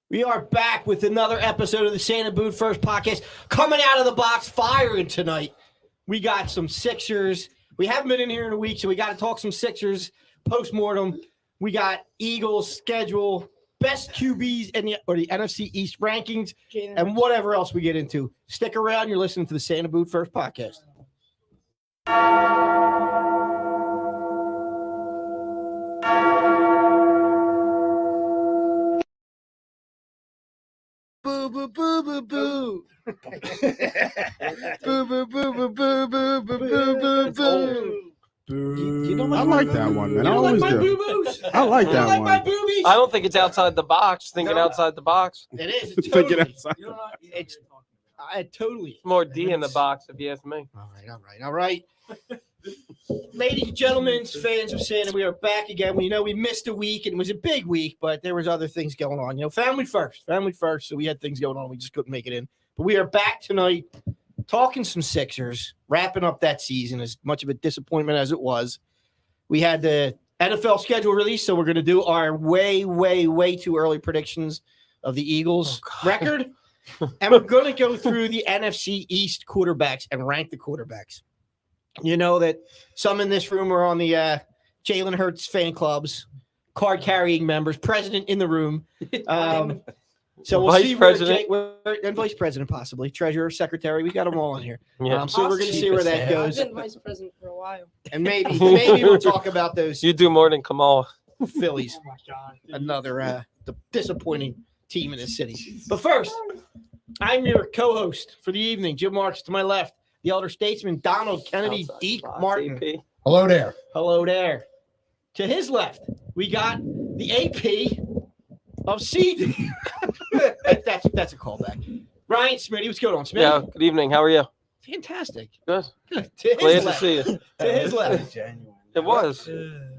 We are back with another episode of the Santa Boot First Podcast. Coming out of the box firing tonight. We got some Sixers. We haven't been in here in a week, so we got to talk some Sixers post-mortem. We got Eagles schedule, best QBs in the NFC East rankings, and whatever else we get into. Stick around. You're listening to the Santa Boot First Podcast. Boo, boo, boo, boo, boo. Boo, boo, boo, boo, boo, boo, boo, boo, boo. You don't I like that one, man. You I don't like always my do. boo-boos? I like You that don't like one. my boobies? I don't think it's outside the box. Thinking No. outside the box. It is. It's Thinking totally. outside. It's totally. More D in the box, if you ask me. All right. Ladies and gentlemen, fans of Santa, we are back again. We know we missed a week, and it was a big week, but there was other things going on. You know, family first. So we had things going on. We just couldn't make it in. But we are back tonight talking some Sixers, wrapping up that season, as much of a disappointment as it was. We had the NFL schedule released, so we're going to do our way too early predictions of the Eagles record. And we're going to go through the NFC East quarterbacks and rank the quarterbacks. You know that some in this room are on the Jalen Hurts fan clubs, card-carrying members, president in the room. So we'll Vice see president. and vice president possibly, treasurer, secretary. We got them all in here. Yeah. So we're going to see where that I've goes. been vice president for a while. And maybe we'll talk about those You do more than Kamal. Phillies. Another disappointing team in the city. But first, I'm your co-host for the evening. Jim Marks to my left. The elder statesman, Donald Kennedy Outside Deke the box, Martin. AP. Hello there. Hello there. To his left, we got the AP of CD. That's a callback. Ryan Smitty, what's going on, Smitty? Yeah, good evening. How are you? Fantastic. Good. Good. To his Glad to left. see you. To his left. It was.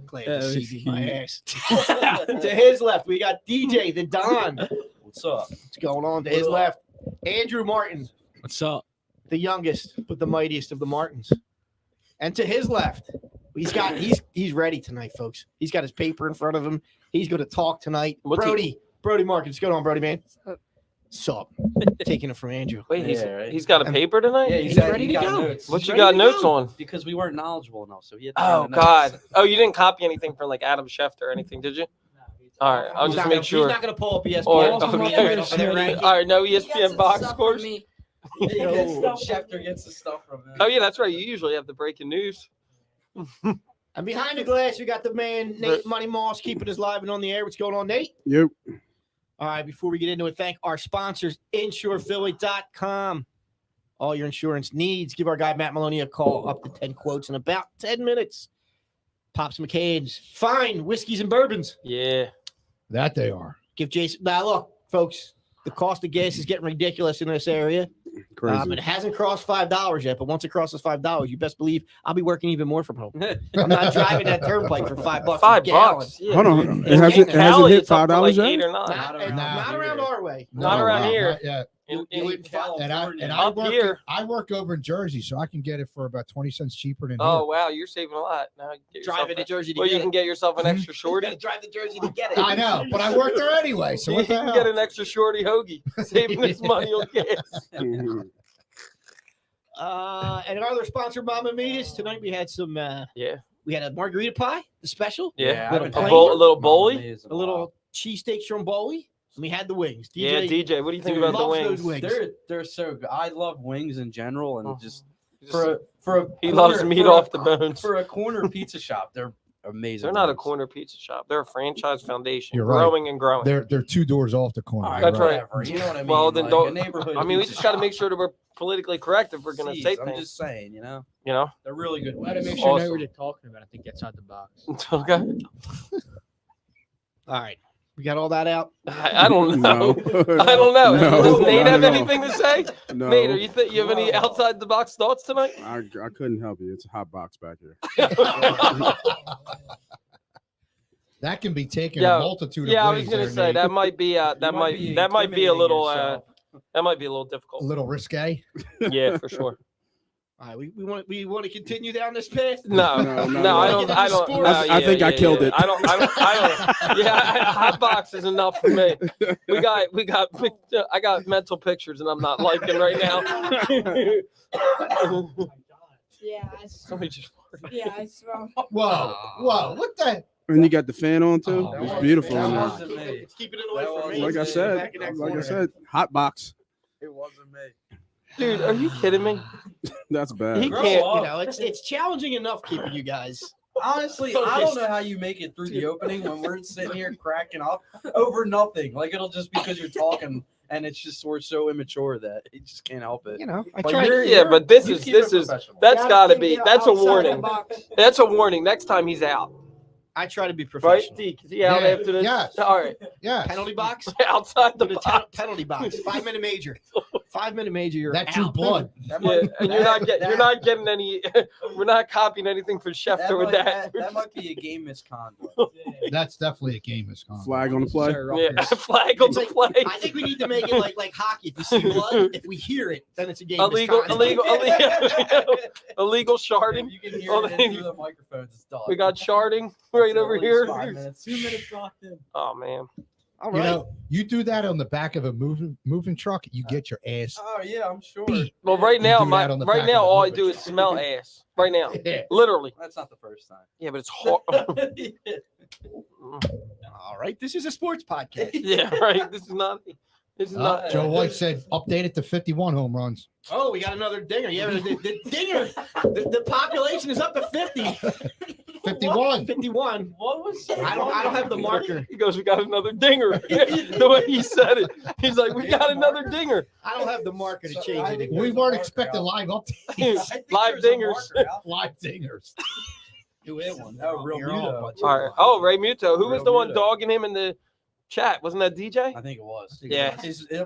Glad to see my ass. To his left, we got DJ the Don. What's up? What's going on? To his left, Andrew Martin, What's up? the youngest but the mightiest of the Martins. And to his left, he's ready tonight, folks. He's got his paper in front of him. He's going to talk tonight. What's Brody Martin. What's going on, Brody, man? up? Sup? Taking it from Andrew. Wait, right. he's got a paper tonight? Yeah, He's ready to go. Notes. What he's you ready got to notes go. on? Because we weren't knowledgeable enough, so he had to Oh, write the notes. God. Oh, you didn't copy anything from like Adam Schefter or anything, did you? All right, I'll He's just not make gonna- sure. He's not going to pull up ESPN. Or, He's gonna okay. read off of their ranking. All right, no He gets ESPN his box stuff scores. from me. Schefter gets the stuff from him. Oh, yeah, that's right. You usually have the breaking news. And behind the glass, we got the man, Nate Money Moss, keeping us live and on the air. What's going on, Nate? Yep. All right, before we get into it, thank our sponsors, InsurePhilly.com. All your insurance needs. Give our guy Matt Maloney a call. Up to 10 quotes in about 10 minutes. Pops McCain's. Fine whiskeys and bourbons. Yeah. That they are. Give Jason. Now, look, folks, the cost of gas is getting ridiculous in this area. Crazy. It hasn't crossed $5 yet, but once it crosses $5, you best believe I'll be working even more from home. I'm not driving that turnpike for $5 $5. a gallon. Yeah. Hold on. It's It hasn't Cali, hit it's up to $5 like yet? 8 or 9. Not around our way. Not around here. Not yet. In And I Up work. here. I work over in Jersey, so I can get it for about 20 cents cheaper than Oh, here. wow, you're saving a lot. Now you get yourself Driving to Jersey to well, get you can it. get yourself an extra You shorty. gotta drive to Jersey to get it. I know, but I work there anyway. So You what the can hell? get an extra shorty hoagie, saving this money on gas. Mhm. And our other sponsor, Mama Mia's. Tonight we had some. Yeah, We had a margarita pie, the special, yeah. I haven't A had little bowly. a little cheesesteak stromboli, and we had the wings. Yeah, DJ. What do you think Dude, about the loves wings? those They're so good. I love wings in general, and Oh. just Just- for a he loves meat off the bones. For a corner pizza shop, they're amazing. They're not a wings. corner pizza shop. They're a franchise foundation, You're right. growing and growing. They're 2 doors off the corner. All right, You're that's right. whatever, You know what I mean? Well, then Like, don't- a neighborhood I mean, we pizza just got to shop. make sure that we're politically correct if we're going to say I'm things. just saying, you know, You know. they're really good. Gotta wings. make sure you know Awesome. what you're talking about. I think outside the box. Okay. All right, we got all that out. I don't know. No. I don't know. No, Does Nate not have at all. anything to say? No. Nate, are you have any outside the box thoughts tonight? I couldn't help you. It's a hot box back here. That can be taken Yeah, a multitude Yeah, of I ways. was gonna there, say Nate. that might be that might be a little incriminating yourself. that might be a little a difficult. little risque. Yeah, for sure. All right, we want to continue down this path. No, I don't. I think I killed it. I don't. Yeah, hot box is enough for me. I got mental pictures and I'm not liking right now. Yeah, Somebody just. I smell. Whoa, what the? And you got the fan on too. Oh, It's man. beautiful in That there. wasn't me. It's keeping it away from me. Like I It's said, back in that corner. hot box. It wasn't me. Dude, are you kidding me? That's bad. He Grow can't. up. You know, it's challenging enough keeping you guys. Honestly, I Focused. don't know how you make it through the opening when we're sitting here cracking up over nothing. Like it'll just be because you're talking, and it's just we're so immature that it just can't help it. You know, I But try. Yeah, but this you is keep it that's professional. got to be. That's a Outside the warning. box. That's a warning. Next time he's out, I try to be right? professional. Deke, is he out Yeah, after this? yes. All right. Yeah, Penalty box. Outside the To the box. penalty box. 5-minute major. 5-minute major. You're that drew out. blood. That Yeah, might- and you're not getting any. We're not copying anything from Schefter with that. That might be a game misconduct. That's definitely a game misconduct. Flag on the play. Yeah, flag on It's the like- play. I think we need to make it like hockey. If you see blood, if we hear it, then it's a game. Illegal, misconduct. illegal sharding. If you can hear it in through the microphones, it's done. We got sharding right It's over at least here. 5 minutes. 2 minutes locked in. Oh man. All You right. know, you do that on the back of a moving truck, you get your ass Oh yeah, I'm sure. beat. Well, right You now, do that on the back of all I the do is smell ass. Right now, Yeah. literally. That's not the first time. Yeah, but it's hard. All right. This is a sports podcast. Yeah, right. This is not. This is not. Joe White said update it to 51 home runs. Oh, we got another dinger. Yeah, the dinger. The population is up to 50. 51. 51. What was? I don't have the marker. He goes, "We got another dinger." The way he said it, he's like, "We got another dinger." I don't have the marker to change it. We weren't expecting live updates. Live dingers. Live dingers. Who hit one? Oh, real You're all Muto. bunch All right. Oh, Ray Muto. Who was Real the one Muto. dogging him in the chat? Wasn't that DJ? I think it was. Yeah.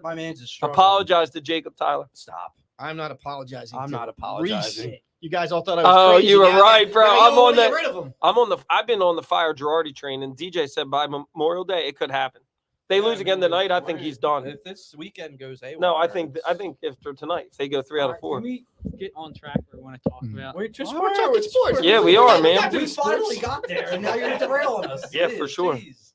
My man's just struggling. Apologize to Jacob Tyler. Stop. I'm not apologizing. I'm to not apologizing. Reese. You guys all thought I was Oh, crazy. you were Now- right, bro. now you I'm all on wanna get the. rid of him. I've been on the fire Girardi train, and DJ said by Memorial Day it could happen. They Yeah, lose I again mean, tonight. I think he's done. If this weekend goes haywire, No, I think after tonight, if they go 3 out of 4. Can we get on track where we want to talk about? we're just We're talking sports. Yeah, we are, man. got to We the sports. finally got there, and now you're derailing us. Yeah, for sure. Jeez.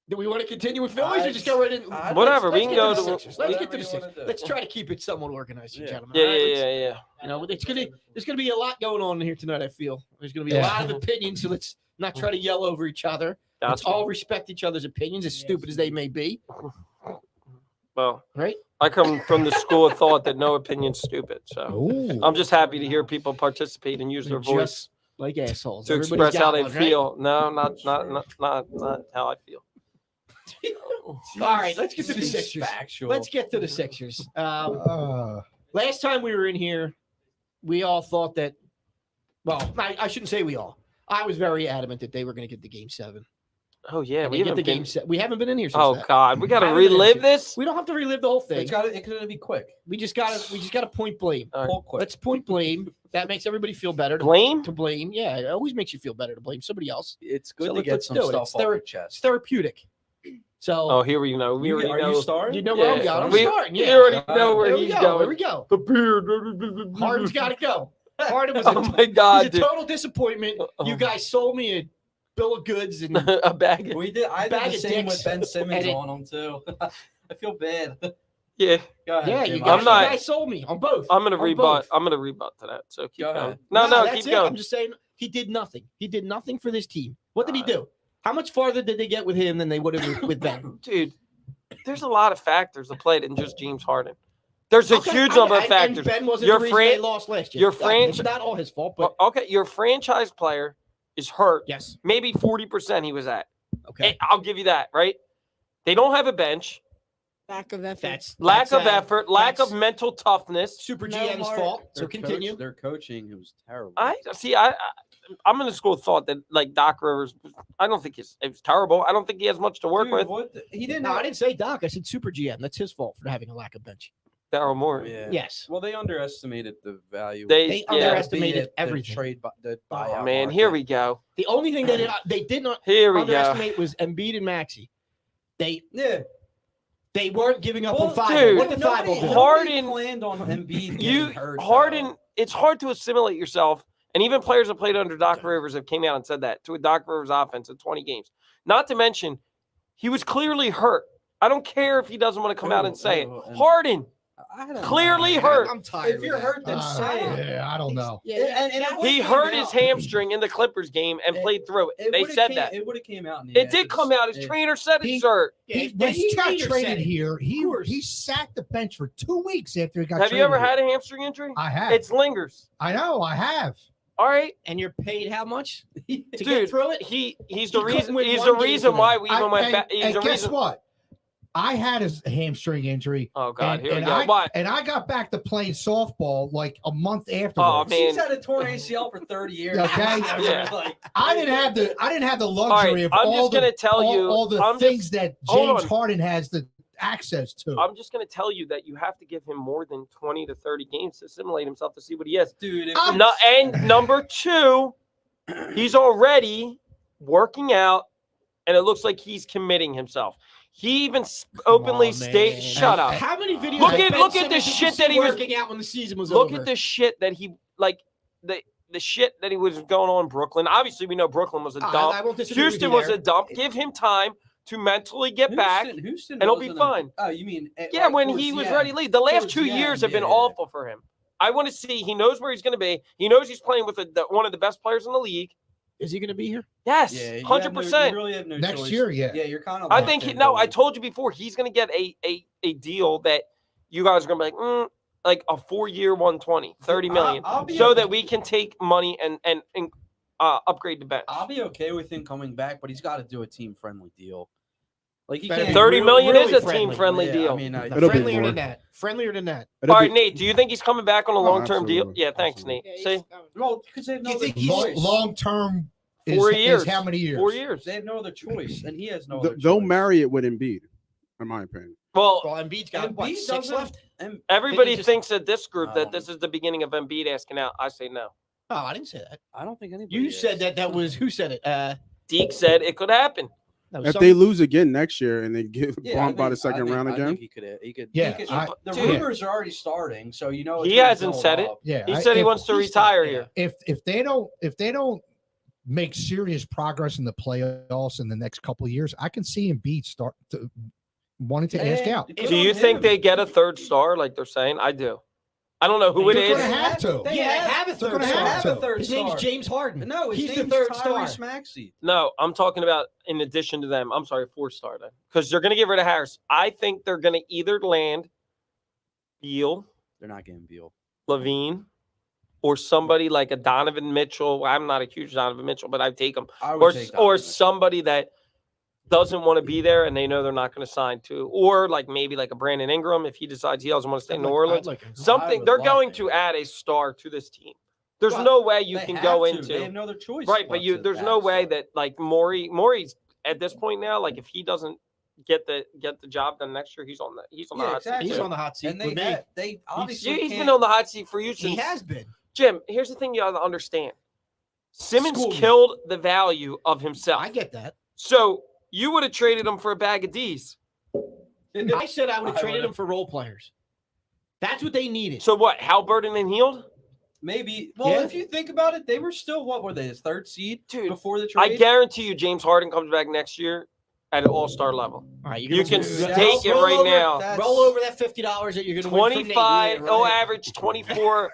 Do we want to continue with Phillies or just go right in? Whatever, we Let's can get go to the to- Sixers. Let's get to whatever the you wanna Sixers. do. Let's try to keep it somewhat organized, Yeah. gentlemen. Yeah, All right, let's- yeah. You know, there's gonna be a lot going on here tonight. I feel there's gonna be a Yeah. lot of opinions, so let's not try to yell over each other. Let's Gotcha. all respect each other's opinions, as stupid as they may be. Well, Right? I come from the school of thought that no opinion's stupid. So Ooh. I'm just happy to hear people participate and use their They're voice just like assholes to Everybody's express how got they one, right? feel. No, not how I feel. All right, let's get to the Jeez, Sixers. factual. Let's get to the Sixers. Uh, Last time we were in here, we all thought that. Well, I shouldn't say we all. I was very adamant that they were going to get the Game 7. Oh yeah, And we they get haven't the been. Game 7. We haven't been in here since Oh that. God, we got to I haven't been in relive here. this. We don't have to relive the whole thing. It's gonna be quick. We just gotta point blame. All right. Whole quick. Let's point blame. That makes everybody feel better. Blame? To blame. Yeah, it always makes you feel better to blame somebody else. It's good So to get let's some do it. stuff It's off your It's chest. therapeutic. So Oh, here we know. We already Are know. you starting? you know where I'm Yeah. going. I'm We- starting. We Yeah. already know where There we he's go. going. There we go. The beard. Harden's got to go. Harden was Oh my he's God, a dude. total disappointment. Uh-oh. You guys sold me a bill of goods and A bag. We did. I Bag did the of same dicks. with Ben Simmons And it- on him too. I feel bad. Yeah, Go ahead, yeah, Jim. you I'm guys, not- you guys sold me on both. I'm gonna On rebut. both. I'm gonna rebut to that. So keep Go going. ahead. No, that's keep it. going. I'm just saying he did nothing. He did nothing for this team. What did he do? How much farther did they get with him than they would have with Ben? Dude, there's a lot of factors to play than just James Harden. There's a Okay, huge number of and factors. Ben wasn't Your the reason fran- they lost last year. your It's franchise- not all his fault, but Okay, your franchise player is hurt. yes. Maybe 40% he was at. Okay. I'll give you that, right? They don't have a bench. Lack of effort. That's Lack of that's, effort, lack of that's mental toughness. Super No GM's heart. fault. So Their continue. Their coaching was terrible. I see. I'm in the school of thought that like Doc Rivers. I don't think it was terrible. I don't think he has much to work Dude, with. what he didn't. No, I didn't say Doc. I said Super GM. That's his fault for having a lack of bench. Daryl Moore. Yeah. Yes. Well, they underestimated the value. They yeah. underestimated everything. The Oh buyout man, market. here we go. The only thing they did not Here we go. underestimate was Embiid and Maxey. They Yeah. They weren't giving up on five. dude, What did five nobody do? Harden- planned on Embiid getting hurt. Harden, it's hard to assimilate yourself. And even players that played under Doc Rivers have came out and said that to a Doc Rivers offense in 20 games. Not to mention, he was clearly hurt. I don't care if he doesn't want to come out and say it. Harden, I don't clearly know. hurt. I'm tired. If you're hurt, then say it. Yeah, I don't know. Yeah, And it He would've hurt came his out. hamstring in the Clippers game and played through it. They would've said came- that. It would have came out. In the It did end. come out. His Yeah. trainer said He- it's hurt. When he got trainer said traded it. here, he course. sat the bench for 2 weeks after he got Have traded. you ever here. had a hamstring injury? I have. It lingers. I know. I have. All right, And you're paid how much to get dude. through it? He's the He couldn't reason. win He's one the game reason for why them. we even went back. He's And the guess reason. what? I had a hamstring injury. Oh God, and, here we and go. I, What? and I got back to playing softball like a month afterwards. Oh, man. He's had a torn ACL for 30 years. Okay. Yeah. Like, I didn't have the All luxury right, of I'm all just the gonna tell you. all the I'm things just, that hold James on. Harden has the access to. I'm just gonna tell you that you have to give him more than 20 to 30 games to assimilate himself to see what he is. dude, if I'm No, and number two, he's already working out, and it looks like he's committing himself. He even openly on, states, man. "Shut up." How many videos? Look of at- Ben look at the Simmons did you shit see that he was- working out when the season was Look over? at the shit that he like the shit that he was going on in Brooklyn. Obviously, we know Brooklyn was a dump. I won't disagree with Houston you was there. a dump. Give him time to mentally get back, Houston and he'll be wasn't fine. Oh, you mean? Yeah, when he was ready to leave. The last Towards 2 the years end, have been yeah. awful for him. I want to see. He knows where he's going to be. He knows he's playing with one of the best players in the league. Is he going to be here? Yes, Yeah, 100%. You really have no Next choice. year, yeah. Yeah, you're kind of. I think I told you before, he's going to get a deal that you guys are going to be like a 4-year 120, 30 million, I'll be so okay. that we can take money and upgrade the bench. I'll be okay with him coming back, but he's got to do a team friendly deal. Like he Better can't. be 30 million really is a friendly. team-friendly Yeah, deal. I mean, It'll be Friendlier more. than that. Friendlier than that. It'll All be- right, Nate, do you think he's coming back on a Oh, long-term deal? absolutely. Yeah, thanks, Absolutely. Nate. Yeah, See, he's coming. Well, because they have no You other think he's- choice. Long term is 4 years. how many years? 4 years. They have no other choice, and he has no other They'll choice. marry it with Embiid, in my opinion. Well, Well, Embiid's got what, Embiid 6 doesn't- left? And everybody just- thinks that this group that Um, this is the beginning of Embiid asking out. I say no. Oh, I didn't say that. I don't think anybody. You is. said that was who said it? Deke said it could happen. That was If some- they lose again next year and they get Yeah, bumped by the I second think- round I again, think he could. He could. Yeah, he could, I- the Dude. rumors are already starting, so you know. it's He gonna hasn't build said it. up. Yeah, He said he if- wants to he's retire not- here. If they don't make serious progress in the playoffs in the next couple of years, I can see Embiid start to wanting to ask Hey, out. good Do on you think him. they get a third star like they're saying? I do. I don't know who it They're is. gonna have to. They Yeah, they have a They're third gonna They star. have have a to. third His star. name's James Harden. No, his he's the name's third star. Tyrese Maxey. No, I'm talking about in addition to them. I'm sorry, 4-star then. Because they're going to get rid of Harris. I think they're going to either land Beal, They're not getting Beal. Levine, or somebody like a Donovan Mitchell. I'm not a huge Donovan Mitchell, but I'd take him. I would Or take or Donovan. somebody that doesn't want to be there and they know they're not going to sign to. Or like maybe like a Brandon Ingram if he decides he doesn't want to stay in New Orleans. Something would they're love going it. to add a star to this team. There's Well, no way you They can have go to. into They have no other choice. right, but but there's to no add way stuff. that like Maury's at this point now. Like if he doesn't get the job done next year, he's on the Yeah, hot exactly. seat. He's too. on the hot seat And with me. they obviously He's been can't- on the hot seat for you since. He has been. Jim, here's the thing you gotta understand. Simmons School me. killed the value of himself. I get that. So you would have traded him for a bag of D's. I said I would have I traded would've. him for role players. That's what they needed. So what? Halliburton and Heald? Maybe. Well, Yeah. if you think about it, they were still what were they? His third seed Dude, before the trade. I guarantee you, James Harden comes back next year at an all-star level. All right, You can Dude, stake that's- it right now. that's- Roll over that $50 that you're going to win from Nate 25. later, He'll right? average 24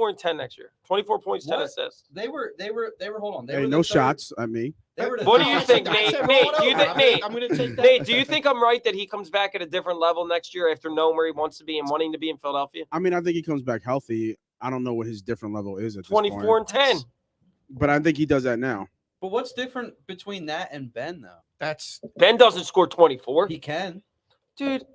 and 10 next year. 24 points, 10 What? assists. They were. Hold on. They hey, were no the third- shots at me. They were the What do third- you I think, said- I Nate? said Nate, roll it do you over. think- I'm Nate? going to take that. Nate, do you think I'm right that he comes back at a different level next year after knowing where he wants to be and wanting to be in Philadelphia? I mean, I think he comes back healthy. I don't know what his different level is at this 24 point, and 10. but I think he does that now. But what's different between that and Ben though? That's Ben doesn't score 24. He can. Dude,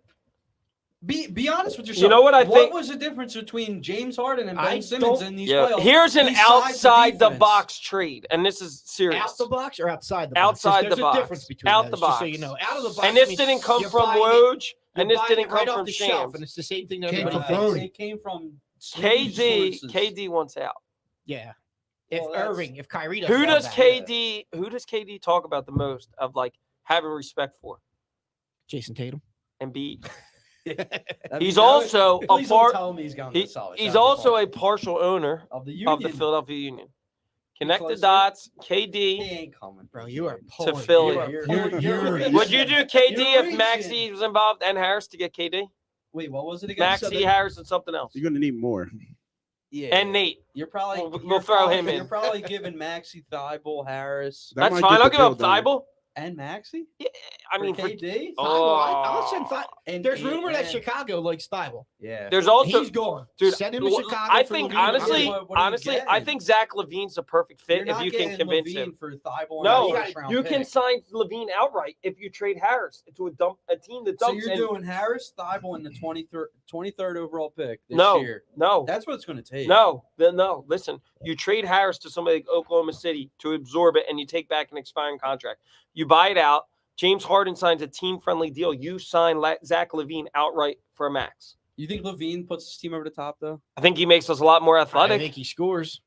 Be honest with yourself. You know what I think- What was the difference between James Harden and Ben I Simmons don't- in these yeah. playoffs? Here's an besides the outside the defense? box trade, and this is serious. out the box or outside the box? Outside There's the a box. difference between Out those, the just so box. you know. Out of the box. And this means didn't come you're from buying it- Woj, and you're this buying didn't it right come off from the shelf, Shams. and it's the same thing that Came everybody from thinks. Brody. It came from KD, sources. KD wants out. Yeah. If Well, that's- Irving, if Kyrie doesn't Who come does back, KD talk about the most of like having respect for? Jason Tatum. Embiid. That'd He's be- also a please don't part. tell me he's going to He, the Celtics. he's That'd be also fun. a partial owner of the Union. of the Philadelphia Union. Connect the closer? dots. He KD. ain't coming, Bro, you are To pulling. Philly. You are You're- pulling- you're- Would you do KD You're if Maxey reaching. was involved and Harris to get KD? Wait, what was it again? Maxey, Harris, and something else. You're gonna need more. Yeah. And Nate. You're probably We'll throw him in. You're probably giving Maxey, Thibault, Harris, That That's might fine. get I'll the give up deal done. Thibault. and Maxey. I mean, for, KD. I'll send Thibault. And There's rumor that and- Chicago likes Thibault. Yeah. there's also He's gone. dude. Send him to well, Chicago. I for think Levine. honestly, What are you honestly, I getting? think Zach Levine's the perfect You're fit not if you can getting convince Levine him. for Thibault. No, and a first-round you can pick. sign Levine outright if you trade Harris to a team that So dumps. you're and- doing Harris, Thibault, and the 23rd overall pick this no, year. no, That's what it's going to take. no, no. Listen, you trade Harris to somebody like Oklahoma City to absorb it, and you take back an expiring contract. You buy it out. James Harden signs a team-friendly deal. You sign Zach Levine outright for a max. You think Levine puts his team over the top, though? I think he makes us a lot more I athletic. think he scores.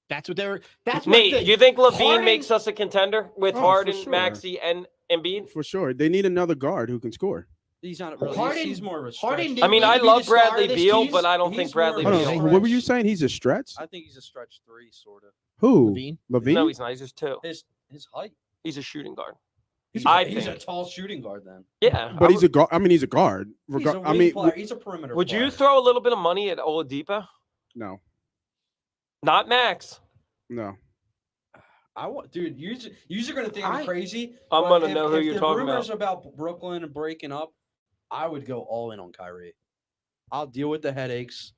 That's what they're. That's Nate, what do you think Levine Harden- makes us a contender with Oh, for Harden, sure. Maxey, and Embiid? For sure. They need another guard who can score. He's not really. Harden- he's more of a stretch. Harden I mean, need I to be love the star of Bradley this Beal, team. but I don't He's think more Bradley of a Hold Beal. on. What were you saying? He's a stretch? I think he's a stretch 3, sort of. Who? Levine. Levine? No, he's not. He's just two. His height. He's a shooting guard. He's, I he's a think. tall shooting guard then. Yeah, But he's a guard. I mean, he's a guard. He's a I wing mean, player. He's a perimeter would player. you throw a little bit of money at Oladipo? no, Not Max. no. I want, dude. You're going to think I'm crazy. I'm but gonna if- know who if you're the talking rumors about Brooklyn and breaking up, I would go all in on Kyrie. I'll deal with the headaches,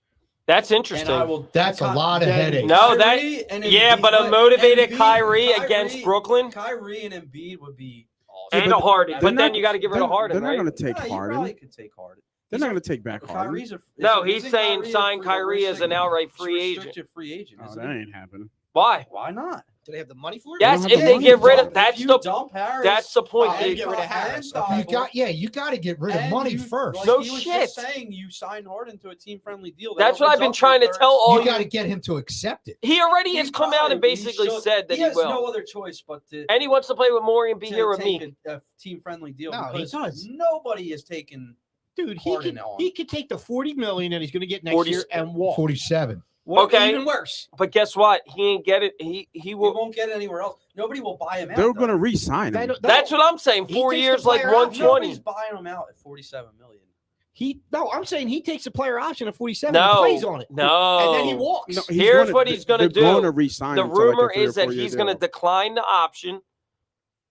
That's and interesting. I will. That's a lot of Then- headaches. No, that- Kyrie and yeah, Embiid- but a motivated Embiid- Kyrie against Brooklyn Kyrie and Embiid would be awesome. and a Harden. They're But then not- you got to get rid of Harden, They're not right? going to take Yeah, you Harden. probably could take Harden. They're He's not a- going to take back Harden. Kyrie's a, No, isn't he's saying Kyrie a sign free- Kyrie as an outright free agent. restricted free agent. Oh, isn't that he? ain't happening. Why? Why not? Do they have the money for it? Yes, don't if have they the get money. rid of If that's you the dump Harris, that's the point. and They- get rid of Harris. You got to get rid of money first. No he was shit. just saying you sign Harden to a team-friendly deal. That That's what I've opens been up trying your to third tell all You got to get him to accept it. He already has He come out and probably- basically should. said that he has will. no other choice but to, And he wants to play with Maury and be to here with take me. a team-friendly deal. No, he because does. Nobody is taking. Dude, Harden on. he could take the $40 million that he's going to get next 40 year and walk. 47. Okay. Even worse. But guess what? He ain't get it. He He will. won't get anywhere else. Nobody will buy him out. They're though. going to re-sign They him. don't- That's what I'm saying. He 4 takes the years, like player out. 120. Nobody's buying him out at $47 million. I'm saying he takes a player option at 47 No, and plays on it. no. And then he walks. No, he's Here's gonna- what he's gonna they're do. going to re-sign The him to like a rumor 3 or is that 4 year he's going to deal. decline the option,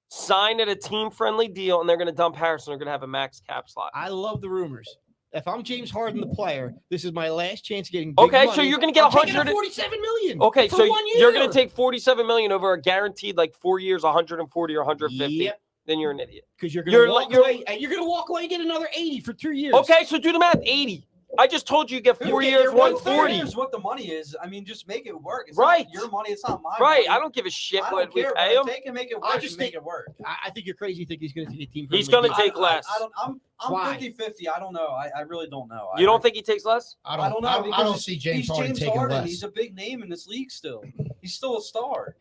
sign at a team-friendly deal, and they're going to dump Harrison. They're going to have a max cap slot. I love the rumors. If I'm James Harden, the player, this is my last chance of getting big Okay, money. so you're going to get I'm taking 100. $47 million. Okay, for so 1 year. you're going to take $47 million over a guaranteed like 4 years, 140 or 150. Yep. Then you're an idiot. Because you're You're going to like- walk you're- away, and you're going to walk away and get another 80 for 2 years. Okay, so do the math. 80. I just told you get 4 Okay, years, you're 140. Here's what the money is. I mean, just make it work. It's Right. not your money. It's not my Right. money. I don't give a shit I what don't we care, pay but him. if they can make it I work, just make think- it work. I think you're crazy. You think he's going to take a team. He's gonna deal. take less. I'm Why? 50-50. I don't know. I really don't know. You don't think he takes less? I I don't know. I don't because see James he's Harden James taking Harden. less. He's a big name in this league still. He's still a star.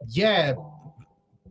Yeah,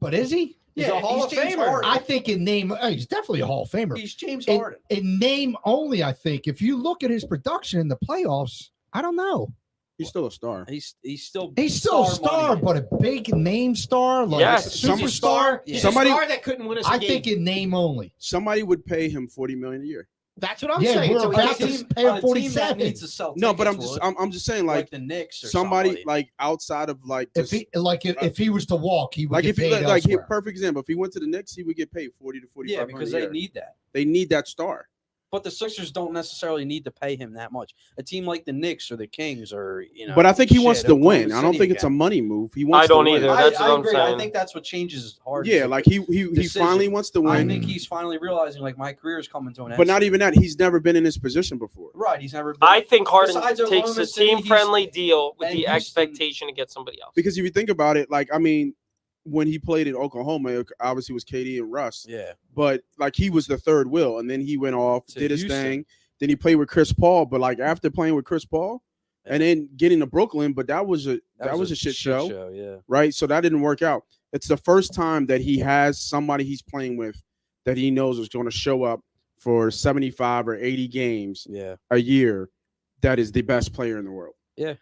but is he? He's a Hall of James Famer. Harden. I think in name, he's definitely a Hall of Famer. He's James In, Harden. in name only, I think. If you look at his production in the playoffs, I don't know. He's still a star. He's still He's still a star, money. but a big name star, like Yes. a superstar. Yeah. He's Somebody- a star that couldn't win us a I game. think in name only. Somebody would pay him $40 million a year. That's what I'm Yeah, saying. we're So he about gets to his- pay him On a team that 47. needs to sell No, but tickets I'm just saying like like the Knicks or somebody like outside of like If this, if he was to walk, he would like get if he paid like elsewhere. perfect example, if he went to the Knicks, he would get paid 40 to 45 yeah, because a they year. need that. They need that star. But the Sixers don't necessarily need to pay him that much. A team like the Knicks or the Kings or But I think he wants shit, to Oklahoma win. I don't City think it's a again. money move. He wants I don't to win. either. That's what I I'm agree. saying. I think that's what changes hard. Yeah, like he decision. finally wants to I win. think he's finally realizing like my career is coming to an end. But not even that. He's never been in this position before. right. He's never. Been, I think Harden Besides takes Oklahoma a City, he's- team-friendly deal with and the Houston- expectation to get somebody else. Because if you think about it, like I mean, when he played in Oklahoma, it obviously was KD and Russ. Yeah. But like he was the third wheel, and then he went off, To did his Houston. thing. Then he played with Chris Paul. But like after playing with Chris Paul, and then getting to Brooklyn, but that was a shit show. Yeah. Right? So that didn't work out. It's the first time that he has somebody he's playing with that he knows is going to show up for 75 or 80 games Yeah. a year that is the best player in the world. Yeah.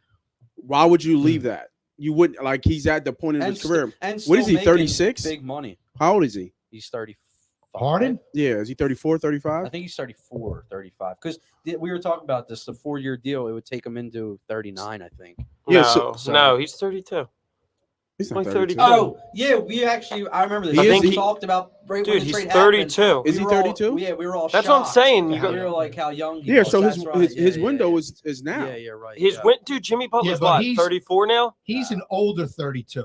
Why would you leave that? You wouldn't, like, he's at the point in his career. And What is still he, making 36? Big money. How old is he? He's 35. Harden? Yeah, is he 34, 35? I think he's 34, 35. Because we were talking about this, the 4-year deal, it would take him into 39, I think. Yeah, no, so- no, he's 32. He's Like not 32. 32. Oh, yeah, we actually, I remember this. He is- We he- talked about right when Dude, the he's trade 32. happened. Is he We were all- 32? Yeah, we were all That's what I'm shocked. saying. You We got were like, how young he Yeah, was. so That's his right. his, Yeah, his yeah, window yeah. is now. Yeah, you're right. his yeah. Dude, Jimmy Butler's but what, he's- 34 now? He's an older 32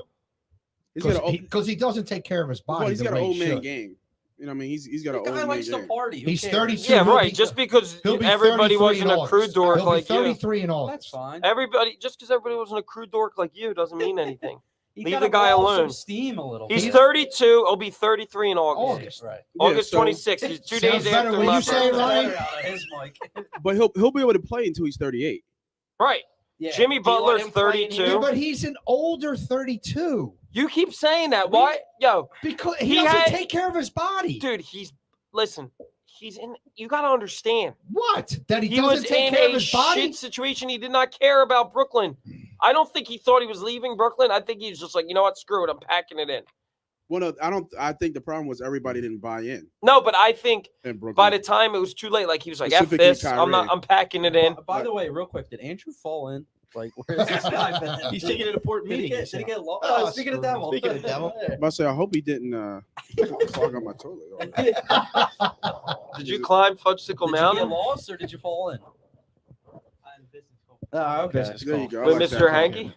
He's got an because he doesn't take care of his body. well, he's the got an way he old man should. game. You know what I mean? He's got The an guy old man likes to game. party. Who He's cares? 32. Yeah, he'll right. be- Just because He'll be everybody 33 wasn't in a crude August. dork He'll be like you. 33 in That's August. fine. Everybody, just because everybody wasn't a crude dork like you doesn't mean anything. He leave gotta the guy blow off alone. Some steam a little. He's bit. 32. He'll be 33 in August. August. Right. August Yeah, so- 26th. He's 2 Sounds days better after when my you say it, birthday. Ryan. Out of his mic. But he'll be able to play until he's 38. Right. Yeah. Jimmy Do you want Butler's him playing 32. Yeah, but he's an older 32 You keep saying that. Why? Yo, because He he doesn't had- take care of his body. dude, listen, he's in, you got to understand. What? That he He doesn't was take in care of a his body? shit situation. He did not care about Brooklyn. I don't think he thought he was leaving Brooklyn. I think he's just like, you know what? Screw it. I'm packing it in. Well, no, I think the problem was everybody didn't buy in No, but I think in Brooklyn. by the time it was too late, like he was like, F Specifically this. Kyrie. I'm packing it in. By the way, real quick, did Andrew fall in? Like, where's this guy been? He's taking an important Did he meeting. get, did he get lost? Oh, Speaking of devil. speaking of devil. I say I hope he didn't clog up my toilet. Did you climb Fudgesicle Did you get Mountain lost or did you fall in? Oh, okay. Business There you call. go. I with like Mr. that. Hanky?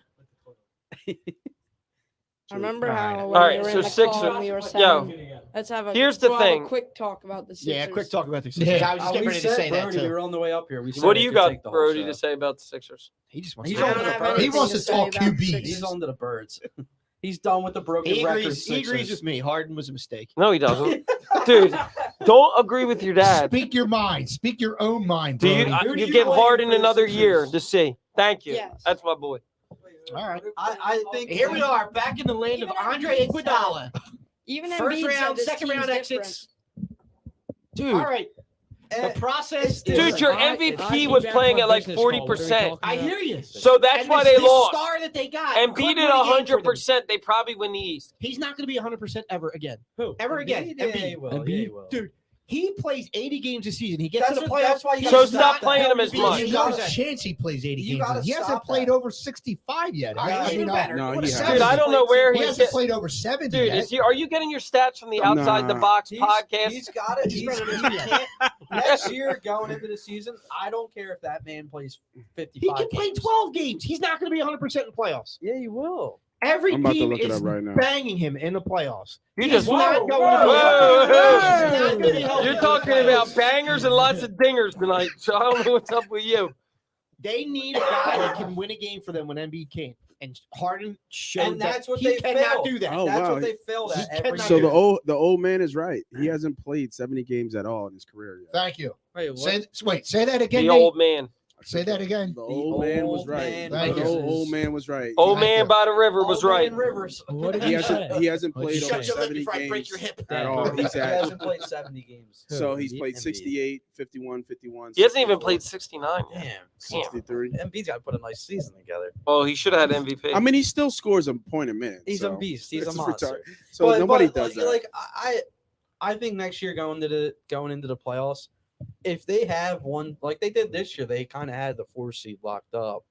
I remember All right. how All when right, we were so in the Sixers- call and we were Yo, saying, let's have a here's the we'll have a thing. quick talk about the Sixers. Yeah, quick talk about the Yeah. Sixers. I was just Oh, getting we ready to said, say that Brody, we too. were on the way up here. We said What do it you could got, take the whole Brody, show. to say about the Sixers? He just wants He's to on talk the about birds. it. He wants to to say talk about the QBs. He's on to the birds. He's done with the broken He record. agrees Sixers. with me. Harden was a mistake. No, he doesn't. Dude, don't agree with your dad. Speak your mind. Speak your own mind, Do you, Brody. Who do you you give blame Harden for the another year Sixers? to see. Thank you. Yes. That's my boy. All right. I think Here we are, back in the land of Andre Iguodala. Even First Embiid said round, this second team's round different. exits. Dude, All right. The process Dude, is. dude, your I- MVP I was keep playing back at on like business call. What are we 40%. talking I about? hear you. So that's And why this they lost. star that they got. And couldn't beat it win a game for them. 100%. They probably win the East. He's not going to be 100% ever again. Who? Ever again. Yeah, he Embiid. will. Embiid? Yeah, he will. Dude, he plays 80 games a season. He gets That's to the what- playoffs. that's why you So gotta stop that. playing him as You much. There's gotta- no chance he plays 80 You games. gotta He hasn't stop played that. over 65 yet. Yeah, I even mean, better. No, what he a hasn't. Dude, I don't know where He he's hasn't getting. played over 70 Dude, yet. are you getting your stats from the Outside the Nah. Box He's podcast? got it. Next year, going into the season, I don't care if that man plays 55 He can play games. 12 games. He's not going to be 100% in the playoffs. Yeah, he will. Every I'm about to team look it is up right now. banging him in the playoffs. You He's just not going to Whoa, be- whoa. He's not gonna be healthy You're in the talking playoffs. about bangers and lots of dingers tonight, so I don't know what's up with you. They need a guy that can win a game for them when Embiid can't. And Harden showed And that's that what he they cannot failed. do that. Oh, That's wow. what they failed He at every cannot So year. the old man is right. He hasn't played 70 games at all in his career yet. Thank you. Wait, what? Say that again. The Nate. old man. Say that again. The old man was old right. man Thank The you. old man was right. Old Thank man you. by the river was Old right. Man Rivers. What did He you say? hasn't played Shut over your lip 70 before I break games your hip. at all. He's He at hasn't played 70 games. so he's Embiid? played Embiid. 68, 51, 51. He hasn't even 64, played 69 yet. Damn. 63. Embiid's got to put a nice season together. Well, he should have had MVP. I mean, he still scores a point a minute. He's so a beast. He's a it's monster. retarded. So nobody does that. Like I think next year going into the playoffs, if they have one like they did this year, they kind of had the 4 seed locked up.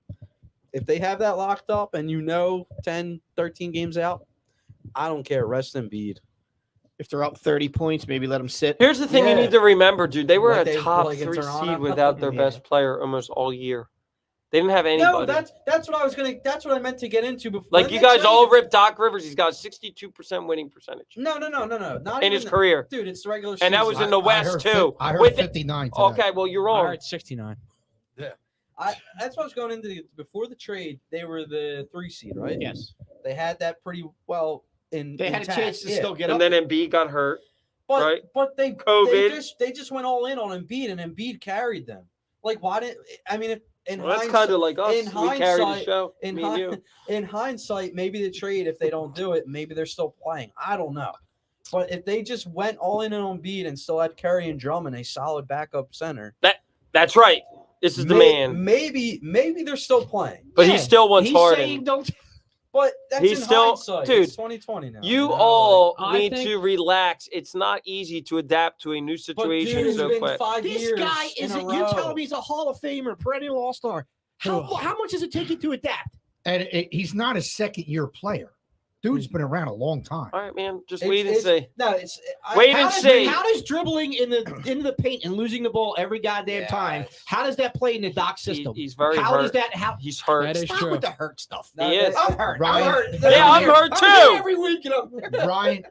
If they have that locked up and 10, 13 games out, I don't care. Rest Embiid. If they're up 30 points, maybe let them sit. Here's the thing you Yeah. need to remember, dude. They were Like a they- top like in 3 Toronto? seed without their Yeah. best player almost all year. They didn't have anybody. No, that's what I was gonna. That's what I meant to get into before. like you guys all ripped Doc Rivers. He's got 62% winning percentage No. Not in even his career. Dude, it's the regular season. And that was in the West, heard too. I heard With it- 59 today. Okay, well you're All wrong. right, 69. That's what I was going into before the trade. They were the 3 seed, right? Yes. They had that pretty well in. They had a intact, chance to yeah. still get And up. then Embiid got hurt. But right? but they COVID. they just went all in on Embiid, and Embiid carried them. Like why didn't I mean? If, in Well, that's hindsight, kind of like us. in We carried the hindsight- show. in, Me and hi- you. in hindsight, maybe the trade, if they don't do it, maybe they're still playing. I don't know. But if they just went all in on Embiid and still had Curry and Drummond, a solid backup center, That's right. This is the man. Maybe they're still playing. But Yeah, he still wants He's Harden. saying don't. But that's He's in still- hindsight. dude, It's 2020 now. You know, all I need think- to relax. It's not easy to adapt to a new but situation dude, it's so been quick. 5 This years guy in is. a You're row. telling me he's a Hall of Famer, perennial All Star. How much does it take you to adapt? And he's not a second-year player. Dude's been around a long time. All right, man. Just It's- wait and it's- see. No, it's Wait How and does- see. How does dribbling into the paint and losing the ball every goddamn Yeah, time? it's- How does that play in the doc He- system? he's very How hurt. does that? How? He's hurt. That is Stop true. with the hurt stuff. He is. I'm hurt. Ryan- I'm hurt. Yeah, I'm hurt I'm too. here every week. And I'm Ryan,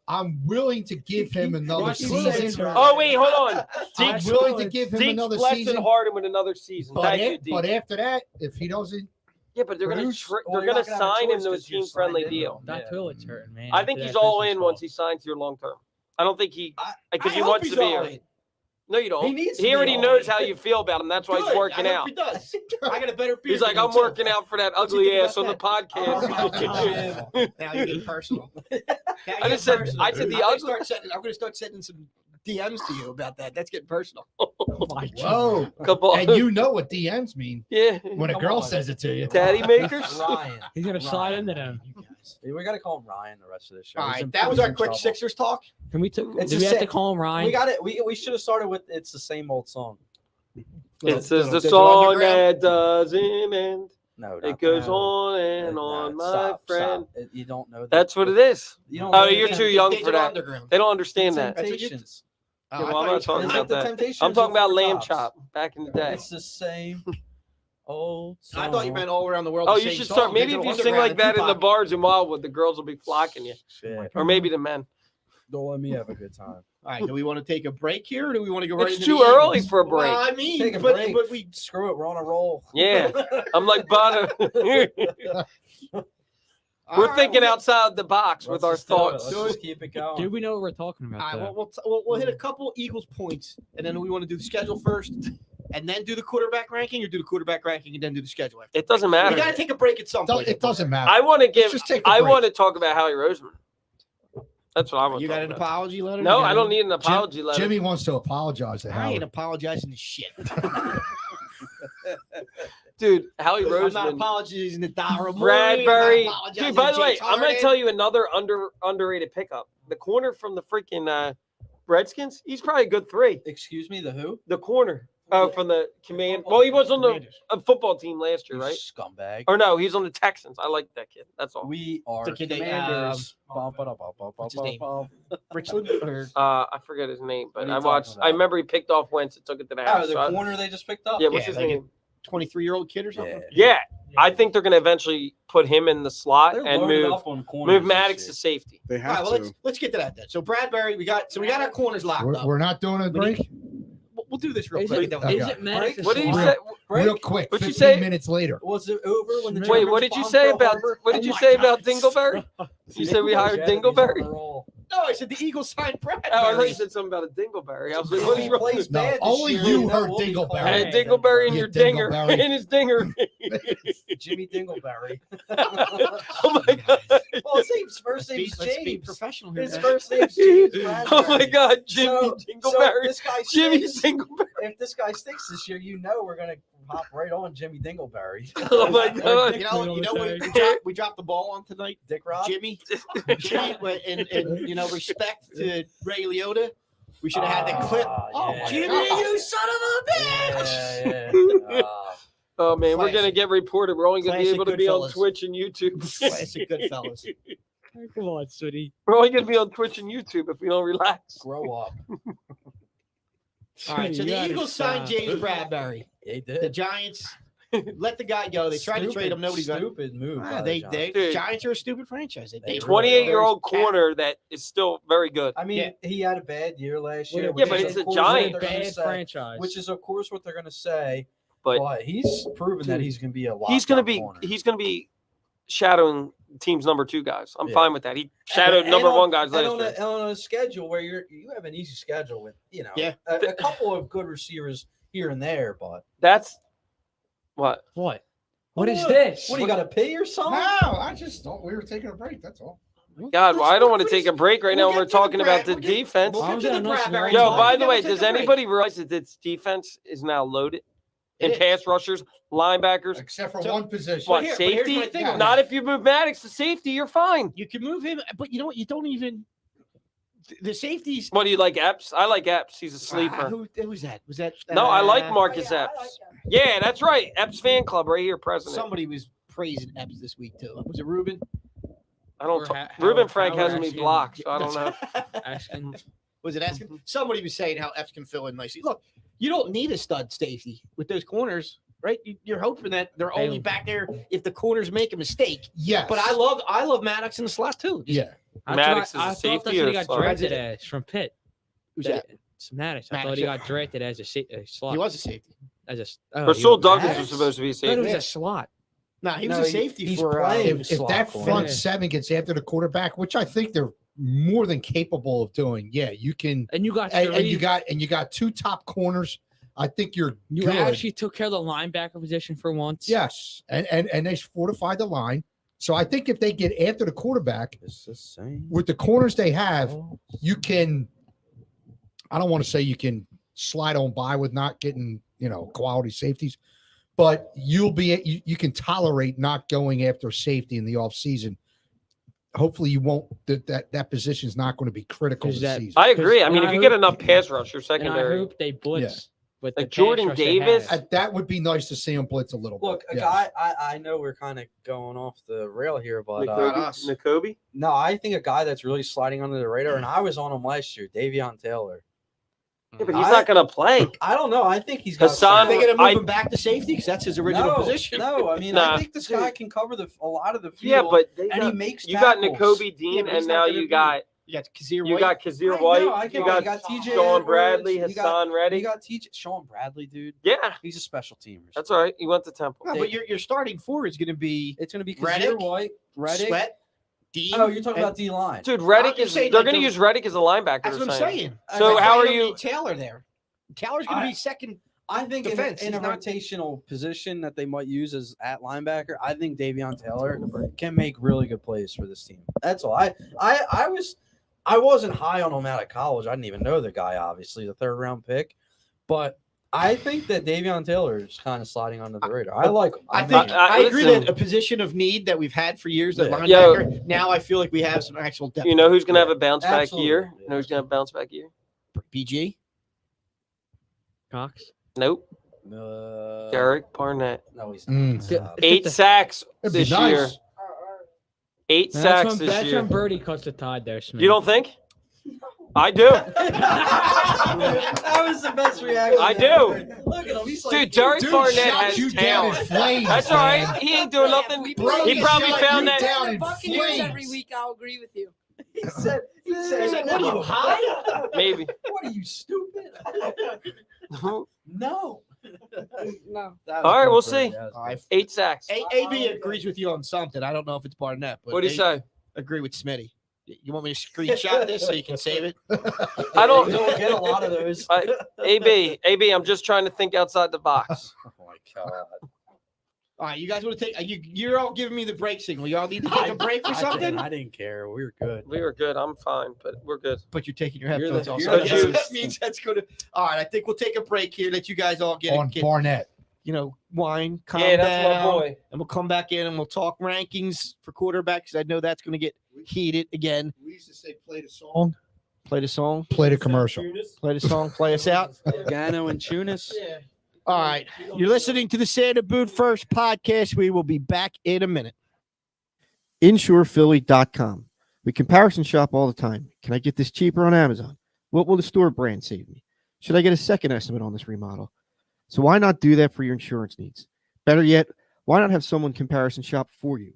I'm willing to give him another Russ season. is hurt. Oh, wait, hold on. I'm Zeke's, willing to give him Zeke's another less season. than Harden with another season. But, Thank you, but Zeke. after that, if he doesn't, Yeah, but they're gonna Bruce, well, they're you're gonna not gonna have a sign him choice to a 'cause you're team-friendly signed in deal. with him. That toilet's hurting, man. I think After he's that all business in call. once he signs here long term. I don't think he because I he hope wants he's to be all here. in. No, you don't. He needs to He be already all knows in. how you feel about him. That's why he's Good. working I hope out. He does. I got a better. He's like, I'm working out for that What's he ugly think ass on the about podcast. Oh, Now you're getting personal. Now you're I getting just said- personal. I said the I'm gonna ugly- I'm going to start sending some DMs to you about that. That's getting personal. Oh my God. whoa. Couple, And you know what DMs mean yeah, when a Come girl on. says it to you. Daddy makers. Ryan. He's gonna slide Ryan. into them. We got to call him Ryan the rest of the show. All He's right, in- that was he's our in quick trouble. Sixers talk. Can we? It's Do a we have to sick- call him Ryan? We got it. We should have started with "It's the Same Old Song." It says the Digital song Underground. that doesn't end. No, It goes on and No, on, my stop, friend. stop. You don't know. That's what it is. You don't Oh, know you're the too young for Digital that. Underground. They don't understand that. That's what you- Temptations. Oh, Yeah, I well, I'm thought not you talking said- Is about it the that. Temptations? I'm talking or about Four lamb Tops? chop back in the day. It's the same old song. I thought you meant all around the world. Oh, the you same should song, start. Maybe if Digital you sing Underground like that in the Tupac. bars in Wildwood, the girls will be flocking you, Shit. or maybe the men. Don't let me have a good time. All right, do we want to take a break here, or do we want to go right It's into too the early Eagles? for a break. Well, I mean, Take a but, break. but we Screw it. We're on a roll. Yeah, I'm like Bono. We're thinking outside the box with Let's our just do it. thoughts. Let's just keep it going. Do we know what we're talking All about? right, though? we'll hit a couple Eagles points, and then we want to do the schedule first, and then do the quarterback ranking, or do the quarterback ranking and then do the schedule after. It doesn't We matter. got to take a break at some point. It doesn't matter. I want to give. just take a I break. want to talk about Howie Roseman. That's what I want. You to got talk an about. apology letter? No, You got I don't any- need an apology letter. Jimmy wants to apologize to I Howard. ain't apologizing to shit. Dude, Howie I'm not Roseman, apologizing to Dara Bradberry. Dude, by the way, I'm going to tell you another underrated pickup. The corner from the freaking Redskins. He's probably a good 3. Excuse me. The who? The corner from the command. Well, he was on the football team last year, You right? Scumbag. Or no, he's on the Texans. I like that kid. That's all. We are The kid they, commanders. what's his name? Richland or I forget his name, but What are I you watched. talking I about? remember he picked off Wentz and took it to the Oh, house. the So I- corner they just picked up. yeah, what's Yeah, his like name? 23-year-old kid or something? Yeah, I think they're going to eventually put him in the slot They're and loaded move up on corners move this Maddox year. to safety. They All have right, well, to. let's get to that then. So Bradberry, we got our corners locked up. We're not doing a We break. We'll do this real Is quick. it, then Okay. we'll- is it Maddox? What did you Real- say? Break? Real quick, What'd you 15 say? minutes later. Was it over when the Wait, Germans what did you bombed say Pearl about Harbor? what did Oh you my say about God. Dingleberry? You said we hired Yeah, he's on Dingleberry? a roll. No, I said the Eagles signed Bradberry. Oh, I thought you said something about a Dingleberry. I was like, If what he is wrong? plays No, bad this only year, you then heard we'll be Dingleberry. calling I him had Dingleberry in You your dinger. Dingleberry. In his dinger. Jimmy Dingleberry. Oh my god. Well, his name's first name's Let's be James. professional here. His man. first name's James Bradberry. Oh my god, Jimmy So Dingleberry. this guy Jimmy stinks. Dingleberry. If this guy stinks this year, you know we're gonna hop right on Jimmy Dingleberry. Oh my god. You know what we dropped the ball on tonight? Dick Rob. Jimmy, in respect to Ray Liotta, we should have had the clip. Oh, yeah. Jimmy, you son of a bitch! Yeah. Oh man, we're gonna Classic. get reported. We're only gonna be Classic able to be on Goodfellas. Twitch and YouTube. Classic Goodfellas. Come on, Sooty. We're only gonna be on Twitch and YouTube if we don't relax. Grow up. All right, so You the gotta Eagles signed stop. James Bradberry. They The did. Giants let the guy go. They tried to trade him. Nobody's going. Stupid move. by the They Giants. Dude. Giants are a stupid franchise. They They 28-year-old Cat. corner that is still very good. I mean, Yeah. he had a bad year last year. Yeah, which but is, it's of a course, Giant. what they're gonna Bad say, franchise. which is, of course, what they're going to say. But But he's proven that he's going to be a lot. he's gonna be shadowing team's number 2 guys. I'm Yeah. fine with that. He shadowed And number on- 1 guys and last on year. a, on a schedule where you have an easy schedule with Yeah. a couple of good receivers here and there, but That's what. What? What is What? this? what do you got to pay or No, something? I just thought we were taking a break. That's all. God, well, I don't want to take a break right now we'll when we're get to the talking about the Brad- we'll get- defense. we'll get to Yo, the nice Bradberry one. Yo, talk, by and the then way, we'll take does a break. anybody realize that this defense is now loaded? It And is. pass rushers, linebackers, Except for So- one position. what, here- but here's safety? my thing on Not that. if you move Maddox to safety, you're fine. You can move him, but you know what? You don't even the safeties. What do you like, Epps? I like Epps. He's a sleeper. Who was that? Was that? No, I like uh, Marcus Epps. Yeah, that's right. Epps fan club right here, president. Somebody was praising Epps this week too. Was it Ruben? I don't. Or Talk, how- Ruben how Frank we're has me asking- blocked, so I don't know. Asking. Was it asking? Somebody was saying how Epps can fill in nicely. Look, you don't need a stud safety with those corners, right? You're hoping that they're only back there if the corners make a mistake. Yes. But I love Maddox in the slot too. Just- Yeah. Maddox is a I thought safety that's what or he got slot? drafted as from Pitt. Who's that? It's Maddox. I Maddox, thought he yeah. got drafted as a slot. He was a safety. As a. Oh, Rasul he Douglas Maddox? was supposed to be a I thought it was safety. a slot. No, he was No, a safety he's for. playing. If slot that corner. front Yeah. seven gets after the quarterback, which I think they're more than capable of doing, yeah, you can. And you got And you three- got two top corners. I think you're You good. actually took care of the linebacker position for once. Yes, and they fortified the line. So I think if they get after the quarterback It's the same. with the corners they have, you can. I don't want to say you can slide on by with not getting quality safeties, but you can tolerate not going after safety in the offseason. Hopefully you won't that position is not going to be critical Is this that- season. I agree. I mean, And if I you get hope- enough pass rush or And I secondary, hope they blitz with Like the pass Jordan rush they Davis? have. That would be nice to see him blitz a little Look, bit. a yes. guy. I know we're kind of going off the rail here, but us. N'Kobe? no, I think a guy that's really sliding under the radar, and I was on him last year, Davion Taylor. Yeah, but he's not going to play. I don't know. I think he's got. Hassan- Are they going to move I- him back to safety because that's his original no, position? No, I mean, Nah. I think this guy can cover a lot of the field. Yeah, but they and he got, makes you got tackles. N'Kobe Dean, Yeah, but and he's not now gonna you be- got You got Kazir you White. got Kazir I know, White, I get you it. got You got TJ Sean Edwards, Bradley, you got- Hassan Reddick. You got Sean Bradley, dude. Yeah, He's a special teamer. that's all right. He went to Temple. No, but your starting four is going to be It's going to be Reddick, Kazir White, Reddick. Sweat, Dean. Oh, you're talking and- about D line. Dude, Reddick I'm is saying, they're like, going to the- use Reddick as a linebacker. That's they're what I'm saying. So That's how why are don't you- need Taylor there? Taylor's going to be second. I think defense, in a he's not- rotational position that they might use as at linebacker, I think Davion Taylor can make really good plays for this team. That's all. I wasn't high on him out of college. I didn't even know the guy, obviously, the 3rd round pick. But I think that Davion Taylor is kind of sliding under the radar. I think I- I agree listen. that a position of need that we've had for years, that Yeah. linebacker. Now I feel like we have some actual depth. You know who's going to have a bounce back Absolutely. year? Yeah. You know who's going to have a bounce back year? BG. Cox. Nope. Derek Barnett. No, he's Mm. not. Stop. 8 sacks It'd be this nice. year. 8 sacks this That's year. when Birdie cuts the tide there, Smith. You don't think? I do. That was the best reaction. I I've do. ever heard. Look at him. He's like, Dude, Derek Dude Barnett shot has you down in talent. flames. That's all right. man. He ain't doing nothing. Bro, He probably shot found you that. down in Buccaneers every flames. week. I'll agree with you. he said, What are you high? Maybe. What are you, stupid? No. No. That was All right, good, we'll Brady. see. That was All right. good. 8 sacks. AB agrees with you on something. I don't know if it's Barnett, but What do you they say? agree with Smitty. You want me to screenshot this so you can save it? I don't. You don't get a lot of those. AB, I'm just trying to think outside the box. Oh my god. All right, you guys want to take? You're all giving me the break signal. Y'all need to take a break for something. I didn't care. We were good. We were good. I'm fine, but we're good. But you're taking your You're headphones the- off. you're So the yes, juice. that means that's going to. All right, I think we'll take a break here. Let you guys all get Barnett. wine, calm Yeah, that's down, my boy. and we'll come back in and we'll talk rankings for quarterbacks. I know that's going to get heated again. We used to say play the song. Play the song. Play the commercial. Play the song. Play us out. Gano and Tunis. All right. You're listening to the Santa Boot First podcast. We will be back in a minute. InsurePhilly.com. We comparison shop all the time. Can I get this cheaper on Amazon? What will the store brand save me? Should I get a second estimate on this remodel? So why not do that for your insurance needs? Better yet, why not have someone comparison shop for you?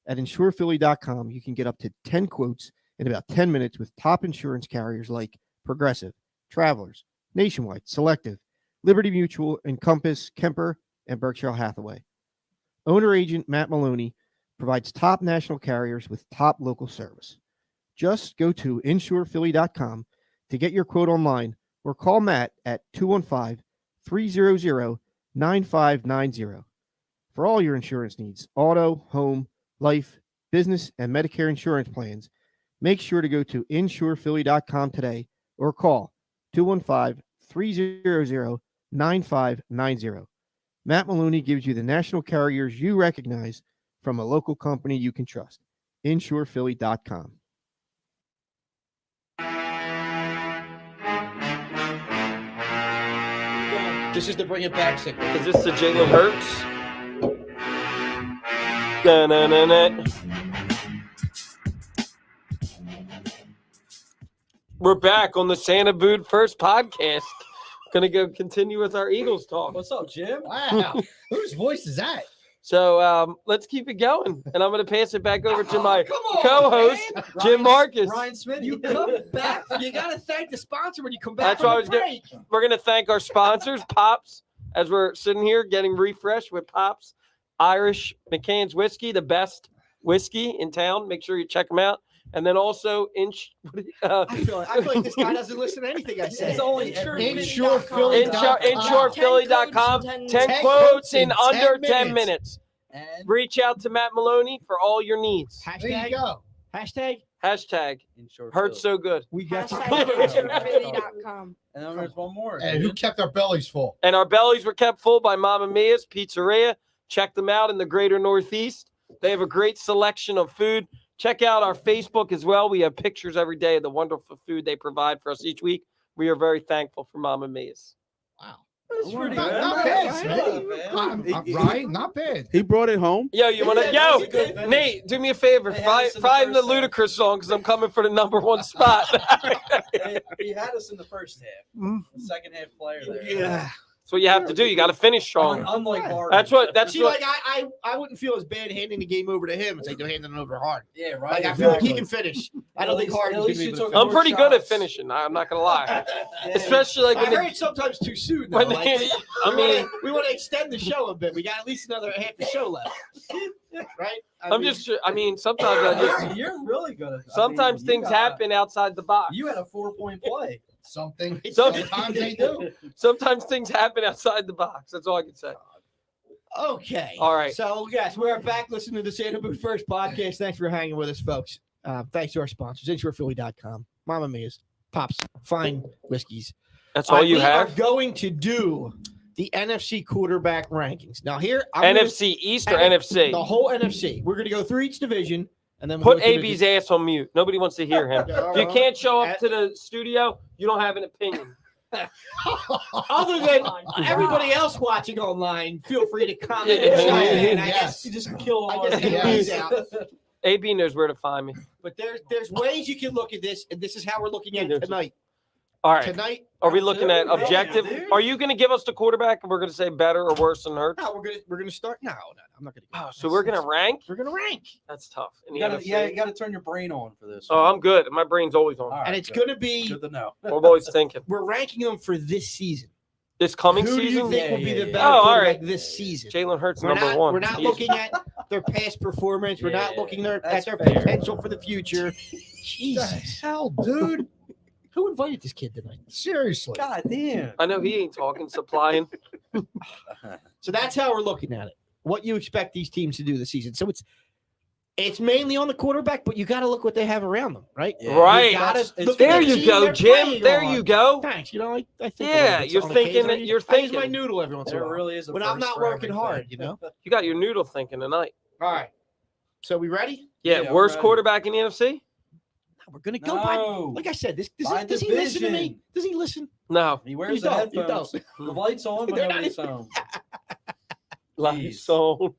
At InsurePhilly.com, you can get up to 10 quotes in about 10 minutes with top insurance carriers like Progressive, Travelers, Nationwide, Selective, Liberty Mutual, Encompass, Kemper, and Berkshire Hathaway. Owner agent Matt Maloney provides top national carriers with top local service. Just go to InsurePhilly.com to get your quote online or call Matt at 215-300-9590. For all your insurance needs, auto, home, life, business, and Medicare insurance plans, make sure to go to insurephilly.com today or call 215-300-9590. Matt Maloney gives you the national carriers you recognize from a local company you can trust. insurephilly.com. This is the bring it back signal. Is this the Jalen Hurts? Da-na-na-na. We're back on the Santa Bood First podcast. Gonna go continue with our Eagles talk. What's up, Jim? Wow. Whose voice is that? So let's keep it going, and I'm gonna pass it back over to my come on, co-host man. Jim Marcus. Ryan Smith. You come back. You got to thank the sponsor when you come back. That's from what I the was break. We're gonna thank our sponsors, Pops, as we're sitting here getting refreshed with Pops Irish McCann's whiskey, the best whiskey in town. Make sure you check them out. And then also I feel like this guy doesn't listen to anything I say. It's only insurephilly.com. 10 quotes in under 10 minutes. And Reach out to Matt Maloney for all your needs. There you Hashtag. go. Hashtag in short hurts Philly. so good. We got you Hashtag covered. insurephilly.com. And then there's one more. And who kept our bellies full? And our bellies were kept full by Mamma Mia's Pizzeria. Check them out in the greater Northeast. They have a great selection of food. Check out our Facebook as well. We have pictures every day of the wonderful food they provide for us each week. We are very thankful for Mamma Mia's. Wow. That's pretty Not, good. not That's bad, good, man. man. Ryan, not bad. He brought it home. Yo, you want to Yeah, yo? that's a good finish. Nate, do me a favor. They had Find us in the find the first half. Ludacris song because I'm coming for the number one spot. He had us in the first half. The second half player there. Yeah. That's what you have to do. You got to finish strong. Unlike Harden. That's what. That's See, what. like I wouldn't feel as bad handing the game over to him as I do handing it over to Hard. Yeah, right. Like I feel like he exactly. can finish. I don't think Harden's At gonna least be you able to took finish. I'm pretty good at shots. finishing. I'm not gonna lie. Yeah. Especially like I when heard the, it's sometimes too soon. Though. when Like, they, I mean, we want to extend the show a bit. We got at least another half the show left, right? I'm just. I mean, sometimes I just. You're really good at Sometimes things happen outside the box. You had a 4-point play. Something. Some- Sometimes they do. Sometimes things happen outside the box. That's all I can say. Okay. All right. So, yes, we're back listening to the Santa Boot First podcast. Thanks for hanging with us, folks. Thanks to our sponsors, insurephilly.com, Mama Mia's, Pops, Fine Whiskeys. That's all you we have. are going to do the NFC quarterback rankings. Now, here, I'm gonna- NFC East or N- NFC? the whole NFC. We're going to go through each division, and then we'll Put go through AB's ass on mute. Nobody wants to hear him. Yeah, If you can't show up to the studio, you don't have an opinion. Other than everybody else watching online, feel free to comment. Yeah. and chime in. I Yes. guess you just kill all I the guess ABs yes. out. AB knows where to find me. But there's ways you can look at this, and this is how we're looking at it tonight. All right. Tonight, Are we looking at Yeah, objective? dude. Are you going to give us the quarterback and we're going to say better or worse than Hurts? no, we're gonna start. No, I'm not gonna. Oh, so we're going to rank? We're gonna rank, That's tough. In You the gotta, NFC. yeah, you got to turn your brain on for this. Oh, one. I'm good. My brain's always on. All right, and it's good. gonna be. Good to know. I'm always thinking. We're ranking them for this season. This coming Who do you season, think will be Yeah, the yeah, better yeah. Oh, all quarterback right. this season? Jalen Hurts We're number not. one. We're not He is- looking at their past performance. We're not Yeah, looking at that's their fair. potential for the future. What the Jesus, hell, dude? who invited this kid tonight? Seriously. God damn. I know he ain't talking, supplying. So that's how we're looking at it. What you expect these teams to do this season. So it's mainly on the quarterback, but you got to look what they have around them, right? Yeah. Right. You gotta It's look at There the you team go, they're Jim. playing There on. you go. Thanks. You know, I think a Yeah, little bit you're on thinking occasion. you're I use my thinking. noodle every once in a There while. really is a When I'm first not for working everything. hard, you know. You got your noodle thinking tonight. All right. So we ready? Yeah, Yeah, I'm worst ready. quarterback in the NFC? No, we're gonna go by. No. Like I said, does By he listen to me? division. Does he listen? No. He wears You the don't, you headphones. The lights on when They're not nobody's home. Lights on.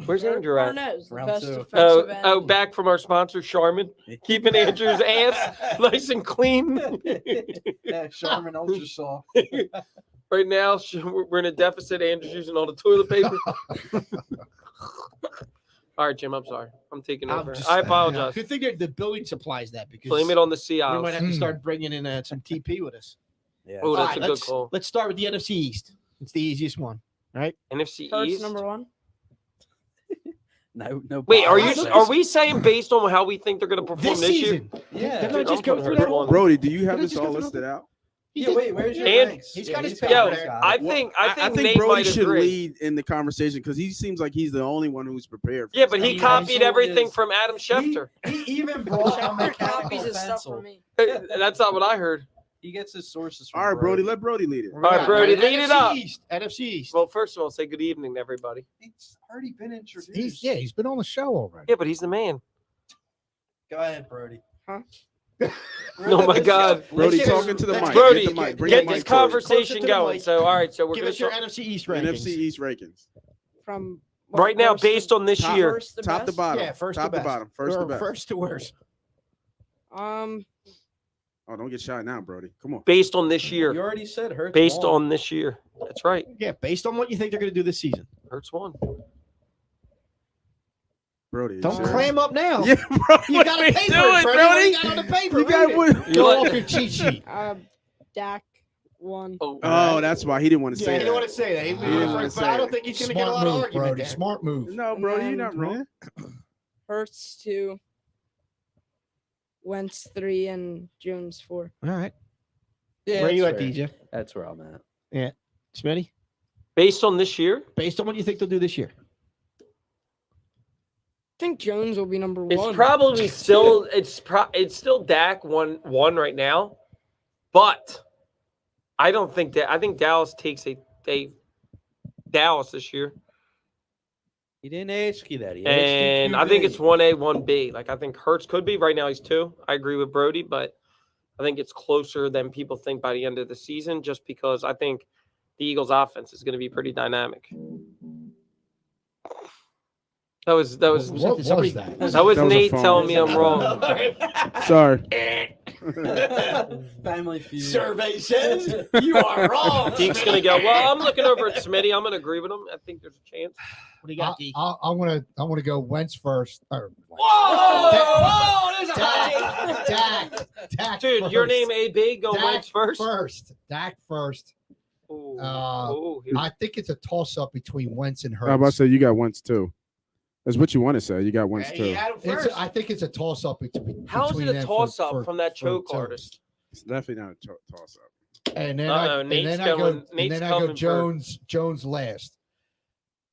Where's Andrew at? Arnaud's the Round best two. defensive end. Oh, back from our sponsor, Charmin. Keeping Andrew's ass nice and clean. Yeah, Charmin Ultra Soft. Right now, we're in a deficit. Andrew's using all the toilet paper. All right, Jim, I'm sorry. I'm taking over. I apologize. Good thing that the building supplies that because Blame it on the we CIs. might have to start bringing in some TP with us. Yeah. Oh, All that's right, a good let's- call. Let's start with the NFC East. It's the easiest one. NFC Hurts East. number one. No. Wait, are bias. you? Are we saying based on how we think they're going to perform This this year? season. Yeah. They're gonna Dude, just I'm go putting through Hurts that one. all. Brody, do you have Can I this just go all through listed out? Yeah, wait, where's your And- ranks? he's Yeah, got his he's paper got there. it. I Well, think I think Nate Brody might should agree. lead in the conversation because he seems like he's the only one who's prepared. Yeah, but he He copied absolutely everything is. from Adam Schefter. He even brought a Shepard mechanical copies his stuff pencil. from me. That's not what I heard. He gets his sources from All right, Brody, let Brody lead it. What do we All right, got? Brody, lead it up. East, NFC East. Well, first of all, say good evening to everybody. He's already been introduced. He's been on the show already. Yeah, but he's the man. Go ahead, Brody. Huh? Oh my God. Brody, Let's get talking to the let's mic. Brody, Get the mic. Bring get the this mic closer. conversation Closer to the going. mic. So, all right, so we're Give going us your to NFC East rankings. NFC East rankings. From right now, worst to- based on this Top- year. worst to Top to best? bottom. Yeah, first top to best. bottom. First Or to best. First to worst. Oh, don't get shot now, Brody. Come on. Based on this You year. already said Hurts. Based won. on this year. That's right. Yeah, based on what you think they're going to do this season. Hurts one. Brody. you Don't serious? clam up now. Yeah, bro. You got a paper, doing, Freddie. What you got on the paper? You got Read it. one. You Go like- off your cheat sheet. Dak won. Oh, that's why he didn't want to Yeah, say he that. didn't want to say that. He didn't wanna but say I don't it. think he's going to get a Smart lot of move, argument Brody. there. Smart move. No, Brody, you're not wrong. Hurts 2. Wentz 3 and Jones 4. All right. Yeah, Where are you at, that's fair. DJ? That's where I'm at. Smitty? Based on this year, Based on what you think they'll do this year. I think Jones will be number 1. it's probably still it's still Dak one right now, but I don't think that. I think Dallas takes a Dallas this year, He didn't ask you that. He asked you and I think it's 1A, 1B. Like I think Hurts could be right now. He's 2. I agree with Brody, but I think it's closer than people think by the end of the season, just because I think the Eagles' offense is going to be pretty dynamic. That was What was somebody- that? that was That was a Nate phone. telling me I'm wrong. Sorry. Family Feud. Survey says you are wrong. Deke's going to go, well, I'm looking over at Smitty. I'm going to agree with him. I think there's a chance. What do you got, Deke? I want to go Wentz first. Or, Whoa! There's a hot take. Dak Dude, your first. name AB, go Dak Wentz first. Dak first. Ooh. Uh, Ooh, I think it's a toss up between Wentz and I was about to Hurts. say you got Wentz too. That's what you want to say. You got Wentz Hey, too. you had him first. I think it's a toss up between. How is between it a them toss up for- from that for choke two. artist? It's definitely not a toss up. And then Uh-oh, I and Nate's then I go going- and Nate's then I go coming for- Jones last.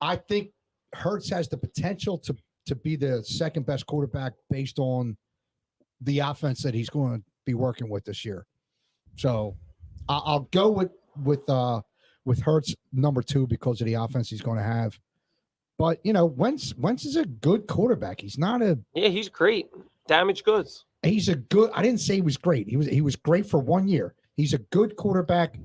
I think Hurts has the potential to be the second best quarterback based on the offense that he's going to be working with this year. So I'll go with Hurts number 2 because of the offense he's going to have. But Wentz is a good quarterback. He's not a Yeah, he's great. Damaged goods. he's a good. I didn't say he was great. He was great for 1 year. He's a good quarterback,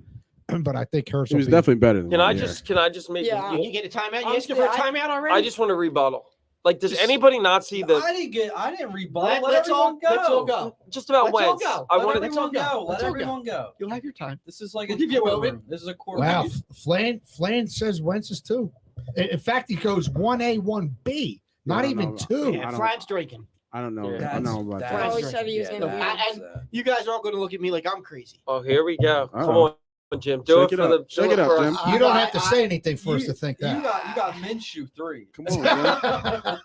but I think Hurts He will was be- definitely better than Can I one year. just make Yeah. You get a timeout? You Honestly, asking for a I- timeout already? I just want to rebuttal. Like, does Just- anybody not see the I didn't rebuttal. Let's all go. just about Let's all Wentz? go. I Let wanted everyone let's all go. go. Let Let's all everyone go. You'll have your time. This is like We'll a give you a courtroom. moment. This is a Wow, courtroom. Flan says Wentz is 2. In fact, he goes 1A, 1B, not I don't even know. 2. Yeah, don't- Flan's drinking. I don't know. Yeah, I don't know about I that. always said he was gonna be- You guys are all going to look at me like I'm crazy. Oh, here we go. Come Uh-oh. on, Jim. Do Shake it it for the up. Shake it up, for Jim. us. You don't have to I- say anything for us to think You that. got Minshew 3. Come on, man.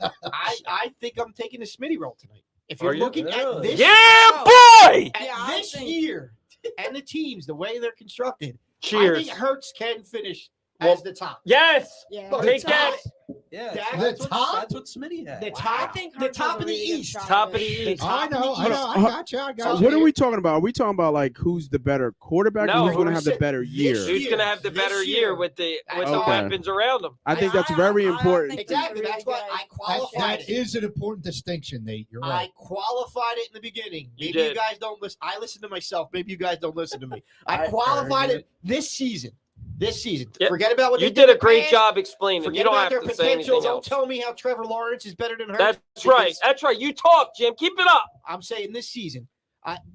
I think I'm taking the Smitty role tonight. If Are you're you? looking at Really? this, Yeah, boy! at Yeah, I this think- year and the teams, the way they're constructed, I Cheers. think Hurts can finish Well, as the top. Yes. Yeah. Look, Take the top, that. Yeah, Dak- that's The what, top? That's what Smitty had. The I top, think the Hurts top has of a the really good East. shot Top of the this. East. I know. I got you. I got What you. are we talking about? Are we talking about like who's the better quarterback No, or who's going to we're have the saying better this year? Who's going to have the This better year. year with the Okay. weapons around him? I think that's I very don't important. think Exactly. he's a That's really why good- I qualified That it. is an important distinction, Nate. You're I right. qualified it in the beginning. You Maybe you did. guys don't listen. I listen to myself. Maybe you guys don't listen to me. I I qualified heard it this season. This season. Yep. Forget about what You they did a in the great past. job explaining. Forget You don't about have their to say potential. anything Don't else. tell me how Trevor Lawrence is better than Hurts. That's right. because That's right. You talk, Jim. Keep it up. I'm saying this season,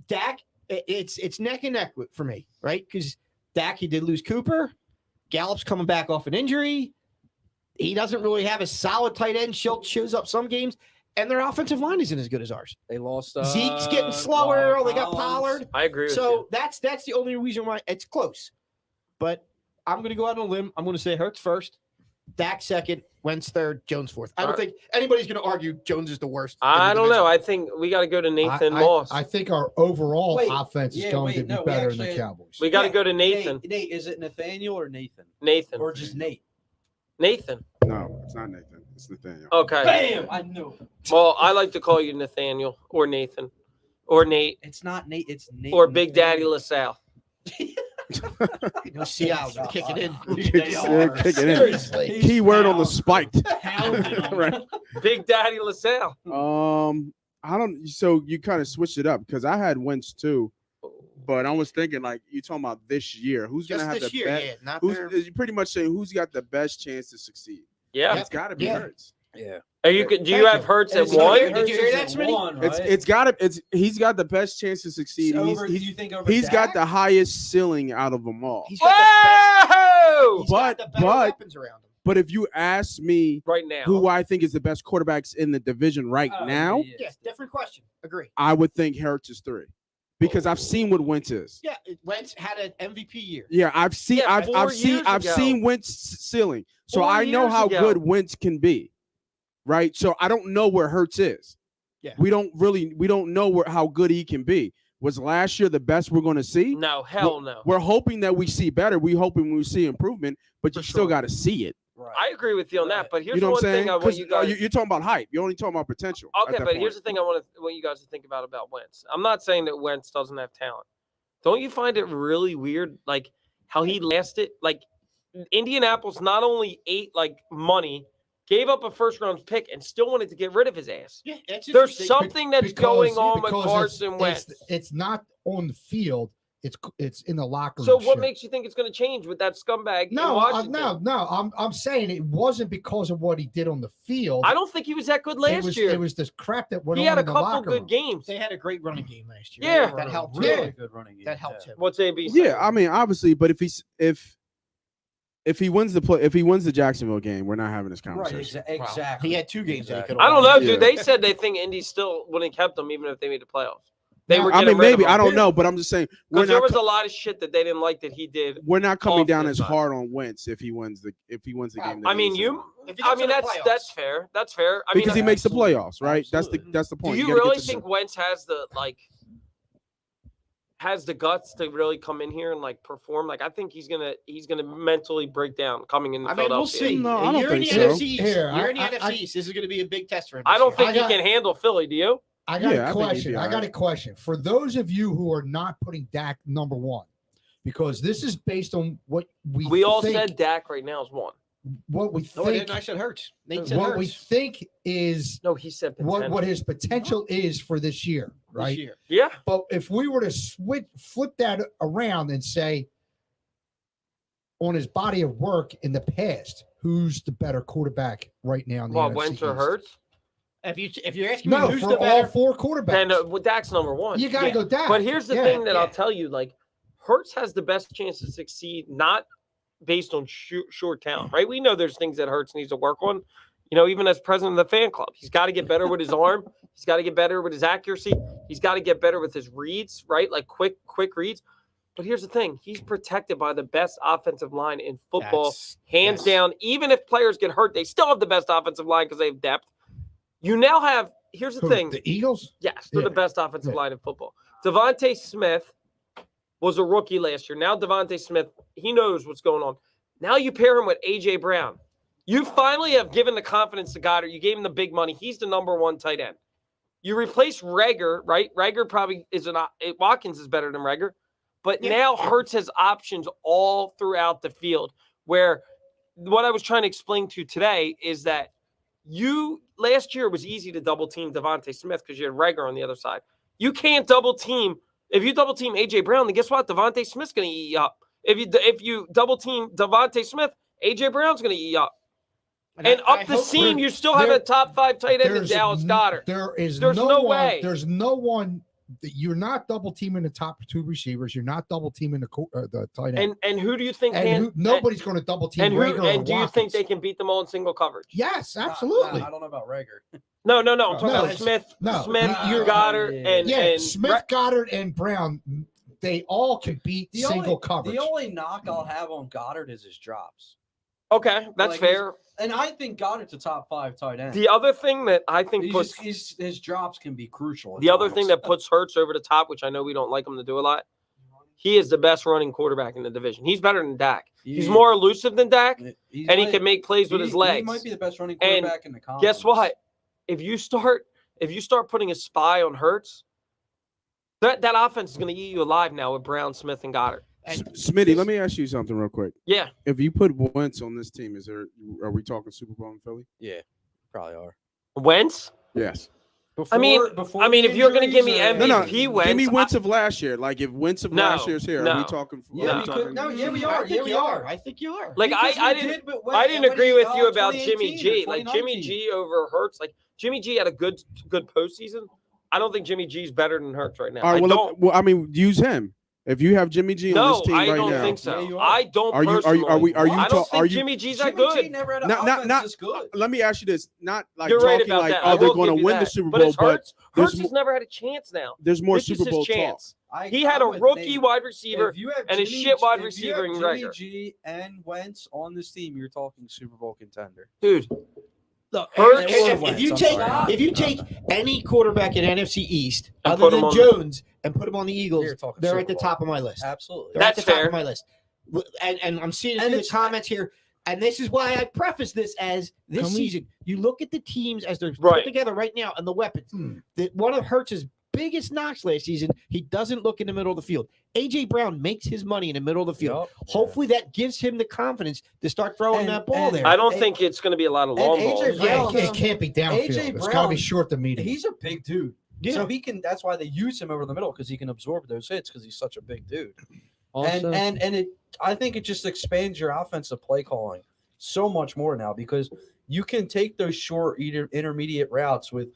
Dak, it's neck and neck for me, right? Because Dak, he did lose Cooper. Gallup's coming back off an injury. He doesn't really have a solid tight end. Schultz shows up some games, and their offensive line isn't as good as ours. They lost. Zeke's getting slower. They got Pollard. I agree with So that's the only reason why it's close. But I'm going to go out on a limb. I'm going to say Hurts first, Dak second, Wentz third, Jones fourth. I don't think anybody's going to argue Jones is the worst. in the I don't know. division. I think we got to go to Nathan I, Moss. I think our overall Wait, offense is yeah, going wait, to be no, we better than the actually- Cowboys. we got to go to Nathan. Nate, is it Nathaniel or Nathan? Nathan. Or just Nate? Nathan. No, it's not Nathan. It's Nathaniel. Okay. Bam! I knew. Well, I like to call you Nathaniel or Nathan or Nate It's not Nate. It's Nate. or Big Daddy LaSalle. You'll see how they'll kick it in. Kick it in. Seriously. Keyword on the spiked. right. Big Daddy LaSalle. I don't. So you kind of switched it up because I had Wentz too, but I was thinking like you talking about this year. Who's Just gonna have this the year, best? yeah. Not Who's their, you pretty much saying who's got the best chance to succeed? Yeah. It's got to be Yeah. Hurts. Yeah. Are you? Do you Thank have you. Hurts at Is it one? Did you hear that, Hurts Smitty? is one, right? It's got to. He's got the best chance to succeed. Over, He's you think over he's got Dak? the highest ceiling out of them all. he's got the best. Whoa! He's got the better weapons around him. But if you ask me Right now. who I think is the best quarterbacks in the division right Oh, now, yeah. Yeah, different question. Agree. I would think Hurts is 3 because I've seen what Wentz is. Yeah, Wentz had an MVP year. Yeah, I've seen Yeah, I've 4 seen years I've ago. seen Wentz ceiling. So 4 I know years how ago. good Wentz can be. Right? So I don't know where Hurts is. Yeah. We don't know how good he can be. Was last year the best we're going to see? No, hell no. We're hoping that we see better. We hoping we see improvement, but you For still sure. got to see it. Right. I agree with you on that, Right. but here's You know what one I'm saying? thing I want 'Cause, you guys. you're talking about hype. You're only talking about potential. at Okay, that but here's the point. thing I want you guys to think about Wentz. I'm not saying that Wentz doesn't have talent. Don't you find it really weird, like how he lasted? Like Indianapolis not only ate like money, gave up a first-round pick, and still wanted to get rid of his ass. Yeah, it's There's interesting. something that's Because- going on with because Carson Wentz. It's not on the field. It's in the locker room. So what shit. makes you think it's going to change with that scumbag in No, Washington? no. I'm saying it wasn't because of what he did on the field. I don't think he was that good last year. It was this crap that went He on had a in the couple locker good room. games. They had a great running game last year. Yeah. that helped. Really him. good running game. That helped him. What's AB saying? Yeah, I mean, obviously, but if he wins the Jacksonville game, we're not having this Right. conversation. Exactly. He had 2 games that he could. I don't know, Yeah. dude. They said they think Indy still wouldn't have kept him even if they made the playoffs. They were I getting mean, rid maybe of him. I don't know, but I'm just saying we're Because there not was a lot of shit that they didn't like that he did. we're not coming off down the as side. hard on Wentz if he wins the game. that I he mean, needs to you. win. If he I gets mean, to the that's playoffs. fair. That's fair. I because mean, he makes the absolutely. playoffs, right? Absolutely. That's the do point. you gotta get really to think Wentz has the guts to really come in here and like perform? Like, I think he's gonna mentally break down coming in. I mean, we'll Philadelphia. see. No, I don't You're in the think so. NFC East. Here, You're in the I- NFC East. This is going to be a big test for him. I this don't year. think I he got- can handle Philly. Do you? I got Yeah, I a think he'd question. be I all got right. a question for those of you who are not putting Dak number 1, because this is based on what We all think, said Dak right now is one. what we No, I think. didn't. I said Hurts. Nate said What we Hurts think is No, he said potential. what his potential is for this year, this right? year. Yeah. But if we were to flip that around and say, on his body of work in the past, who's the better quarterback right now in the Well, NFC Wentz or East? Hurts? If you're asking me No, who's for the all better, 4 quarterbacks. Then well, Dak's number one. you got to yeah. go Dak. But here's the Yeah. thing that I'll yeah. tell you: like, Hurts has the best chance to succeed, not based on short talent, right? We know there's things that Hurts needs to work on. You know, even as president of the fan club, he's got to get better with his arm. He's got to get better with his accuracy. He's got to get better with his reads, right? Like quick reads. But here's the thing: he's protected by the best offensive line in football, That's- hands yes. down. Even if players get hurt, they still have the best offensive line because they have depth. You now have. Here's the Who, thing: the Eagles? yes, they're the Yeah. best offensive Yeah. line in football. Devontae Smith was a rookie last year. Now Devontae Smith, he knows what's going on. Now you pair him with A.J. Brown. You finally have given the confidence to Goddard. You gave him the big money. He's the number 1 tight end. You replace Rager, right? Rager probably is Watkins is better than Rager. But Yeah. now Hurts has options all throughout the field, where what I was trying to explain to you today is that last year it was easy to double team Devontae Smith because you had Rager on the other side. You can't double team. If you double team A.J. Brown, then guess what? Devontae Smith's going to eat you up. If you double team Devontae Smith, A.J. Brown's going to eat you up. And I up the hope seam, we're- you still have a top 5 tight end in There's Dallas Goddard. There's no no way. one. There's no one. That you're not double teaming the top 2 receivers. You're not double teaming the tight end. And who do you think Nobody's going to double team and Rager or do you think Watkins. they can beat them all in single coverage? Yes, absolutely. I don't know about Rager. No. I'm talking No, about Smith, no. You're- Goddard, yeah. and Yeah, Smith, Goddard, and Brown. They all can beat single coverage. The only knock I'll have on Goddard is his drops. Okay, that's Like, fair. And I think Goddard's a top 5 tight end. The other thing that I think He's puts just, his drops can be crucial. at the other times. thing that puts Hurts over the top, which I know we don't like him to do a lot, he is the best running quarterback in the division. He's better than Dak. He's more elusive than Dak, and he can make plays with his legs. He might be the best running And quarterback in the conference. Guess what? If you start putting a spy on Hurts, that offense is going to eat you alive now with Brown, Smith, and Goddard. And Smitty, let me ask you something real quick. Yeah. If you put Wentz on this team, are we talking Super Bowl in Philly? Yeah, probably are. Wentz? Yes. Before, if you're going to give me injuries, MVP Wentz, Give me Wentz of last year. Like if Wentz of last year's here, are we talking? Yeah, we are. Yeah, we are. I think you are. like I didn't agree with you about Jimmy G. Like Jimmy G over Hurts. Like Jimmy G had a good postseason. I don't think Jimmy G's better than Hurts right now. All right, well, I mean, use him. If you have Jimmy G on this team I right don't now, think so. Yeah, you are. I don't. Are you I don't think are you Jimmy G's Jimmy that good. G never had an Not- offense this good. let me ask you this: not like You're right talking about like that. I they're will going to give you win the that. Super But Bowl, it's but Hurts there's has never had a chance now. there's more This is Super his Bowl talk. chance. He had a rookie wide receiver. If you have and a Jimmy shit G- wide if you receiver have in Jimmy Rager. G and Wentz on this team, you're talking Super Bowl contender. Dude, Look, Hurts- if you take any quarterback in NFC East And other put him than on Jones and put him on the Eagles, You're talking they're Super at the Bowl. top of my list. Absolutely. They're at That's the top fair. of my list. And I'm seeing it And in the it's- comments here. And this is why I preface this as this Can we- season. You look at the teams as they're Right. put together right now and the weapons. That one of Hurts's biggest knocks last season, he doesn't look in the middle of the field. AJ Brown makes his money in the middle of the field. Yup. Hopefully that gives him the confidence to start throwing And- that ball and there. I don't think it's going to be a lot of and long AJ balls. Brown- Yeah, it can't be downfield. AJ It's got to Brown, be short to medium. He's a big dude. Yeah. So he can. That's why they use him over the middle because he can absorb those hits because he's such a big dude. Also, And it. I think it just expands your offensive play calling so much more now because you can take those short intermediate routes with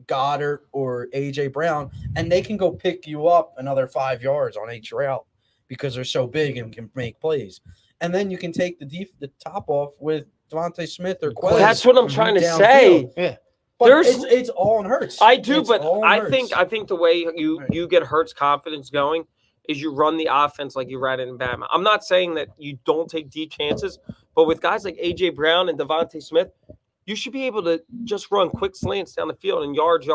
Goddard or AJ Brown, and they can go pick you up another 5 yards on each route because they're so big and can make plays. And then you can take the top off with Devontae Smith or Quez. That's what I'm trying to downfield. say. Yeah. But There's- it's all on Hurts. I do, It's but all on I Hurts. think the way you get Hurts confidence going is you run the offense like you ran it in Bama. I'm not saying that you don't take deep chances, but with guys like AJ Brown and Devontae Smith, you should be able to just run quick slants down the field and yards.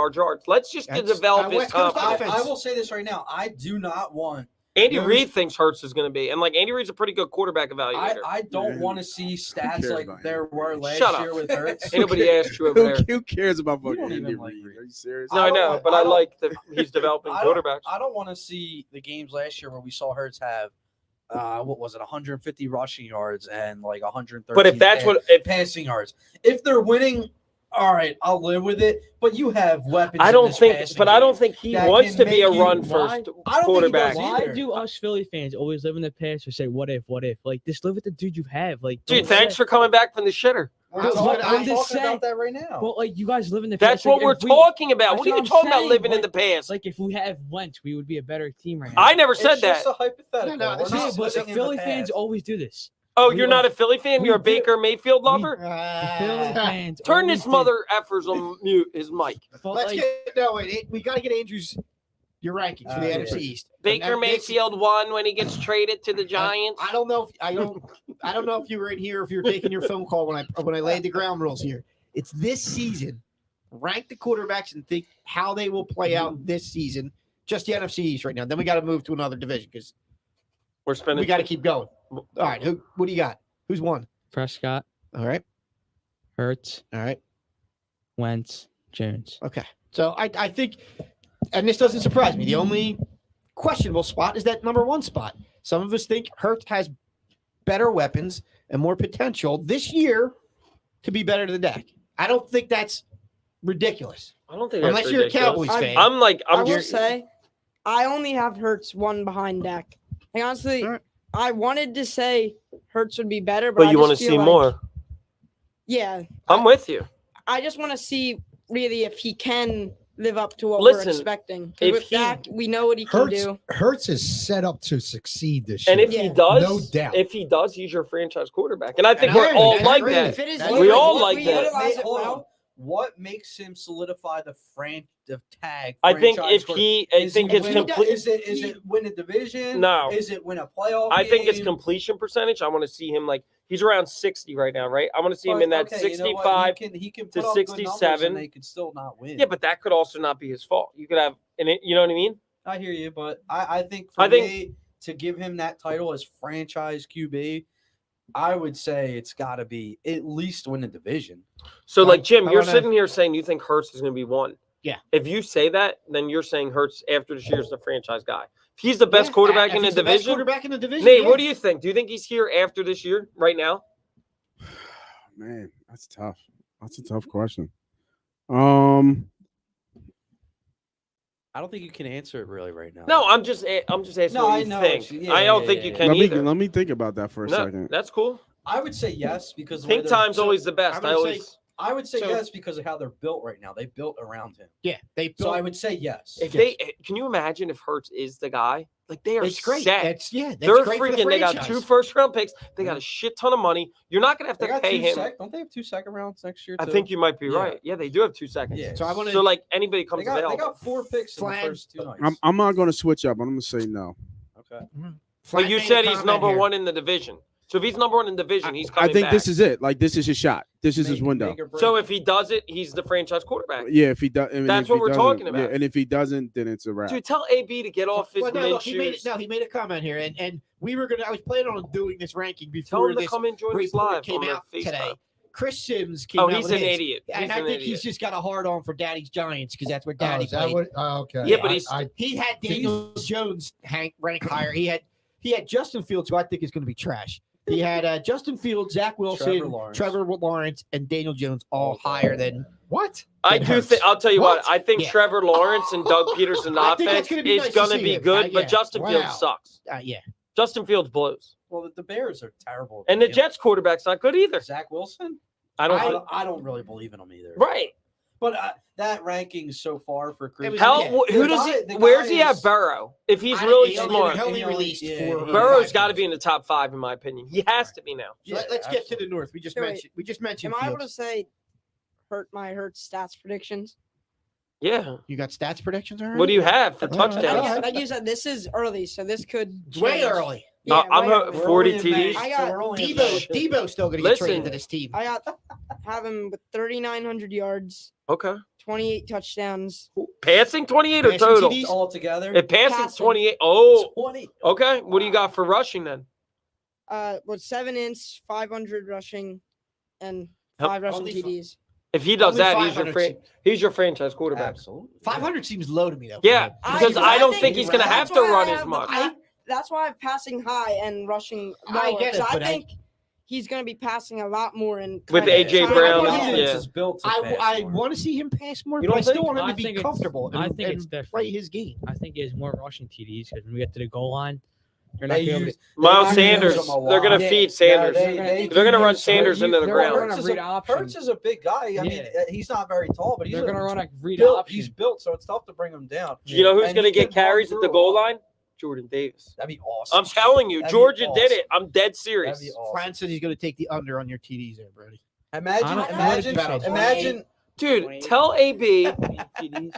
Let's just That's develop our his West Coast confidence. offense. I will say this right now. I do not want. Andy Those- Reid thinks Hurts is going to be, and like Andy Reid's a pretty good quarterback evaluator. I don't Yeah. want to see stats cares like about there Andy were Reid? last Shut up. year with Hurts. Ain't nobody asked you over there. Who cares about You fucking don't Andy even like Reid? Reid. Are you serious? No, I know, don't- but I I don't- like that he's developing I don't- quarterbacks. I don't want to see the games last year where we saw Hurts have, what was it, 150 rushing yards and like 130. But if that's what if passing yards, if they're winning, all right, I'll live with it. But you have weapons. I in don't this think, passing but I don't game. think he that wants can to be a make you- run why- first I don't think he quarterback. does why either. do us Philly fans always live in the past or say what if? Like, just live with the dude you have. Like, Dude, don't thanks say- for coming back from the shitter. I'm That's talking, what I'm I'm just talking saying. about that right now. Well, like you guys live in the That's past. what like, we're if we- talking about. that's What are you what I'm talking about saying, living in but- the past? Like if we had Wentz, we would be a better team right now. I never said it's that. just a hypothetical. No, We're this not Yeah, is- but living the in Philly the fans past. always do this. Oh, we you're are- not a Philly fan? we You're a do. Baker Mayfield lover? The Philly fans Turn always this do- mother effers on mute, his mic. but, Let's like, get no. We got to get Andrew's your rankings for the Yeah. NFC East. Baker And this- Mayfield won when he gets traded to the Giants. I don't know. I don't know if you were in here, if you were taking your phone call when I laid the ground rules here. It's this season. Rank the quarterbacks and think how they will play out this season. Just the NFC East right now. Then we got to move to another division because We're spending. we got to keep going. All right. What do you got? Who's won? Prescott, All right. Hurts, All right. Wentz, Jones. Okay. So I think, and this doesn't surprise me. The only questionable spot is that number one spot. Some of us think Hurts has better weapons and more potential this year to be better than Dak. I don't think that's ridiculous. I don't think that's Unless you're a ridiculous. Cowboys fan. I will I'm say, I only have Hurts one behind Dak. Like, honestly, All right. I wanted to say Hurts would be better, but but you want want to see more. Yeah, I'm with you. I just want to see really if he can live up to what Listen, we're expecting. 'Cause if with he- Dak, we know what he can Hurts, do. Hurts is set up to succeed this And year. if he Yeah. does, No doubt. if he does, he's your franchise quarterback. And I think And I we're agree. all And I like agree. that. If it is, We all if like we that. utilize it Hold on. well, what makes him solidify the tag? I think franchise if quarter- he, I is think he it's win- complete. Is it win a division? No. Is it win a playoff? I think it's game? completion percentage. I want to see him like he's around 60 right now, right? I want to see him But, in that okay, you know what? 65. He can to put up good numbers 67. and they could still not win. Yeah, but that could also not be his fault. You could have, and it, you know what I mean? I hear you, but I think for I think- me to give him that title as franchise QB, I would say it's got to be at least win a division. So, like Jim, I you're wanna- sitting here saying you think Hurts is going to be one. Yeah. If you say that, then you're saying Hurts after this year is the franchise guy. If he's the best quarterback If in the he's best division, quarterback in the division. Nate, yeah. what do you think? Do you think he's here after this year, right now? Man, that's tough. That's a tough question. I don't think you can answer it really right now. No, I'm just asking No, what I you know think. what you- yeah, I don't yeah, think yeah, you yeah. can let me either. let me think about that for a No, second. that's cool. I would say yes because the way Pink they're- time's always the best. I'm I gonna always. I would say So- yes because of how they're built right now. They built around him, Yeah, they so built. I would say yes. If they can you imagine if Hurts is the guy? Like they are it's great. set. That's that's They're great for the freaking. They got franchise. 2 first-round picks. They got a shit ton of money. You're not gonna have They to got pay him. Don't they have 2 second rounds next year? I too? think you might be Yeah. right. Yeah, they do have 2 seconds. Yeah. So I want to. So like anybody comes They got available. 4 picks in the Flan- first 2 nights. I'm not going to switch up. I'm going to say no. Okay. But you said he's number 1 in the division. So if he's number 1 in the division, he's I coming think back. this is it. Like this is his shot. This is his window. So if he does it, he's the franchise quarterback. Yeah, if he does, That's what we're talking about. Yeah, and if he doesn't, then it's a wrap. Dude, tell AB to get off his Well, no, look, he made Minshew's. he made a comment here, and we were gonna. I was planning on doing this ranking Tell before him to this come and join us report live came on out the today. FaceTime. Chris Sims came Oh, out he's with an his. idiot. And He's I an think he's idiot. just got a hard on for Daddy's Giants because that's where Daddy is that played. what? Okay. Yeah, but he's- He had Daniel Jones rank higher. He had Justin Fields, who I think is going to be trash. He had Justin Fields, Zach Wilson, Trevor Lawrence, and Daniel Jones all higher than what? I That do hurts. think. I'll tell you what. What? I think Yeah. Trevor Lawrence and Doug Peterson I think offense that's gonna be is nice to going to see be him. good, Yeah. but Justin Wow. Fields sucks. yeah. Justin Fields blows, Well, the Bears are terrible. and the Jets quarterback's not good either. Zach Wilson. I don't. I don't really believe in him either. Right. But that ranking so far for Chris. was- Hell, Yeah. who The does guy- he? the Where's guy he have is- Burrow? If he's I- really he only- smart, he only Yeah, released yeah, four. yeah. Burrow's got to be in the top 5 in my opinion. He has to be now. So let's get to the North. We just Wait, mentioned. We just mentioned. Am I able to Fields. say Hurts stats predictions? Yeah. You got stats predictions already? What do you have for All right. touchdowns? Yeah. Like you said, this is early, so this could Way change. early. Yeah, I'm way ho- early. 40 We're only in May, TDs. I so got we're only in May. Debo's still going to get Listen. traded to this team. I have him with 3,900 yards, Okay. 28 touchdowns. Passing 28 or Passing total? TDs? all together. If passing's Passing. 28. Oh, 20. okay. What do you got for rushing then? With 7 inch, 500 rushing, and How- 5 rushing only TDs. If he does Only that, he's your 500 he's your franchise quarterback. Absolutely. 500 seems low to me though. Yeah, I- because I don't think think he's going to have that's to why I run have as the much. pa- That's why I'm passing high and rushing I lower. get it, 'cause but I think he's going to be passing a lot more and With AJ I Brown, want him to- yeah. Is built to I pass more. want to see him pass more, You but don't I still think? want him to I be think it's- comfortable I and, think it's and different. play his game. I think he has more rushing TDs because when we get to the goal line, you're not They going to be able use- to. Miles They're Sanders, gonna use him a they're going lot. to feed Yeah, Sanders. they They're going to run use- Sanders into the they're ground. gonna Hurts is read a- option. Hurts is a big guy. I mean, Yeah. he's not very tall, but he's They're going to run a read built. option. He's built, so it's tough to bring him down. You know who's And going to he get can run carries at the through goal a lot. line? Jordan Davis. That'd be awesome. I'm telling you, That'd be Georgia did awesome. it. I'm dead serious. That'd be awesome. Fran said he's going to take the under on your TDs there, Brody. Imagine, I don't- imagine, I don't- imagine. Dude, tell AB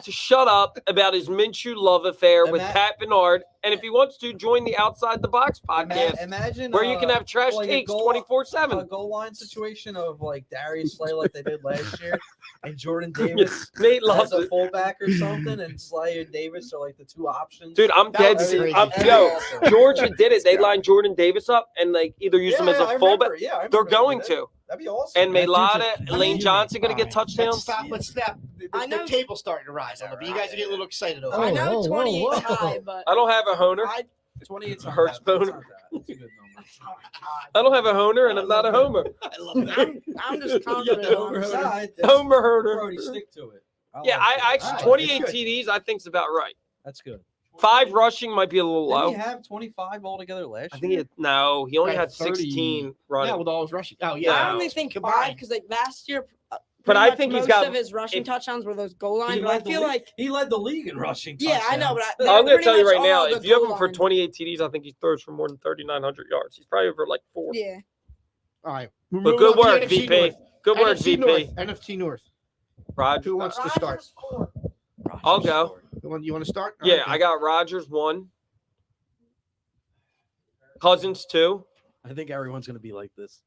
to shut up about his Minshew love affair with Ima- Pat Bernard, and if he wants to, join the Outside the Box podcast, Imagine where you can have trash like a takes goal- 24/7. a goal line situation of like Darius Slay like they did last year, and Jordan Davis Nate as loves a it. fullback or something, and Slay and Davis are like the 2 options. Dude, I'm That dead was serious. crazy. Yo, Georgia did it. They lined Jordan Davis up and like either use him as I a fullback. remember, yeah, I They're remember going that. to. That'd be awesome. And That dude's Mailata, a Lane human. Johnson going to All get right, touchdowns. Let's stop. I know- The table's starting to rise a little bit. You guys are getting a little excited over I it. know whoa, 28 whoa. high, but I don't have a honer. I 28's not Hurts bad. That's boner. not bad. That's a good number. I don't have a honer, and I'm not a homer. I love that. I'm just confident. the on over- this. Nah, it's- Homer herder. Brody, stick to it. Yeah, like I it. actually Alright, 28 that's good. TDs. I think's about right. That's good. 5 rushing might be a little Didn't low. he have 25 altogether last I year? think he only Had had 30. 16 running. Yeah, with all his rushing. Oh yeah. I No. only think Combined. 5 because like last year, But pretty I much think he's most got- of his rushing if- touchdowns were those goal He lines. But led I the feel league- like he led the league in rushing. Yeah, I know, but touchdowns. I- I'm going to pretty tell you much right now, all the if you have goal him for line. 28 TDs, I think he throws for more than 3,900 yards. He's probably over like 4. yeah. All right. But good work, VP. Good work, NFC VP. North. NFC North. Roger. Who wants to start? I'll go. You want to start? All Yeah, right, I got Rodgers 1. Cousins 2. I think everyone's gonna be like this.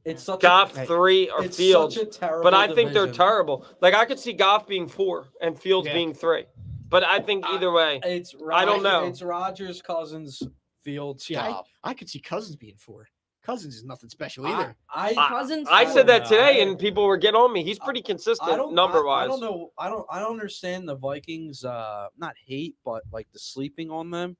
It's such Goff a 3 or it's Fields. such a terrible. But I think they're division. terrible. Like I could see Goff being 4 and Fields Yeah. being 3. But I think either way. It's I don't know. It's Rodgers, Cousins, Fields, See, Goff. I could see Cousins being 4. Cousins is nothing special I, either. I, Cousins. I said that No, today I- and people were getting on me. He's pretty consistent number wise. I don't know. I don't understand the Vikings. Not hate, but like the sleeping on them.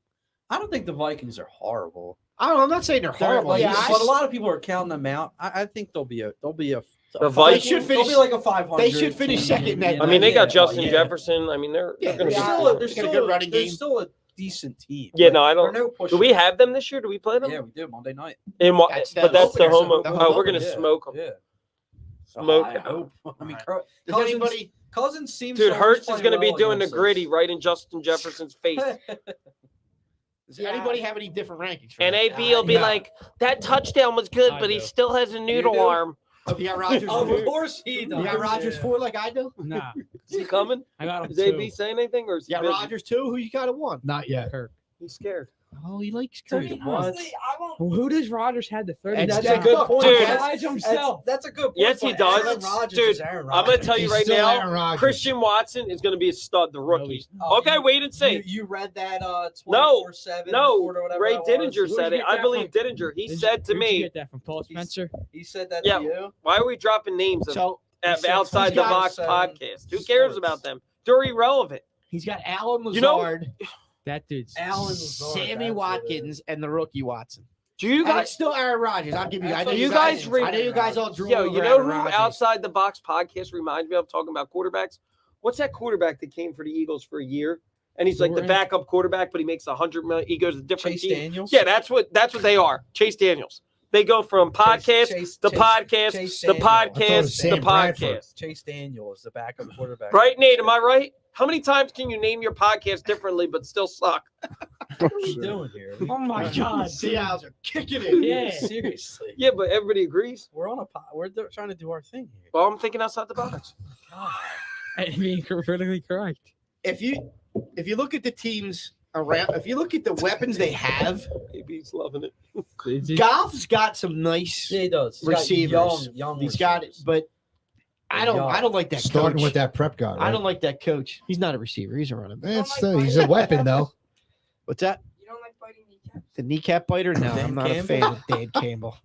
I don't think the Vikings are horrible. I don't know. I'm not saying they're horrible. Like, Yeah, but a lot of people are counting them out. I think they'll be a. The They Vikings should They'll finish- be like a 500. they should finish team. second in that- I mean, they got Yeah, Justin yeah. Jefferson. I mean, they're Yeah, going to They're Yeah. still, They they're got a still, good running they're game. still a decent team. Yeah, no, I They're don't. no push. Do we have them this year? Do we play them? Yeah, we did Monday night. That's But that's the opener, home. so the home We're going to Yeah, smoke them. Yeah. Smoke I 'em. hope. I mean, Does Cousins, anybody? Cousins seems. Dude, to always Hurts is play going to be well doing the against gritty us. right in Justin Jefferson's face. Does anybody have any different rankings? For And that? AB will be Yeah. like, that touchdown was good, I but he do. still has a noodle do? arm. You got Rodgers. Of 4? course he does. You got Rodgers Yeah. 4 like I do. Nah, Is he coming? I got him Is AB too. saying anything? Or is he You got busy? Rodgers 2. Who you got at 1? Not yet. Kirk. He's scared. Oh, he likes Dude, Kirk. what? Honestly, I won't. Well, who does Rodgers had the 30? That's That's a good point. Dude. That's, himself. that's a good point. Yes, he but does. Aaron Rodgers Dude, is Aaron I'm Rodgers. going to tell you He's right still now, Aaron Rodgers. Christian Watson is going to be a stud, the rookie. he's Oh, Okay, you- wait and see. You read that 24/7 No, report or whatever Ray that was? Dininger Where'd said you it. get I that believe from? Dininger. He Did said to where'd you me, get that from Paul Spencer? He said that Yeah. to you. why are we dropping names of So said outside the box 24/7 podcast? Who cares sports. about them? They're irrelevant. he's got Alan Lazard, You know- That dude's Allen Lazard, Sammy that's what it Watkins, and the rookie Watson. Do you And it's guys? still Aaron Rodgers. I'll give you. I That's know what you you guys. guys I know you guys all drew. Yo, over you know Aaron who Rodgers. outside the box podcast reminds me of talking about quarterbacks? What's that quarterback that came for the Eagles for a year? And he's like the Jordan? backup quarterback, but he makes $100 million. He goes to different Chase teams. Daniels. Yeah, that's what they are. Chase Daniels. They go from podcast, the podcast, Chase the Daniel. podcast, Sam the Bradford. podcast. Chase Daniel is the backup quarterback. Right, Nate? Am I right? How many times can you name your podcast differently but still suck? What are you doing here? Oh my God. Seattle's are kicking it. Yeah. Seriously. Yeah, but everybody agrees. We're on a we're trying to do our thing here. Well, I'm thinking outside the box. God. I mean, politically correct. If you look at the teams around, if you look at the weapons they have, AB's loving it. It's just- Goff's got some nice. Yeah, he does. He's got Receivers. young He's got it, receivers. but I don't like that. Starting coach. with that prep guy. I Right? don't like that coach. He's not a receiver. He's a running back. He's a weapon though. What's that? You don't like biting kneecaps? The kneecap biter? No, Dan I'm not Campbell? a fan of Dan Campbell.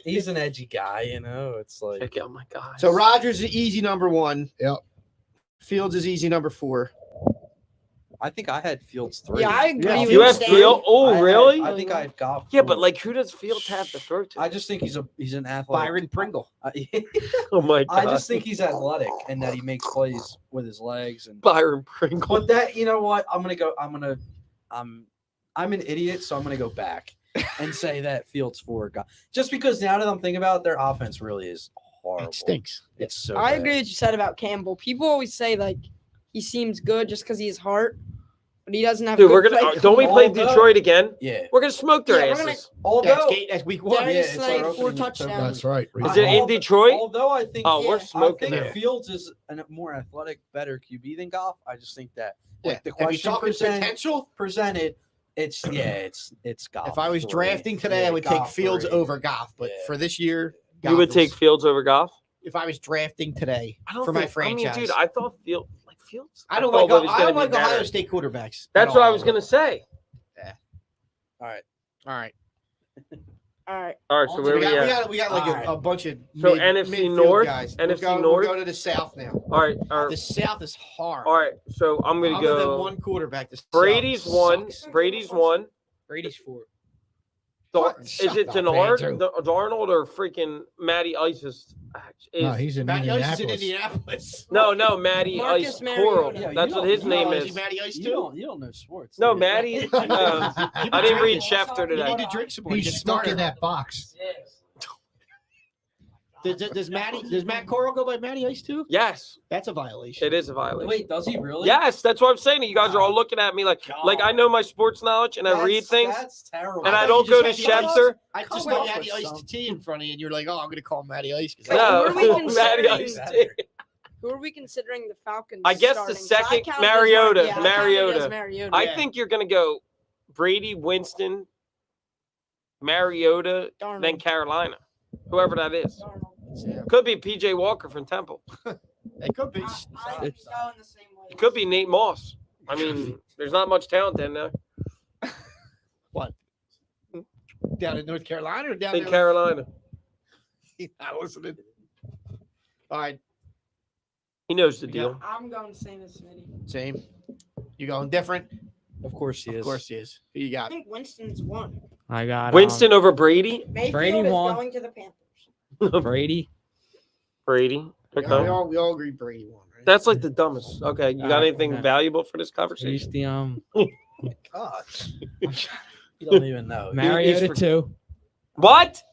He's an edgy guy, you know. It's like Check out my guys. So Rodgers is easy number 1. Yep. Fields is easy number 4. I think I had Fields 3. Yeah, I agree. Yeah, with you have Stan. Field? Oh, really? I think I have Goff. Yeah, but like, who does Fields have to throw to? I just think he's an athletic. Byron Pringle. Oh my god! I just think he's athletic and that he makes plays with his legs and. Byron Pringle. But that, you know what? I'm an idiot, so I'm gonna go back and say that Fields 4 got just because now that I'm thinking about it, their offense really is horrible. It stinks. It's so. I bad. agree with what you said about Campbell. People always say like he seems good just because he has heart, but he doesn't have. Dude, good we're gonna play don't we play Although- Detroit again? Yeah. We're gonna smoke their Yeah, we're gonna- asses. Although That's week 1. Darius Yeah, it's Slay, our 4 opening touchdowns. That's right. Is it in Detroit? Although I think Oh, we're Yeah. I smoking think there. Fields is a more athletic, better QB than Goff. I just think that like the If you're question talking potential, presented, it's Goff. if I was for me. drafting today, Yeah, I would take Goff Fields for me. over Goff. But Yeah. for this year, You would Goff take is- Fields over Goff? if I was drafting today I don't for my think, franchise. I mean, dude, I thought Fields. I don't thought like. he was I gonna don't be like better. Ohio State quarterbacks. That's at what I all. was gonna say. All right. All right. All right. All right, so So where we got, we we at? got we got like All right. a bunch of So NFC midfield North, guys. NFC we'll North. go to the South now. All right, all The right, South is hard. all right. So I'm gonna Other than go. one quarterback. The South Brady's one. sucks. Brady's one. Brady's 4. Is Shut it up, Denard, Andrew. Darnold, or freaking Matty Ice's? No, he's in Matty Ice is in Indianapolis. Indianapolis. No, Matty Marcus Ice Mariota. Coral. Yeah, you That's what don't- his you name Is is. he Matty Ice You too? don't know sports. No, do you? Matty. I didn't read Schefter You need today. to drink some more. He's Get stuck smarter. in that box. Does Matt Corral go by Matty Ice too? Yes, That's a violation. it is a violation. Wait, does he really? Yes, that's what I'm saying. You guys are all looking at me like I know my sports knowledge and I read things. That's terrible. And I thought don't you go to just had the Schefter. I just Come know up Matty with Ice to something. T in front of you, and you're like, oh, I'm gonna call him Matty Ice. 'Cause No, Who are we Matty considering? Ice did. Who are we considering the Falcons? I guess the starting? 'Cause I second, counted as Mariota. Yeah, I counted Mariota. as Mariota. I Yeah. think you're going to go Brady, Winston, Mariota, Darnold. then Carolina. Whoever that is. Darnold. Could be PJ Walker from Temple. It could be. I was going the same way. It could be Nate Moss. I mean, there's not much talent in there. What? Down in North Carolina or down In there? Carolina. Not listening. All right, He knows the Yeah. deal. I'm going same as Smitty. same. You going different? Of course he is. Of course he is. Who you I got? think Winston's one. I got Winston over Brady? Mayfield Brady is won. going to the Panthers. Brady. Brady. Okay. Yeah, we all agree Brady won, right? That's like the dumbest. Okay. You got anything Okay. valuable for this Who's conversation? the Gosh. You don't even know. Mariota for- 2. What?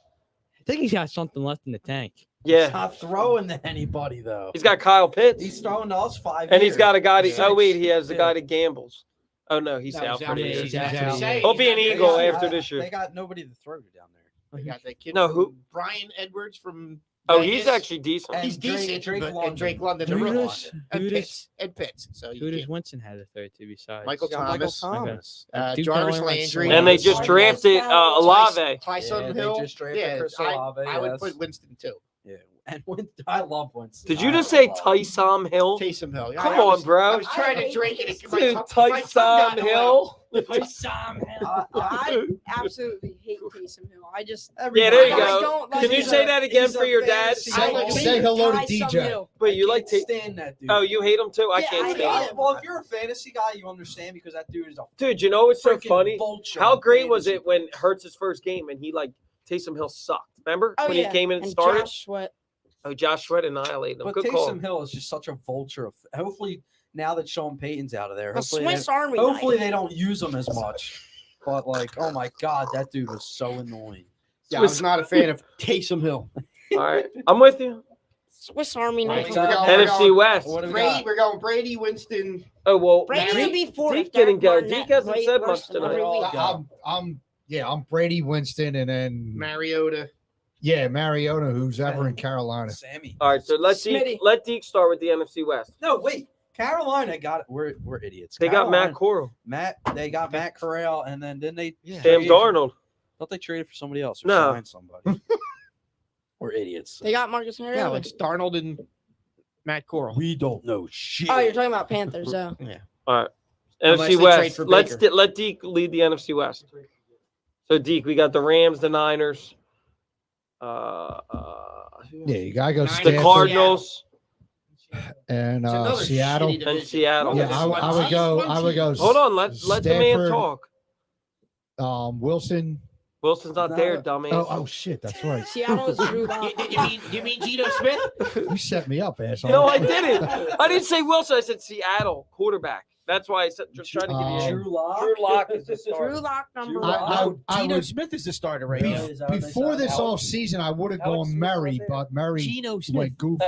I think he's got something left in the tank. He's Yeah. not throwing to anybody though. He's got Kyle Pitts. He's throwing to us 5 And he's years. got a guy that, Six. oh, wait, he has the Yeah. guy that gambles. Oh, no, he's No, out he's for out the for the year. season. He's That's out. what I'm saying. He'll be an They Eagle got- after this year. They got nobody to throw to down there. They got that kid. No, from who- Brian Edwards from. Oh, Vegas. he's actually decent. And He's decent. Drake but- London. and Drake London, the Who real does- one. who And does- Pitts. And Pitts. So Who you does can't- Winston have the third to besides? Michael He's got Michael Thomas. Thomas. Duke Jarvis only went Landry. And they just Tyson drafted Olave. Tyson Yeah, they Hill. just drafted Yeah, Chris I Olave, would yes. put Winston too. Yeah. And I love Winston. Did you I just say love- Taysom Hill? Taysom Hill. Come I on, was- bro. I was trying to hate drink it. Taysom. My Dude, tongue- my tongue got Taysom in the way. Hill. I absolutely hate Taysom Hill. I just Yeah, there you I go. don't like Can you his- say that again he's for a your dad? fantasy I like- Say hello to Tyson DJ. Hill. Wait, you I like can't Tay? stand that dude. Oh, you hate him too? I Yeah, can't I stand hate him. him. Well, if you're a fantasy guy, you understand because that dude is a Dude, you know what's so freaking funny? vulture How on great was fantasy. it when Hurts' first game and he like Taysom Hill sucked? Remember Oh, when yeah. he came in and And started? Josh Sweat. Oh, Josh Sweat annihilated him. But Good Taysom call. Hill is just such a vulture. Hopefully, now that Sean Payton's out of there, A hopefully, Swiss Army hopefully knife. they don't use him as much. But like, oh my god, that dude was so annoying. Yeah, I was not a fan of Taysom Hill. All right, I'm with you. Swiss Army Right, knife. so we're going- NFC West. What do we Brady, got? we're going Brady, Winston. Oh well, Brady Mary- would be fourth. Deke if Derek didn't go. Barnett Deke hasn't played said worse much than tonight. every All week. go. I'm Brady, Winston, and then Mariota. yeah, Mariota, who's ever in Carolina. Sammy. All right, so let Smitty. Deke start with the NFC West. No, wait. Carolina got it. We're idiots. They got Matt Carolina- Corral, They got Matt Corral, and then didn't they? Yeah. Sam trade- Darnold. Thought they traded for somebody else or No. signed somebody. We're idiots. They got Marcus Yeah, Mariota. it's Darnold and Matt Corral. We don't know shit. Oh, you're talking about Panthers, though. All right, Unless NFC they trade West. for Let's Baker. let Deke lead the NFC West. So Deke, we got the Rams, the Niners, Yeah, you gotta go Niners. the Stanford Cardinals, and It's another and Seattle. shitty division. Seattle. Yeah, I would go. Hold on, let the man Stanford. talk. Wilson. Wilson's not there, dumbass. Oh shit, that's right. Seattle is Drew Lock. You mean Geno Smith? You set me up, asshole. No, I didn't. I didn't say Wilson. I said Seattle quarterback. That's why I said just trying to give you. Drew Lock. Drew Lock is the Drew starter. Lock number Drew one. Lock. I Geno would Smith is the starter right be- now. Is that what they before said? this Alex- off season, I would have Alex gone Smith's Murray, not there. but Murray Geno Smith. went goofy.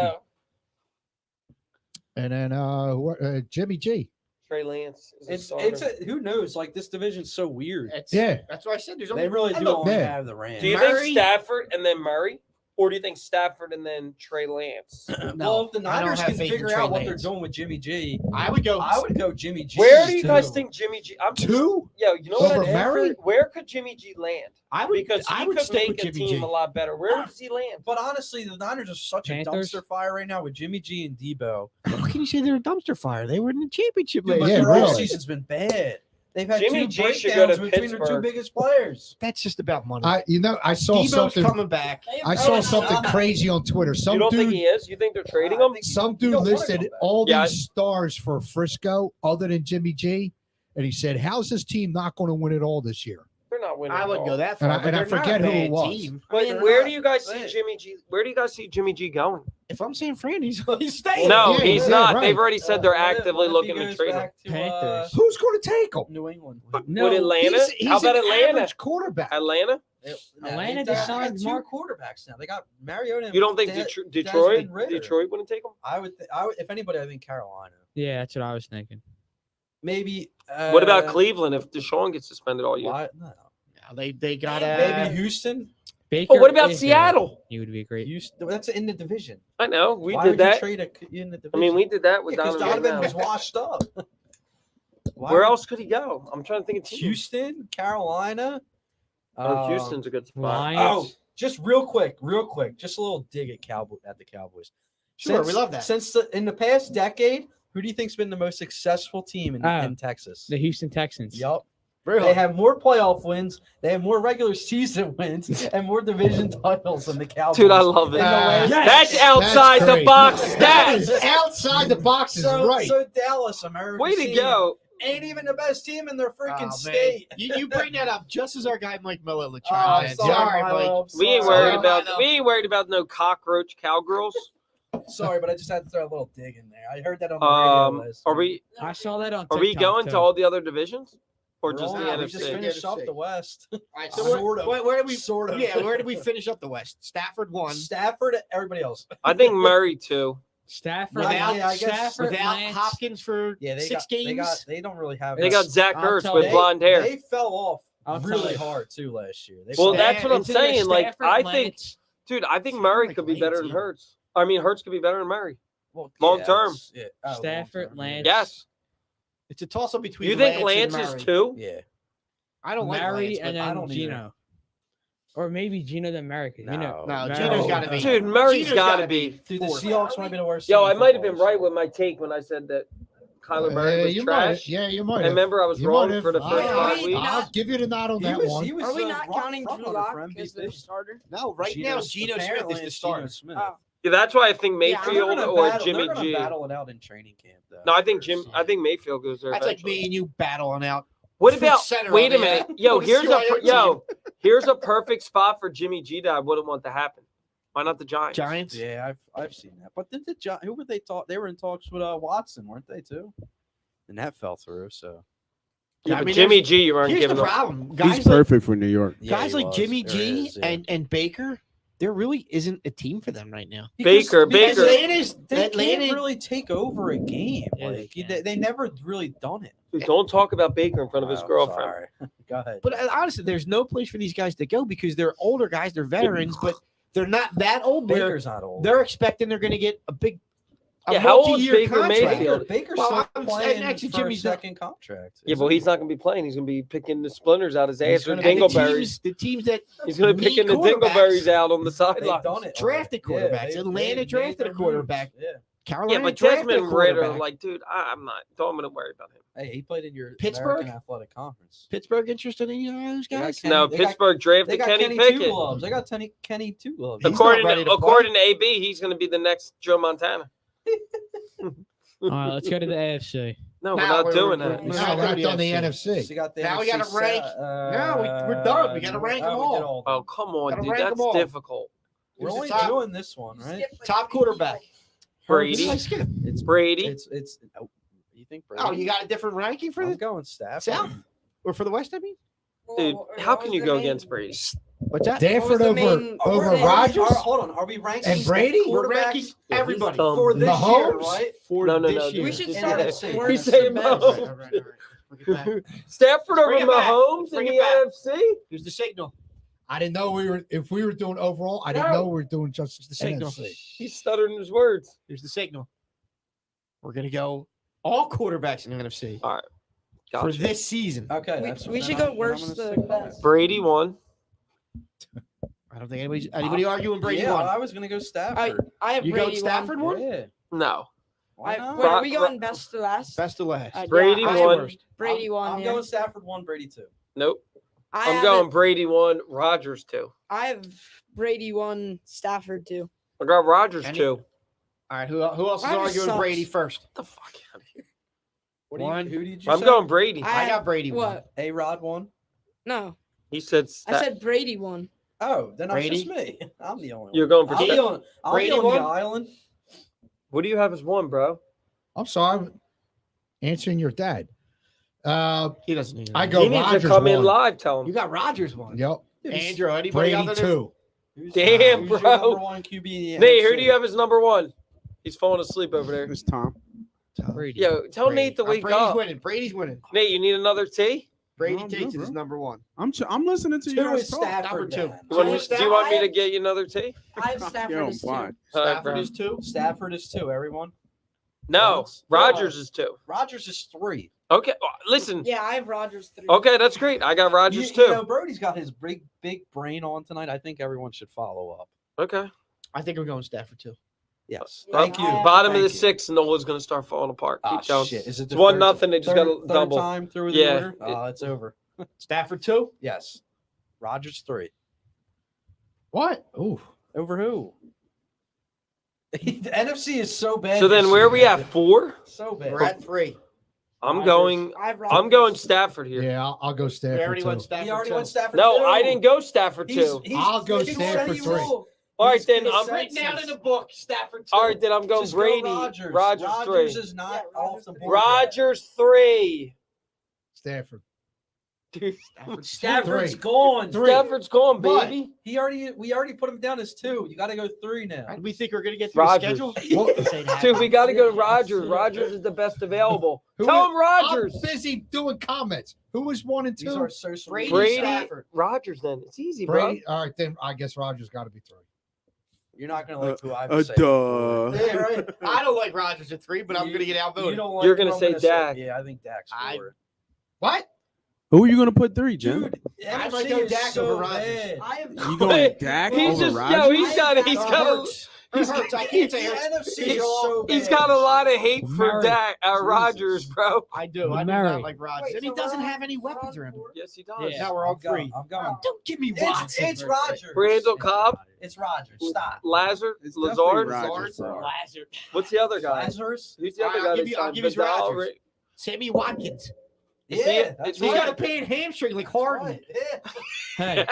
And then Jimmy G. Trey Lance. Is the It's starter. who knows? Like this division's so weird. Yeah. That's why I said there's They only. really do Look, only Yeah. have the Rams. Do you Murray- think Stafford and then Murray, or do you think Stafford and then Trey Lance? Well, if the I don't Niners have can faith in figure Trey out what Lance. they're doing with Jimmy G, I would go. I would go Jimmy G. Where do you guys too. think Jimmy G? I'm just, Two? yo, you know what? Over I'd add for Murray? it? Where could Jimmy G land? I would Because he I would could stick make with a Jimmy team G. a lot better. Where does he land? But honestly, the Niners are such Panthers? a dumpster fire right now with Jimmy G and Debo. How can you say they're a dumpster fire? They were in the championship Dude, last but Yeah, their year. really. offseason's been bad. They've had Jimmy two G should go to breakdowns between their two Pittsburgh. biggest players. That's just about money. I saw Debo's something. coming back. I saw something crazy on Twitter. You Some don't think dude, he is? You think they're trading I him? think some you dude don't wanna listed come back. all Yeah, these stars for Frisco other than Jimmy G, and he said, "How's this team not going to win it all this year?" They're not winning. I at wouldn't all. go that far. And I- but and I they're not forget a who it bad was. team. But They're where not do you guys see bad. Jimmy G? Where do you guys see Jimmy G going? If I'm saying Fran, he's staying. No, yeah, he's yeah, not. right. They've already said they're What if- actively what if he looking to goes trade him. back to, Panthers. Who's going to take him? New England. Would Atlanta? He's How about an Atlanta? average quarterback. Atlanta? Atlanta they just got signed two Mark. quarterbacks now. They got Mariota. And You don't think Desmond Detroit Ridder. Detroit wouldn't take him? I would, if anybody, I think Carolina. Yeah, that's what I was thinking. Maybe. What about Cleveland if Deshaun gets suspended all year? Why? No. Yeah, they got Maybe Houston. Baker. Oh, what about is Seattle? He would be great. Houston. That's in the division. I know we Why did would that. you trade in the division? I mean, we did that with because Donovan. Donovan McNabb. was washed up. Why Where would- else could he go? I'm trying to think of teams. Houston, Carolina. Oh, Houston's a good spot. Lions. Oh, just real quick, just a little dig at the Cowboys. Sure, we love that. In the past decade, who do you think's been the most successful team in Texas? The Houston Texans. Yup. Very They have more playoff wins, they have more regular season wins, and more division titles than the Cowboys. Dude, I love it. In the last- That's outside the great. box That is stats. outside the box is so, right. so Dallas, American Way to team, go. ain't even the best team in their freaking Oh, man. state. You bring that up just as our guy Mike Miller would Oh, try. I'm man. sorry, Mike. Milo, We ain't sorry. worried about no cockroach cowgirls. Sorry, but I just had to throw a little dig in there. I heard that on the radio last Are week. we I saw that on are we TikTok, going too. to all the other divisions or We're just the only- we just NFC? finished up the West. All right, so so Sort of. where did we Sort of. Yeah, where did we finish up the West? Stafford won. Stafford, everybody else. I think Murray too. Stafford. Without- yeah, I guess Stafford, Without Lance. Hopkins for Yeah, they 6 got, games. They don't really have. They got Zach I'll Ertz tell with you. blonde hair. They fell off I'll tell really you. hard too last year. They Well, fell that's off. what I'm It's either saying. Like, Stafford, I think, Lance. dude, I think See, I Murray like could be Lance better than either. Hurts. I mean, Hurts could be better than Murray. Well, long term. Yeah. Stafford, long term, Lance. Yes. It's a toss up between. You think Lance Lance and is Murray. two? Yeah. I don't like Murray Lance, and but I then don't either. Gino. Or maybe Gino then Murray. You know, No, Murray- Gino's got to be. Dude, Murray's Gino's got to gotta be. Dude, the fourth. Seahawks might be the worst. Yo, team I in might have been football, right so- with my take when I said that Kyler Murray was you might have. trash. Yeah, you might I have. remember I was You wrong might have. for the first Are 5 we weeks. I'll give you the nod on He that was, one. he was Are we the not front counting runner Drew for Lock MVP. as the starter? No, right now Geno Smith apparently is the it's Geno starter. Smith. Oh. Yeah, that's why I think Yeah, I'm Mayfield They're gonna or battle- Jimmy they're gonna G. battle it out in training camp, though. No, I think Mayfield goes there. That's like eventually. me and you battling out. What Fruit about? center Wait a on the, minute, yo. on the Here's a CYO team. here's a perfect spot for Jimmy G that I wouldn't want to happen. Why not the Giants? Giants. Yeah, I've seen that. But did who were they talk? They were in talks with Watson, weren't they too? And that fell through. So Yeah, I but mean, Jimmy G, you aren't Here's the giving up. problem. He's Guys like, perfect for New York. Yeah, guys he like was. Jimmy There G is, yeah. and Baker, there really isn't a team for them right now. Baker. Atlanta's They Atlanta. can't really take over a game. Yeah, they Like can. they never really done it. Dude, don't talk about Baker in front of his Oh, girlfriend. sorry. Go ahead. But honestly, there's no place for these guys to go because they're older guys, they're veterans, but they're not that old. Where Baker's not old. they're expecting they're going to get a Yeah, how old is multi-year Baker contract. Mayfield? Baker's Well, still I'm playing saying actually for Jimmy's a not- second contract. Yeah, but he's not going to be playing. He's going to be picking the splinters out his He's ass with gonna be- And dingleberries. the teams that He's going to be need picking the quarterbacks. dingleberries out on the They've sideline. done it. drafted already. quarterbacks. they- Atlanta they drafted made a their quarterback. moves. Yeah. Carolina Yeah, but drafted a Desmond Ritter, quarterback. like, dude, I'm not. Don't want to worry about him. Hey, he played in your Pittsburgh? American Athletic Conference. Pittsburgh interested in those They got guys? Kenny- No, they got- Pittsburgh They drafted got Kenny Kenny Pickett. Two Gloves. They got Kenny Two Gloves. He's not According ready to, to play. according to AB, he's going to be the next Joe Montana. All right, let's go to the AFC. No, we're Nah, not we're- doing we're- that. we're No, not we're not doing done the the NFC. So you got the Now we NFC gotta rank- we're done. We gotta rank them we did all. Oh, come on, Gotta dude. rank 'em That's all. difficult. We're Who's the only top- doing this one, right? Top quarterback. Brady. Let's skip. It's Brady. It's. Oh, you think Brady? Oh, you got a different ranking for I'm the going Stafford. South or for the West? I mean, Dude, What how was can you the go main- against Brady? what's that? Danford the over main- over Brady. Rodgers. Hold on. Are we ranking And Brady? the We're ranking quarterbacks everybody dumb. for this year, Mahomes? right? for No, no, this no, year. We should In start the at NFC. worst He's to saying best. All Mahomes. right, all right. Look at that. Stafford over Bring it back. Mahomes Bring in it the back. NFC? Here's the signal. I didn't know if we were doing overall. I didn't No. know we were doing just the signal. NFC. He's stuttering his words. Here's the signal. We're gonna go all quarterbacks in the NFC All right. for Gotcha. this season. Okay, We- that's we then should I'm- go then I'm worst gonna to say best. Brady won. I don't think anybody arguing Brady yeah, won. I was gonna go Stafford. I have You go Brady Stafford one. one? Yeah. No. Why not? Wait, are Bro- we going best to last? Best to last. Yeah, Brady I- won. Brady one. I'm yeah. going Stafford 1, Brady 2. Nope. I I'm have going it- Brady 1, Rodgers 2. I have Brady one, Stafford two. I got Rodgers Any- 2. All right, who else is Rodgers arguing sucks. Brady first? Get the fuck out of here. What One. who did you I'm say? going Brady. I got have- Brady one. What? A-Rod 1. No, He said I said Brady one. Oh, then that's Brady? just me. I'm the only one. You're going for I'm Sta- the only, I'm Brady the only one? island. What do you have as 1, bro? I'm sorry, I'm answering your dad. He doesn't need it. I go He needs to Rodgers come in one. live, tell You him. got Rodgers one. Yep. Andrew, anybody Brady other than 2. Damn, who's your bro. number one QB in the Nate, who NFC? do you have as number one? He's falling asleep over there. It's Tom. Brady. Yo, tell Nate to wake Brady's up. winning. Brady's winning. Nate, you need another tea? Brady I'm takes good, it as bro. number one. I'm listening to you Two guys is talk. Stafford. Number two. then. Do you want, Who's do you want me that? to get you another tea? I have Stafford Yo, as 2. why? All right, Stafford bro. is 2. Stafford is 2. Everyone. No, Once. Rodgers is 2. Rodgers is 3. Okay, listen. Yeah, I have Rodgers 3. Okay, that's great. I got Rodgers too. You know, Brody's got his big brain on tonight. I think everyone should follow up. Okay. I think we're going Stafford too. Yes. Yeah, Thank you. I- Bottom of Thank the you. 6th, Nola's going to start falling apart. Keep Ah, going. shit. Is it It's the 1-0. They just got third to double. time through the Yeah. order? It's over. Stafford 2. Yes. Rodgers 3. What? Ooh. Over who? The NFC is so bad. So then this where are year. we at? 4? So bad. We're at 3. I'm Rodgers. going. I have Rodgers. I'm going Stafford here. Yeah, I'll go We Stafford already went too. Stafford He already 2. went Stafford. No, too. I didn't go Stafford too. I'll go he's Stafford already 3. ruled. All right, He's then been I'm said Written down in since- the book. Stafford 2. All right, then I'm going Just go Brady. Rodgers. Rodgers 3. is not Yeah, off Rodgers the three. board. yet. Rodgers 3. Stafford. Dude, Stafford's Three. gone. Stafford's gone, What? baby. We already put him down as 2. You got to go 3 now. And we think we're going to get through the Rodgers. schedule. Well, This ain't Dude, happening. we got to go Yeah. Rodgers. Rodgers is the best available. Who Tell is- him Rodgers. I'm busy doing comments. Who was 1 and These 2? are so Brady, Brady, Stafford. Rodgers. Then it's easy, Brady. All right, then I guess Rodgers got to be 3. You're not going to like who I duh. would say. Yeah, right. I don't like Rodgers at 3, but I'm going to get You outvoted. don't like You're who gonna I'm say Dak. Yeah, I think Dak's I- 4. What? Who are you gonna put 3, Jim? Dude, I might NFC go is Dak so over Rodgers. bad. I have You bro. going Dak He's over just Rodgers? yo. He's got Dak he's over got a Hurts. Hurts. I can't say The Hurts. NFC He's is so bad. he's got a lot of hate for Murray. Dak Rodgers, Jesus. bro. I do. I do Murray. not like Rodgers. Wait, And he so doesn't we're have any we're weapons on around him. 4? Yes, he does. Yeah. Now we're on 3. I'm going. Don't give me It's, Watson. it's Rodgers. Randall It's Cobb? Rodgers. It's Rodgers. Stop. Lazard, It's Lazard. definitely Rodgers, bro. Lazard. What's the other guy? Lazarus? Who's the other I'll guy? give they you- I'll signed? give you Vidal, Rodgers. Sammy Watkins. Is he- Yeah, that's is He's he- got right. a pain hamstring like That's Harden. right, yeah.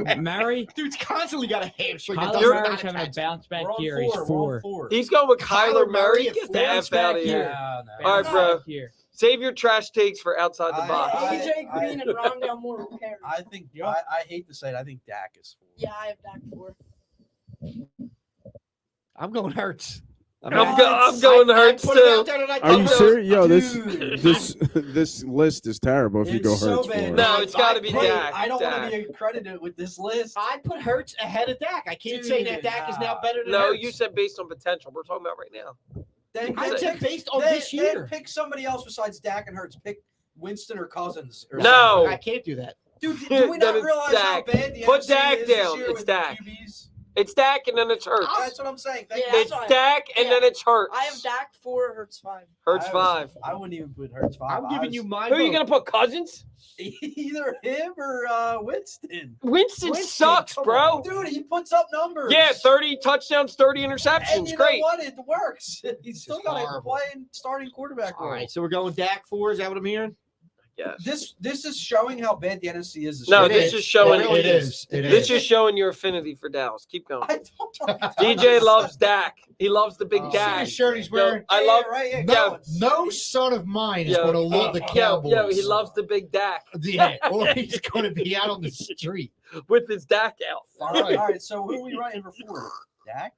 Hey, Murray. Dude's constantly got a hamstring. that Kyler doesn't Murray's not having a attach. bounce back We're on year. 4. He's We're on 4. 4. He's going with Kyler Kyler Murray. Murray at Get the bounce F out of back here. year. No, no. All right, bro. Back here. Save your trash takes for outside the I- box. I- AJ Green and Rondell Moore. Who cares? I think Yeah. I hate to say it. I think Dak is 4. Yeah, I have Dak 4. I'm going Hurts. I'm going to Hurts put it out too. there tonight. Are you serious? Yo, Dude. this list is terrible if you It's go so Hurts bad. for it. No, it's got to be Hey, Dak. I don't want Dak. to be accredited with this list. I put Hurts ahead of Dak. I can't say that Dude, Dak is now nah. better than No, Hurts. you said based on potential. We're talking about right now. Then I said said based on then- this year. then pick somebody else besides Dak and Hurts. Pick Winston or Cousins. Or No. something. I can't do that. Dude, do we Then not it's realize how Dak. bad the Put NFC Dak is this down. year It's with Dak. QBs? It's Dak and then it's Hurts. That's what I'm saying. Thank Yeah, you. It's that's fine. Dak and Yeah. then it's Hurts. I have Dak 4, Hurts 5. Hurts I 5. I wouldn't even put Hurts 5. I'm I giving was- you my Who are you vote. going to put? Cousins? either him or Winston. Winston sucks, come bro. on. Dude, he puts up numbers. Yeah, 30 touchdowns, 30 And interceptions. you know Great. what? It works. He's still Just got a horrible. playing starting quarterback All role. right, so we're going Dak 4. Is that what I'm hearing? Yes. This is showing how bad the NFC is. No, year. this is showing. It really It is. It This is. is showing your affinity for Dallas. Keep going. I don't know. DJ loves Dak. He loves the big Oh, See Dak. the shirt he's Yo, wearing? I love. right. Yeah, No, go. no son of mine is Yo, going to love the Yo, Cowboys. he loves the big Dak Yeah, or he's going to be out on the street. with his Dak out. All right. So who are we writing for 4? Dak?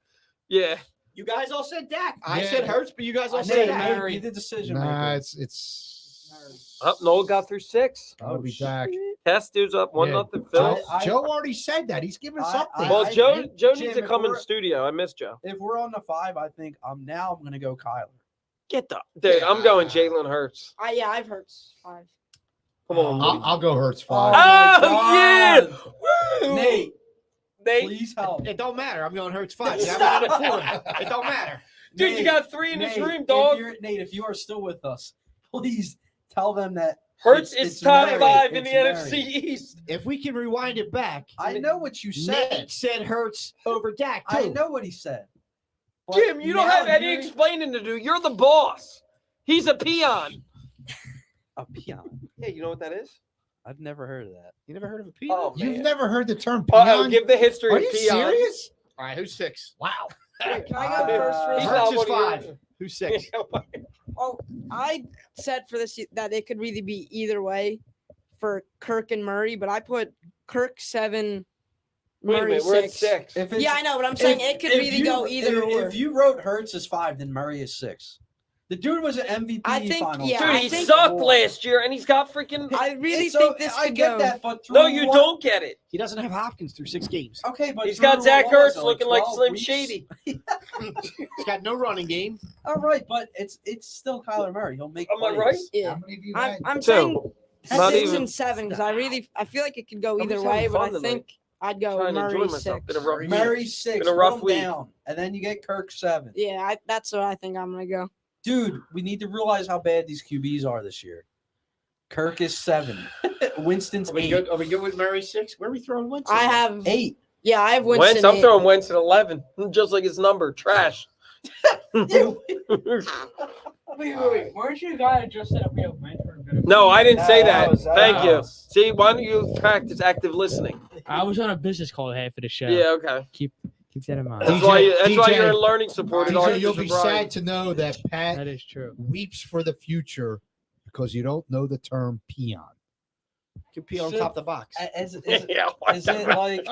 Yeah. You guys all said Dak. I Yeah. said Hurts, but you guys all I said know Dak. you made the decision. Nah, maker. it's Oh, Noel got through 6. gonna be Dak. Test dude's up 1-0. Yeah. Phil. Joe already said that. He's giving us I- updates. Well, Joe Jim, needs to if come in we're- studio. I miss Joe. If we're on the 5, I think I'm going to go Kyler. Get the dude. I'm going Jalen Hurts. Yeah, I've Hurts 5. Come on, I'll go Hurts 5. Oh, my yeah! God. Nate, Nate, please help. It don't matter. I'm going Hurts 5. I'm going to 4. It don't matter. dude, you Nate, got 3 in this Nate, room, dog. Nate, if you are still with us, please tell them that Hurts it's- is it's top Mary. 5 in the It's NFC Mary. East. If we can rewind it back, I know what you said. Nate said Hurts over Dak, too. I know what he said. But Jim, you don't now have any hearing- explaining to do. You're the boss. He's a peon. A peon. Yeah, you know what that is? I've never heard of that. You never heard of a P? Oh, You've man. never heard the term Uh-oh, peon? give the history Are of you peon. serious? All right, who's 6? Wow. Wait, can I go Uh, first for he's this? not Hurts is one of 5. Who's 6? Oh, I said for this that it could really be either way for Kirk and Murray, but I put Kirk 7, Wait a Murray minute, we're at 6. 6. If it's, Yeah, I know, but I'm saying it could really go either or. If you wrote Hurts as 5, then Murray is 6. The dude was an MVP. I think- Finals. yeah, Dude, I he think- sucked last year, and he's got freaking. I really So, think this I could get go. that, but No, through you what- don't get it. He doesn't have Hopkins through 6 games. Okay, but He's through got Zach what was Ertz it, looking like 12 Slim weeks? Shady. He's got no running game. All right, but it's still Kyler Murray. He'll make. Am I plays. right? Yeah. How many of you I'm, had? I'm Two. saying Not 6 even. and 7 because I feel like it could go I'm either just way, having but fun I tonight. think I'd go Trying to enjoy Murray myself. 6. Been a rough week. Murray 6. Been a rough put him week. down, and then you get Kirk 7. Yeah, that's what I think I'm gonna go. Dude, we need to realize how bad these QBs are this year. Kirk is 7. Winston's Are we 8. good? Are we good with Murray 6? Where are we throwing Wentz? I in? have 8. Yeah, I have Winston. Wentz, I'm 8. throwing Wentz at 11, just like his number. Trash. Wait. Weren't you the guy that just said we have Wentz for a better? No, I didn't say that. Thank you. was- See, why don't you practice active listening? I was on a business call half of the show. Yeah, okay. Keep that in mind. That's DJ, why. That's why DJ, you're in learning support. at DJ, Arthur's you'll be O'Brien. sad to know that Pat That is true. weeps for the future because you don't know the term peon. Can pee on top of the box. Is Yeah, why it not? like?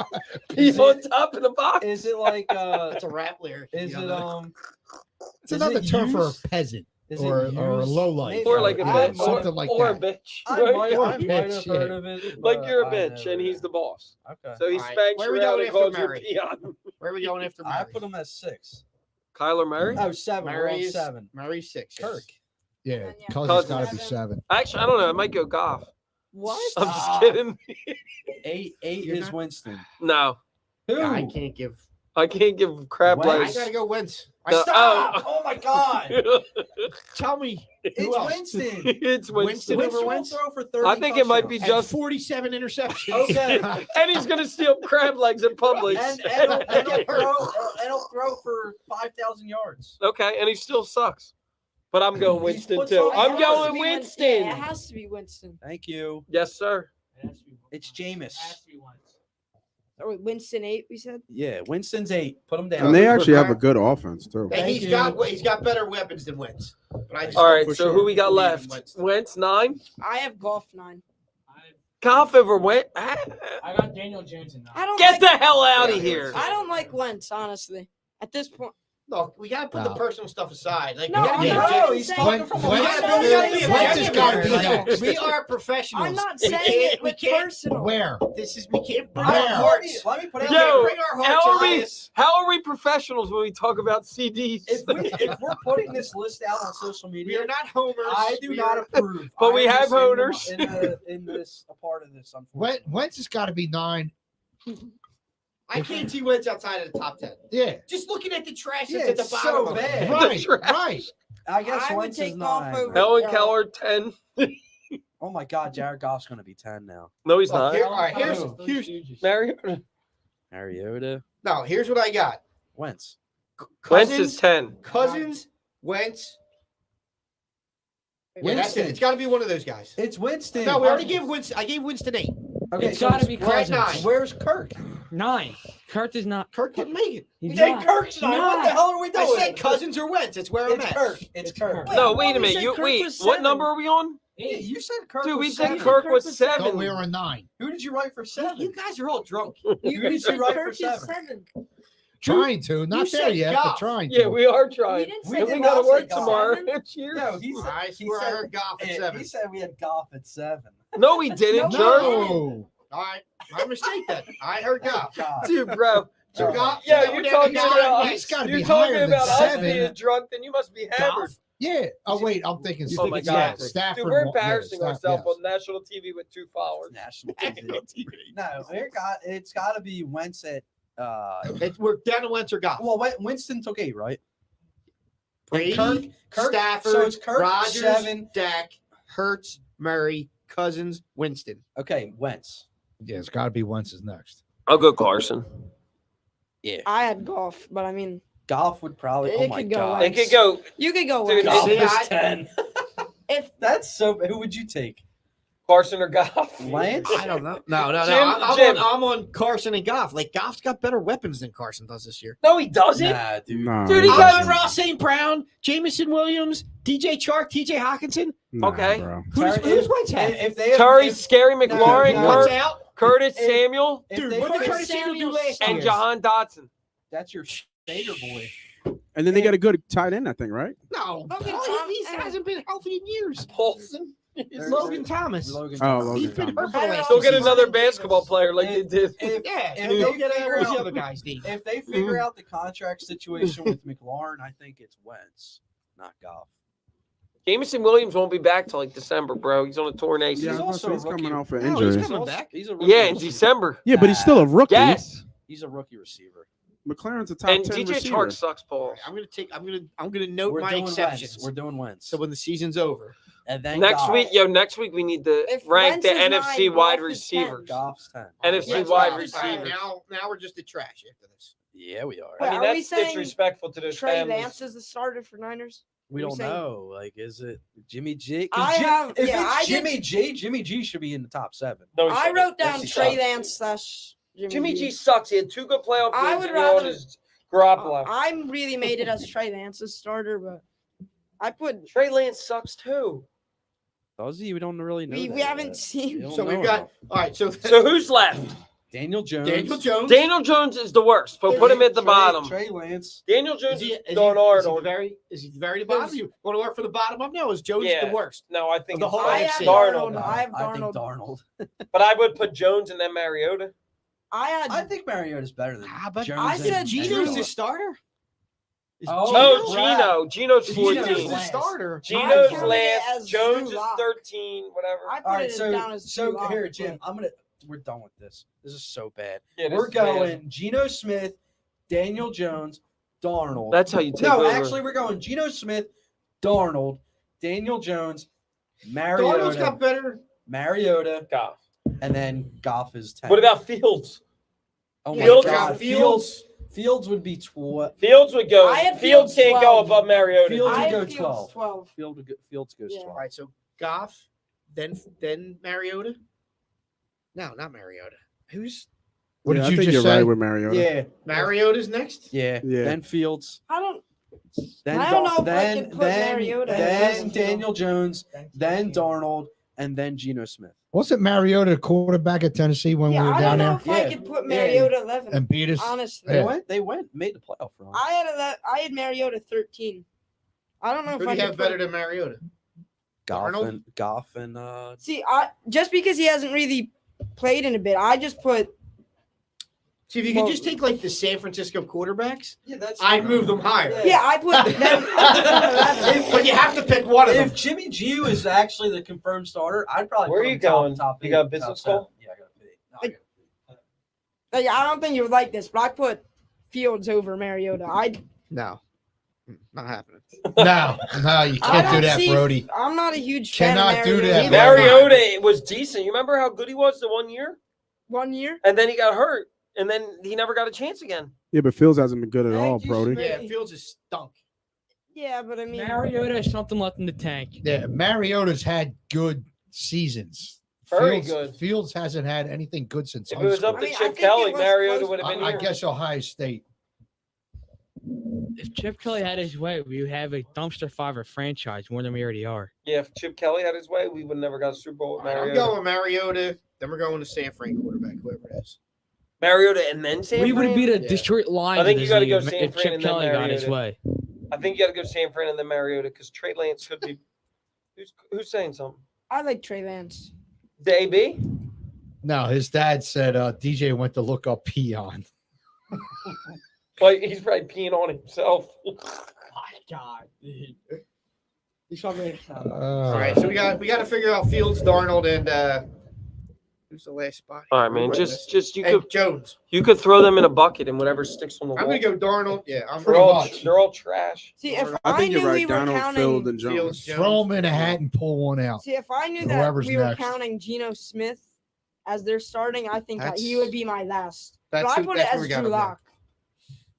He's on top of the box. Is it like? That's a rap lyric. Is You it know, It's Is another it term for a used? peasant Is or it a used? lowlife. Maybe. Or like a I bitch. might- something like or that. a bitch. I right? might, Or I a might have bitch, heard yeah. of it. Like but you're a I bitch, never- and he's the boss. Okay. So he All right. spanks Where are we you out going and after calls you a Murray? peon. Where are we going after Murray? I put him at 6. Kyler Murray? Oh, 7. We're on Murray is 7. Murray 6. Kirk. Yeah, Yeah. Cousins got to be Cousins. 7. Actually, I don't know. I might go Goff. What? I'm just Stop. kidding. 8 You're is not- Winston. No, Who? I can't give. I can't give crab Wentz. I legs. gotta go Wentz. No, Stop! Oh my God! Tell me. It's Who else? Winston. It's Winston Winston. over Winston will Wentz? throw for 30 I think it might be And just. 47 interceptions. Okay. And he's gonna steal crab legs in Publix. and he'll throw for 5,000 yards. Okay, and he still sucks. But I'm going He Winston puts too. on- I'm It has going to be Winston. Yeah, it has to be Winston. Thank you. Yes, sir. It's Jameis. Or Winston 8, we said. Yeah, Winston's 8. Put him down. And they actually have a good offense too. And Thank he's got better weapons than Wentz. But I just All don't right, for so sure who we got believe in left? Wentz. Wentz 9. I have Goff 9. Goff over Wentz. I got Daniel Jones in I don't Get like, the hell out Yeah, of here. I don't like Wentz, honestly. At this point. Look, we gotta put the No. personal stuff aside. Like, No, we gotta I'm be not objective. he's saying- talking from We a gotta personal be- we gotta be standpoint. Wentz has gotta be objective. next. We are professionals. I'm not We saying can't- it we with can't- personal. Where? This is we can't bring Where? our hearts. Let me put We out Yo, can't bring our hearts how are into we- this. How are we professionals when we talk about CDs? If we're putting this list out on social We media, are not homers. I do We not are- approve. But we I have am owners. in this a part of this. Unfortunately. Wentz has got to be 9. I can't see Wentz outside of the top 10. Yeah. Just looking at the trash Yeah, that's at the it's bottom. so of it. bad. Right. trash. Right. I guess I would Wentz is take Goff 9. over- Helen Yeah. Keller 10. Oh my God, Jared Goff's going to be 10 now. No, he's Look, not. here- all right, here's Mariota. Mariota, no. Here's what I got. Wentz. Wentz is Cousins, 10. Cousins, Wentz. Yeah, that's it. Winston. It's got to be one of those guys. It's Winston. No, we already gave Winston. I gave Winston 8. Okay, It's so gotta be we're at Cousins. 9. Where's Kirk? 9. Kurt is not. Kirk didn't make it. He's Hey, not. Kirk's 9. What the hell are we doing? I said Cousins or Wentz. That's where I'm It's at. Kirk. It's Kirk. Kirk. No, Wait, wait a we minute. said You Kirk wait. was What 7. number are we on? Yeah, you said Kirk. Dude, we was said 7. Kirk was was Thought 7. we were on 9. Who did you write for 7? You guys are all drunk. Who did you said write Kirk for is 7? Trying to. Not you there said yet, Goff. but trying to. Yeah, we are trying. didn't say And we did got to not work say Goff. tomorrow. 7? Cheers. No, he said. I he swear I said- heard Goff at He 7. said we had Goff at 7. No, we didn't, jerk. No. All right. My mistake then. I heard Goff. God. Dude, bro. So Oh, Goff. Yeah, so you're now talking he's got about- Wentz. He's got to You're be talking higher than about us 7. being drunk, then you must be hammered. Yeah. Oh, wait. I'm thinking. Oh my yeah, God. Stafford. Dude, we're yeah, embarrassing Staff- ourselves yes. on national TV with 2 followers. National TV. No, it's got to be Wentz at. We're down to Wentz or Goff. Well, Winston took 8, right? Brady, Kirk, Stafford, so it's Kirk, Rodgers, 7. Dak, Hurts, Murray, Cousins, Winston. Okay, Wentz. Yeah, it's got to be Wentz's next. I'll go Carson. Yeah. I had Goff, but I mean, Goff would probably. It Oh my could go God. It could go. you could go Dude, Wentz. Goff See, is I- 10. If That's so. Who would you take? Carson or Goff. Lance? I don't know. No. Jim. I'm on Carson and Goff. Like Goff's got better weapons than Carson does this year. No, he doesn't. Nah, dude. Nah, Dude, he I'm got- on Ross St. Brown, Jamison Williams, DJ Chark, TJ Hawkinson. nah, Okay. bro. Who's Wentz have? If they have, Terry, if, Scary McLaurin, no, Wentz Kirk. out. Curtis If- Samuel If Dude, they what did figure- Curtis Samuel do last and year? Jahan Dotson. That's your Stater boy. And then they got a good tight end, I think, right? No, Logan Paul, Thomas- he hasn't been healthy in years. Paulson. It's Logan Thomas. Logan Oh, Thomas. Logan He's been Thomas. hurt for the last Go get season. another basketball player like they If- did. If, Yeah, if and go they get figure what's the out- other guy's name? if they figure out the contract situation with McLaurin, I think it's Wentz, not Goff. Jameson Williams won't be back till like December, bro. He's on a torn ACL. He's Yeah, also he's a rookie. coming off an No, injury. he's coming back. He's a rookie Yeah, in receiver. December. Yeah, but he's still a rookie. Yes. He's a rookie receiver. McLaren's a top And 10 DJ receiver. Chark sucks, Paul. I'm gonna note We're my doing exceptions. Wentz. We're doing Wentz. So when the season's over, And then Next Goff. week we need to If rank the Wentz is NFC 9, wide Goff is 10. receivers. Goff's 10. NFC Yes, wide all right, receivers. now we're just the trash after this. Yeah, we are. I mean, Wait, are we that's saying disrespectful to those Trey families. Lance is the starter for Niners? We What are don't you saying? know. Like, is it Jimmy G? 'Cause I have- if yeah, it's I did- Jimmy G should be in the top 7. No, he I shouldn't. wrote down Yes, he Trey sucks. Lance / Jimmy G sucks. He had 2 good playoff I games would and he on rather- his Garoppolo. I'm really made it as Trey Lance's starter, but I put Trey Lance sucks too. Does he? We don't really know. we that haven't yet. seen. We don't So we've know got enough. all right. So So who's left? Daniel Jones. Daniel Jones. Daniel Jones is the worst, but put him at the bottom. Trey Lance. Daniel Is Jones he, is is, going he, hard is, he on. the very bottom? You want to work for the bottom up? No, is Jones Yeah. the worst? No, I think Of the it's whole I AFC. have Darnold. Darnold. I have I think Darnold. Darnold. But I would put Jones and then Mariota. I had. I think Mariota's better than But Jones. I and- said and Geno's Tua. the starter. Is Oh, Gino. Gino's Gino's 14. the starter. Gino's I counted it last. as Jones Drew is Lock. 13. Whatever. I put All right, it so down as so Drew Lock, here, but- Jim. We're done with this. This is so bad. Yeah, this We're is bad. going Geno Smith, Daniel Jones, Darnold. That's how you take no, over. actually, we're going Geno Smith, Darnold, Daniel Jones, Darnold's got Mariota, better. Goff. and then Goff is 10. What about Fields? oh Fields? my God. Fields. Fields would be 12. Fields would go. I had Fields Fields can't go 12. above Mariota. Fields I would had go Fields 12. 12. Fields goes Yeah. 12. All right, so Goff, then Mariota. No, not Mariota. Who's What Yeah, did I you think just you're say? right with Mariota. Yeah, Mariota's next? yeah. Yeah. Then Fields. I don't. Then I don't know if I then can put then, Mariota then as- Daniel Jones, then Darnold, and then Geno Smith. Wasn't Mariota the quarterback at Tennessee when Yeah, we were I down don't know there if I Yeah. could put Yeah. Mariota 11. and beat us? Honestly, Yeah. They made the playoff run. I had Mariota 13. I don't know Who if do I you could have put better than Mariota? Darnold? Goff and See, just because he hasn't really played in a bit, I just put. See, if you could just take like the San Francisco quarterbacks, yeah, that's I'd move them higher. Yeah, I put them. But you have to pick one of them. If Jimmy G is actually the confirmed starter, I'd probably. Where put are him you going? Top You eight, got top business seven. call? Yeah, I got a pee. No, I got a pee. Like, I don't think you would like this, but I put Fields over Mariota. No, not happening. No, you I can't do don't that, see- Brody. I'm not a huge fan Cannot of do Mariota. that, Mariota was decent. You remember how good he was the 1 year? 1 year. And then he got hurt. And then he never got a chance again. Yeah, but Fields hasn't been good at Thank all, you, Brody. Smith. Yeah, Fields is stunk. Yeah, but I mean, Mariota has something left in the tank. Yeah, Mariota's had good seasons. Very Fields, good. Fields hasn't had anything good since If high it was school. up I to mean, I Chip think Kelly, it was Mariota close. would have been I here. guess Ohio State. If Chip Kelly had his way, we would have a dumpster fire franchise more than we already are. Yeah, if Chip Kelly had his way, we would never got a Super Bowl with I'm Mariota. going Mariota. Then we're going to San Fran quarterback, whoever it is. Mariota and then San We would Fran? beat the Yeah. Detroit Lions. I think you gotta go if San Fran Chip and then Kelly got his Mariota. way. I think you got to go San Fran and then Mariota because Trey Lance could be. Who's saying something? I like Trey Lance. The AB? No, his dad said DJ went to look up Peon. Well, he's probably peeing on himself. My God. All right, so we got to figure out Fields, Darnold, and who's the last spot? All right, man. Just you and could Jones. throw them in a bucket and whatever sticks on the I'm wall. gonna go Darnold. Yeah, I'm They're pretty all, much. they're all trash. See, if I think knew you're right. we were Donald, counting, Field, and Jones. Fields, Throw him in a hat and pull one out. see, if I knew that Whoever's we were next. counting Geno Smith as their starting, I think that he That's- would be my last. That's But I who- put that's it where we as got Drew him now. Lock.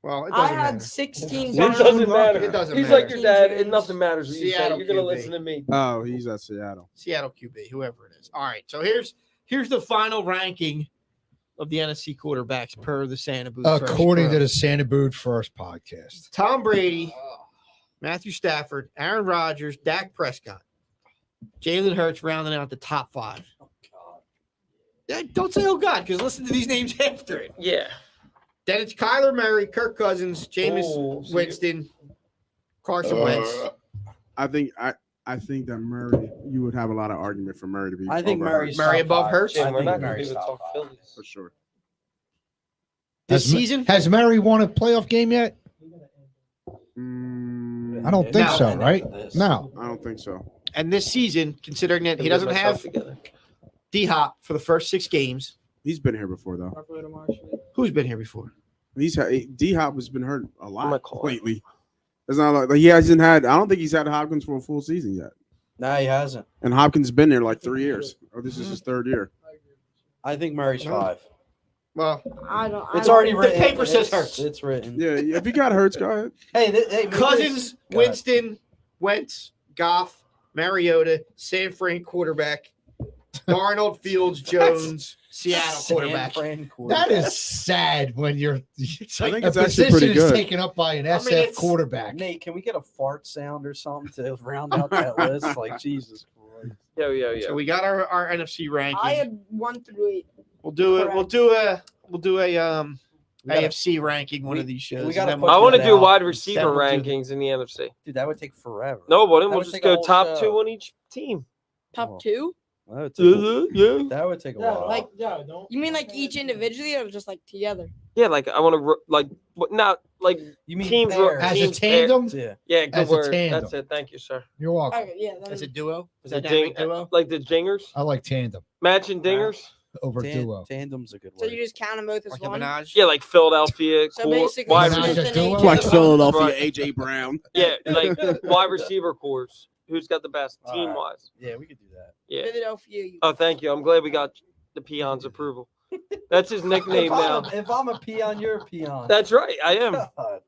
Well, it I doesn't had matter. 16. It Jones. doesn't matter. It doesn't He's matter. like your dad, and Jones. nothing matters what you say. Seattle You're gonna QB. listen to me. Oh, he's at Seattle. Seattle QB, whoever it is. All right, so here's the final ranking of the NFC quarterbacks per the Santa Booth. According to First the Santa Boot First podcast. Tom Brady, Matthew Stafford, Aaron Rodgers, Dak Prescott, Jalen Hurts rounding out the top 5. Don't say oh God, because listen to these names after it. Yeah. Then it's Kyler Murray, Kirk Cousins, Jameis Oh, so Winston, Carson Wentz. I think that Murray, you would have a lot of argument for Murray to be. I think over Murray's Hurts, Murray top above five. Hurts? Jim, I we're think not going to Murray's do the top talk five. Phillies. for sure. This Has, season? has Murray won a playoff game yet? I don't think No. so, right? No. I don't think so. And this season, considering that he Get doesn't myself have together. D-Hop for the first 6 games. He's been here before though. Who's been here before? D Hop has been hurt a I'm lot gonna call it. lately. It's not like he hasn't had. I don't think he's had Hopkins for a full season yet. No, he hasn't. And Hopkins been there like 3 years. Or this is his 3rd year. I think Murray's No. 5. Well, I don't. It's I don't- already the written. paper says It's- Hurts. It's written. Yeah, if he got Hurts, go ahead. Hey, make Cousins, this- Go ahead. Winston, Wentz, Goff, Mariota, San Fran quarterback, Darnold, Fields, Jones, Seattle San quarterback. Fran quarterback. That is sad when you're I think a it's actually position pretty is good. taken up by an I mean, SF it's- quarterback. Nate, can we get a fart sound or something to round out that list? Like Jesus Christ. Yo. So we got our NFC ranking. I had 1 through 8. We'll do it. Correct. We'll do a We gotta- AFC ranking one of these shows. we gotta and then put I we'll- want to that do out. wide receiver Then we'll do- rankings in the NFC. Dude, that would take forever. No, but That we'll would just take a go whole top show. 2 on each team. Top Oh. 2? That would take a, Yeah. that would take a while. Like, don't. you mean like each individually or just like together? Yeah, like I want to like not like you mean teams pairs. As a teams pair. tandem, Yeah. yeah, good as a word. tandem. That's it. Thank you, sir. you're welcome. Okay, yeah. That As a is, duo. Is The that ding, duo? like the jingers, I like tandem matching dingers. over duo. Tandem's a good so word. you just count them both as Like a one? menage? Yeah, like Philadelphia, So core, basically, wide Menage receiver. a Smith duo? and Like AJ. Philadelphia, Right. AJ Brown. Yeah, like wide receiver cores. Who's got the best All team right. wise? Yeah, we could do that. Yeah. Philadelphia. You. Oh, thank you. I'm glad we got the peon's approval. That's his nickname now. If I'm a peon, you're a peon. That's right. I am. God.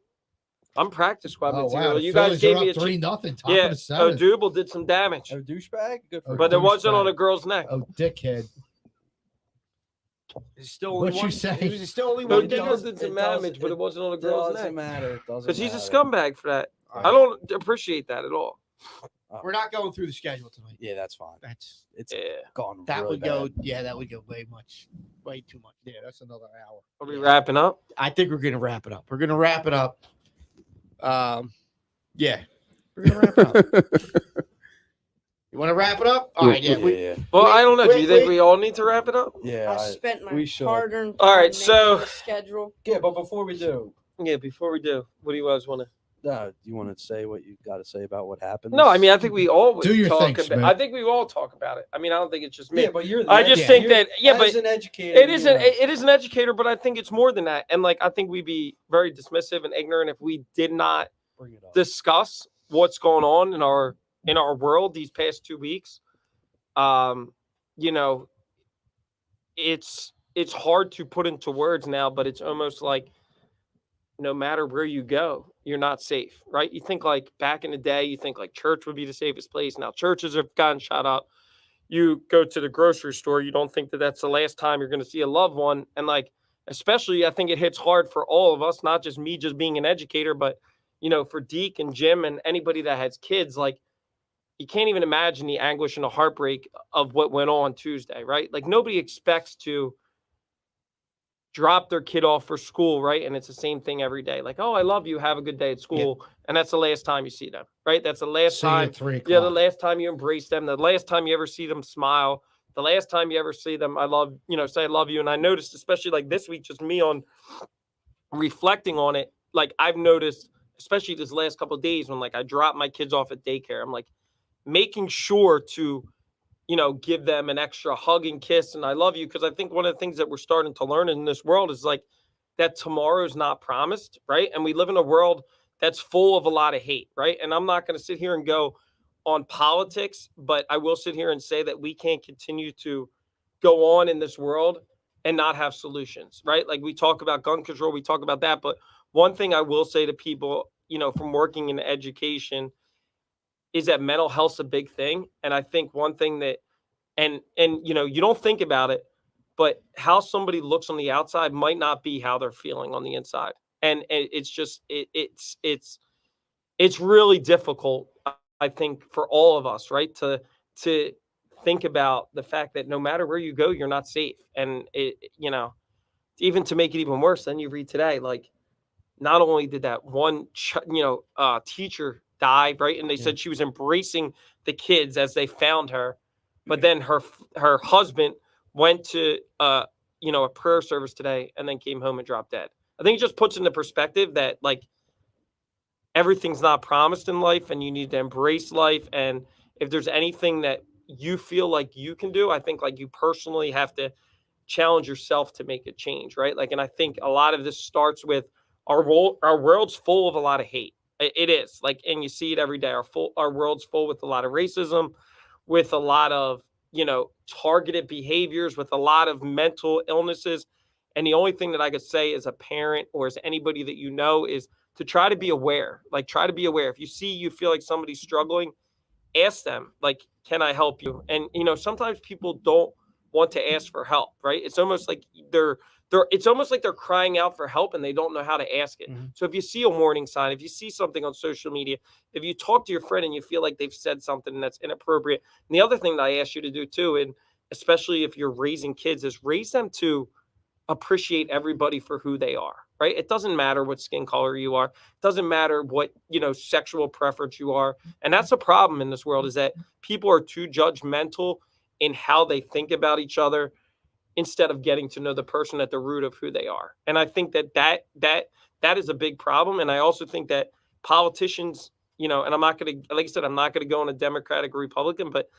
I'm practice squad Oh, material. wow. The You guys Phillies gave are me a up 3-0. Top yeah. of the 7th. Double did some damage, Oh, douchebag? Good for Oh, him. but it wasn't on douchebag. a girl's neck. Oh, dickhead. Is still only What you one. say? Is still only No, one. Diggle does- did some it doesn't- damage, but it wasn't on a It girl's doesn't neck. matter. It doesn't Because he's a matter. scumbag for that. All I right. don't appreciate that at all. We're not going through the schedule tonight. Yeah, that's fine. That's It's Yeah. gone that really would go. bad. Yeah, that would go way too much. Yeah, that's another hour. Are we wrapping up? I think we're gonna wrap it up. We're gonna wrap it up. Yeah, we're gonna wrap it up. You want to wrap it up? All right. Yeah. Yeah, Well, Wait, I don't know. Do wait, you think wait. we all need to wrap it up? yeah. I spent my we should. hard-earned All right, time so- making the schedule. Yeah, but before we do, Yeah. Before we do, what do you guys want to? you want to say what you got to say about what happened? No, I mean, I think we all would Do your talk thing, about. Smith. I think we all talk about it. I mean, I don't think it's just me. yeah, but you're. The I just educator. think You're- that yeah, as but an educator, it is you an know. it is an educator, but I think it's more than that. And like, I think we'd be very dismissive and ignorant if we did not Bring it up. discuss what's going on in our world these past 2 weeks. You know, it's hard to put into words now, but it's almost like no matter where you go, you're not safe, right? You think like back in the day, you think like church would be the safest place. Now churches have gotten shut up. You go to the grocery store, you don't think that that's the last time you're going to see a loved one. And like, especially, I think it hits hard for all of us, not just me, just being an educator, but, you know, for Deke and Jim and anybody that has kids, like, you can't even imagine the anguish and the heartbreak of what went on Tuesday, right? Like nobody expects to drop their kid off for school, right? And it's the same thing every day. Like, oh, I love you. Have a good day at school. And that's the last time you see them, right? That's the last See you time. at 3 o'clock. Yeah, the last time you embrace them, the last time you ever see them smile, the last time you ever see them, say I love you. And I noticed, especially like this week, just me on reflecting on it, like I've noticed, especially this last couple of days when like I drop my kids off at daycare, I'm like making sure to, give them an extra hug and kiss and I love you. Because I think one of the things that we're starting to learn in this world is like that tomorrow's not promised, right? And we live in a world that's full of a lot of hate, right? And I'm not going to sit here and go on politics, but I will sit here and say that we can't continue to go on in this world and not have solutions, right? Like we talk about gun control, we talk about that, but one thing I will say to people, from working in education is that mental health's a big thing. And I think one thing that, and you don't think about it, but how somebody looks on the outside might not be how they're feeling on the inside. And it's just, it's really difficult, I think, for all of us, right? To think about the fact that no matter where you go, you're not safe. And even to make it even worse, then you read today, like, not only did that one, teacher die, right? And they said she was embracing the kids as they found her, but then her husband went to, a prayer service today and then came home and dropped dead. I think it just puts into perspective that, like, everything's not promised in life and you need to embrace life. And if there's anything that you feel like you can do, I think, like, you personally have to challenge yourself to make a change, right? Like, and I think a lot of this starts with our world's full of a lot of hate. It is, like, and you see it every day. Our world's full with a lot of racism, with a lot of, targeted behaviors, with a lot of mental illnesses. And the only thing that I could say as a parent or as anybody that is to try to be aware. Like, try to be aware. If you feel like somebody's struggling, ask them, like, can I help you? And, sometimes people don't want to ask for help, right? It's almost like they're crying out for help and they don't know how to ask it. So if you see a warning sign, if you see something on social media, if you talk to your friend and you feel like they've said something that's inappropriate. And the other thing that I ask you to do too, and especially if you're raising kids, is raise them to appreciate everybody for who they are, right? It doesn't matter what skin color you are. It doesn't matter what, sexual preference you are. And that's a problem in this world, is that people are too judgmental in how they think about each other instead of getting to know the person at the root of who they are. And I think that is a big problem. And I also think that politicians, and I'm not going to, like I said, I'm not going to go on a Democratic or Republican, but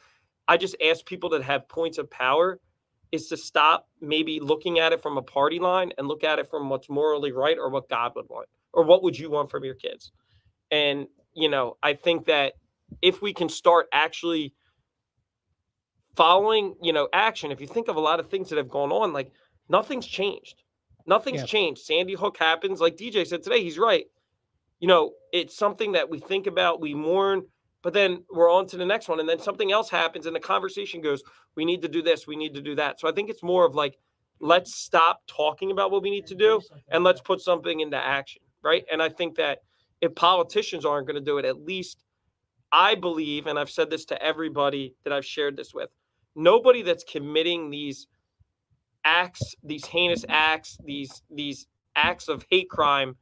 I just ask people that have points of power is to stop maybe looking at it from a party line and look at it from what's morally right or what God would want, or what would you want from your kids. And, I think that if we can start actually following, action, if you think of a lot of things that have gone on, like, nothing's changed. Nothing's changed. Sandy Hook happens. Like DJ said today, he's right. It's something that we think about, we mourn, but then we're on to the next one. And then something else happens and the conversation goes, we need to do this, we need to do that. So I think it's more of like, let's stop talking about what we need to do and let's put something into action, right? And I think that if politicians aren't going to do it, at least I believe, and I've said this to everybody that I've shared this with, nobody that's committing these acts, these heinous acts, these acts of hate crime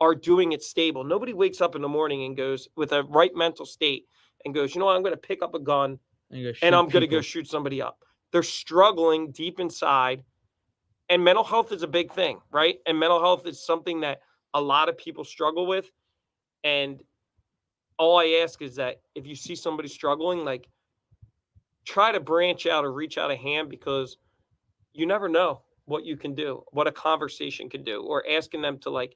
are doing it stable. Nobody wakes up in the morning and goes with a right mental state and goes, I'm going to pick up a gun and I'm going to go shoot somebody up. They're struggling deep inside. And mental health is a big thing, right? And mental health is something that a lot of people struggle with. And all I ask is that if you see somebody struggling, like, try to branch out or reach out a hand, because you never know what you can do, what a conversation could do, or asking them to, like,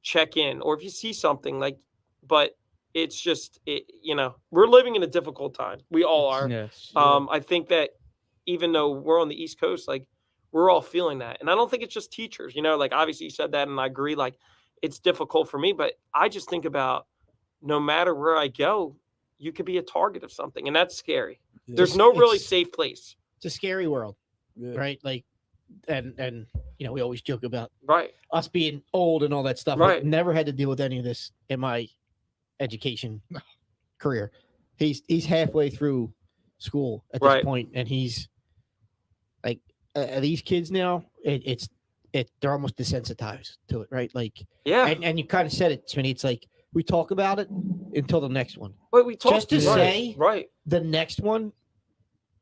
check in, or if you see something, like, but it's just, we're living in a difficult time. We all are. Yes. I think that even though we're on the East Coast, like, we're all feeling that. And I don't think it's just teachers, like, obviously you said that and I agree, like, it's difficult for me, but I just think about no matter where I go, you could be a target of something, and that's scary. There's no really safe place. It's a scary world, right? Like, and we always joke about us being old and all that stuff. Right. I've never had to deal with any of this in my education career. He's halfway through school at this point, and he's like, these kids now, they're almost desensitized to it, right? Like, and you kind of said it, Smitty. It's like, we talk about it until the next one. But we talk just to say the next one.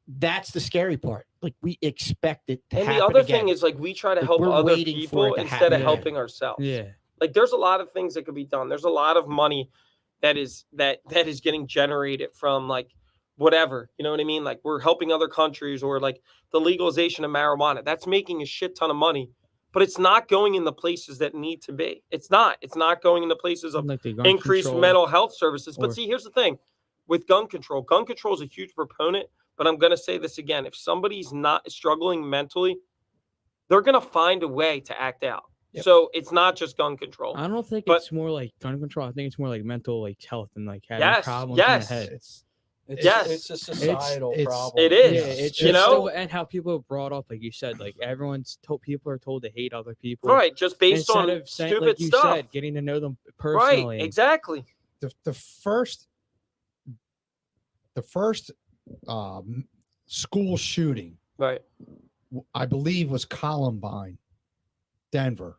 That's the scary part. Like, we expect it to happen. And the other again. thing is, like, we try to Like, help we're other waiting for people it to instead happen of again. helping ourselves. Yeah. Like, there's a lot of things that could be done. There's a lot of money that is getting generated from, like, whatever, you know what I mean? Like, we're helping other countries, or like the legalization of marijuana. That's making a shit ton of money, but it's not going in the places that need to be. It's not going in the places of Like the gun increased control, mental health services. But or- see, here's the thing with gun control is a huge proponent, but I'm going to say this again. If somebody's not struggling mentally, they're going to find a way to act out. Yep. So it's not just gun control. I don't think But- it's more like gun control. I think it's more like mental, like, health and, like, having problems in the head. It's a societal it's- problem. It is. Yeah, it's you just know, and how people are brought up, like you said, like, people are told to hate other people, right? Just based instead on of saying, stupid like you stuff. said, getting to know them personally. Right? Exactly. The first school shooting, Right. I believe, was Columbine, Denver,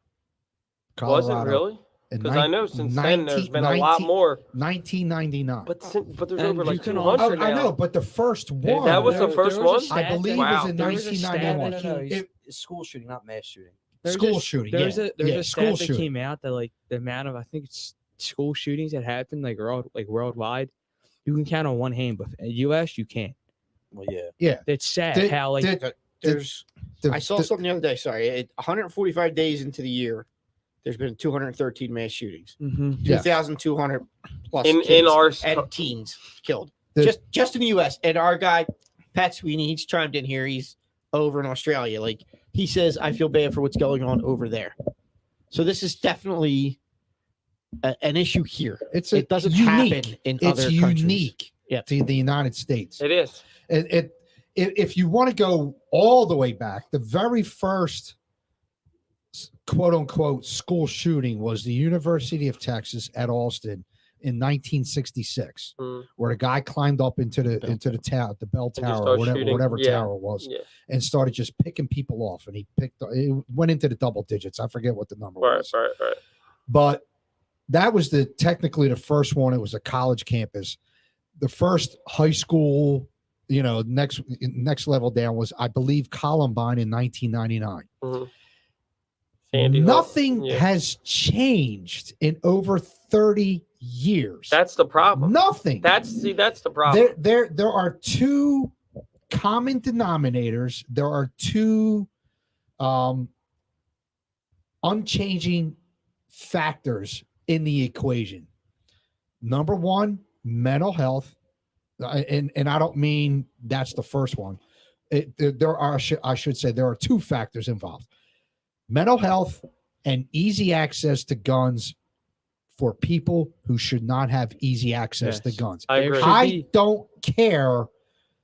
Was Colorado. it really? in Because I know since then there's been a lot more. 1999. But there's And over you like can 200 also- now. I know, but the first one. That was the There first was a one? stat I believe that- was in there was a stat that 1991. came- It's school shooting, not mass shooting. there's School a- shooting, There's yeah, a there's yeah, a school stat that shooting. came out that like the amount of I think it's school shootings that happen like worldwide, you can count on one hand, but in the U.S. you can't. Well, yeah. Yeah. It's sad Did- how like did- There's the- I saw the- something the other day. Sorry, 145 days into the year, there's been 213 mass shootings. mhm. Yeah. 2,200 plus in kids our and teens killed The- just in the U.S. And our guy Pat Sweeney, he's chimed in here. He's over in Australia. Like he says, I feel bad for what's going on over there. So this is definitely an issue here. it doesn't unique. happen in It's other countries. unique Yeah. to the United States. It is. If you want to go all the way back, the very first quote unquote school shooting was the University of Texas at Austin in 1966, Mm. where a guy climbed up into the Bell tower, the bell just tower, started whatever, shooting. whatever Yeah. tower it was, Yeah. and started just picking people off. And it went into the double digits. I forget what the number Right. was. Right. But that was technically the first one. It was a college campus. The first high school, next level down was, I believe, Columbine in 1999. Mhm. Sandy Hook. Nothing Yeah. has changed in over 30 years. That's the problem. Nothing. That's the problem. There are two common denominators. There are two unchanging factors in the equation. Number one, mental health, and I don't mean that's the first one. I should say there are two factors involved: mental health and easy access to guns for people who should not have easy access to Yes. guns. I There agree. should I be- don't care.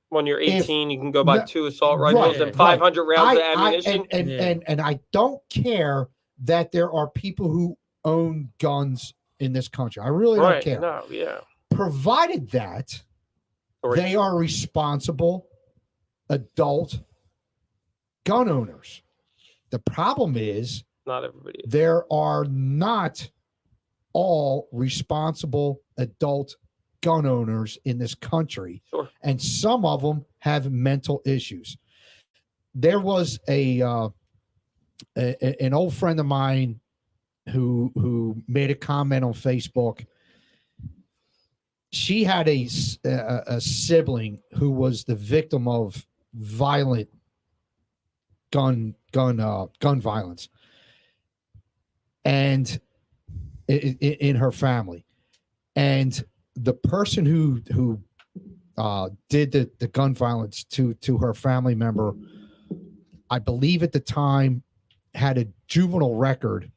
When you're if- 18, you can go buy No- 2 assault rifles Right, and 500 rounds of ammunition. And I don't care that there are people who own guns in this country. I really don't Right. care. No, yeah. Provided that Or- they are responsible adult gun owners. The problem is Not everybody is. there are not all responsible adult gun owners in this country, Sure. and some of them have mental issues. There was an old friend of mine who made a comment on Facebook. She had a sibling who was the victim of violent gun violence, and in her family, and the person who did the gun violence to her family member, I believe at the time, had a juvenile record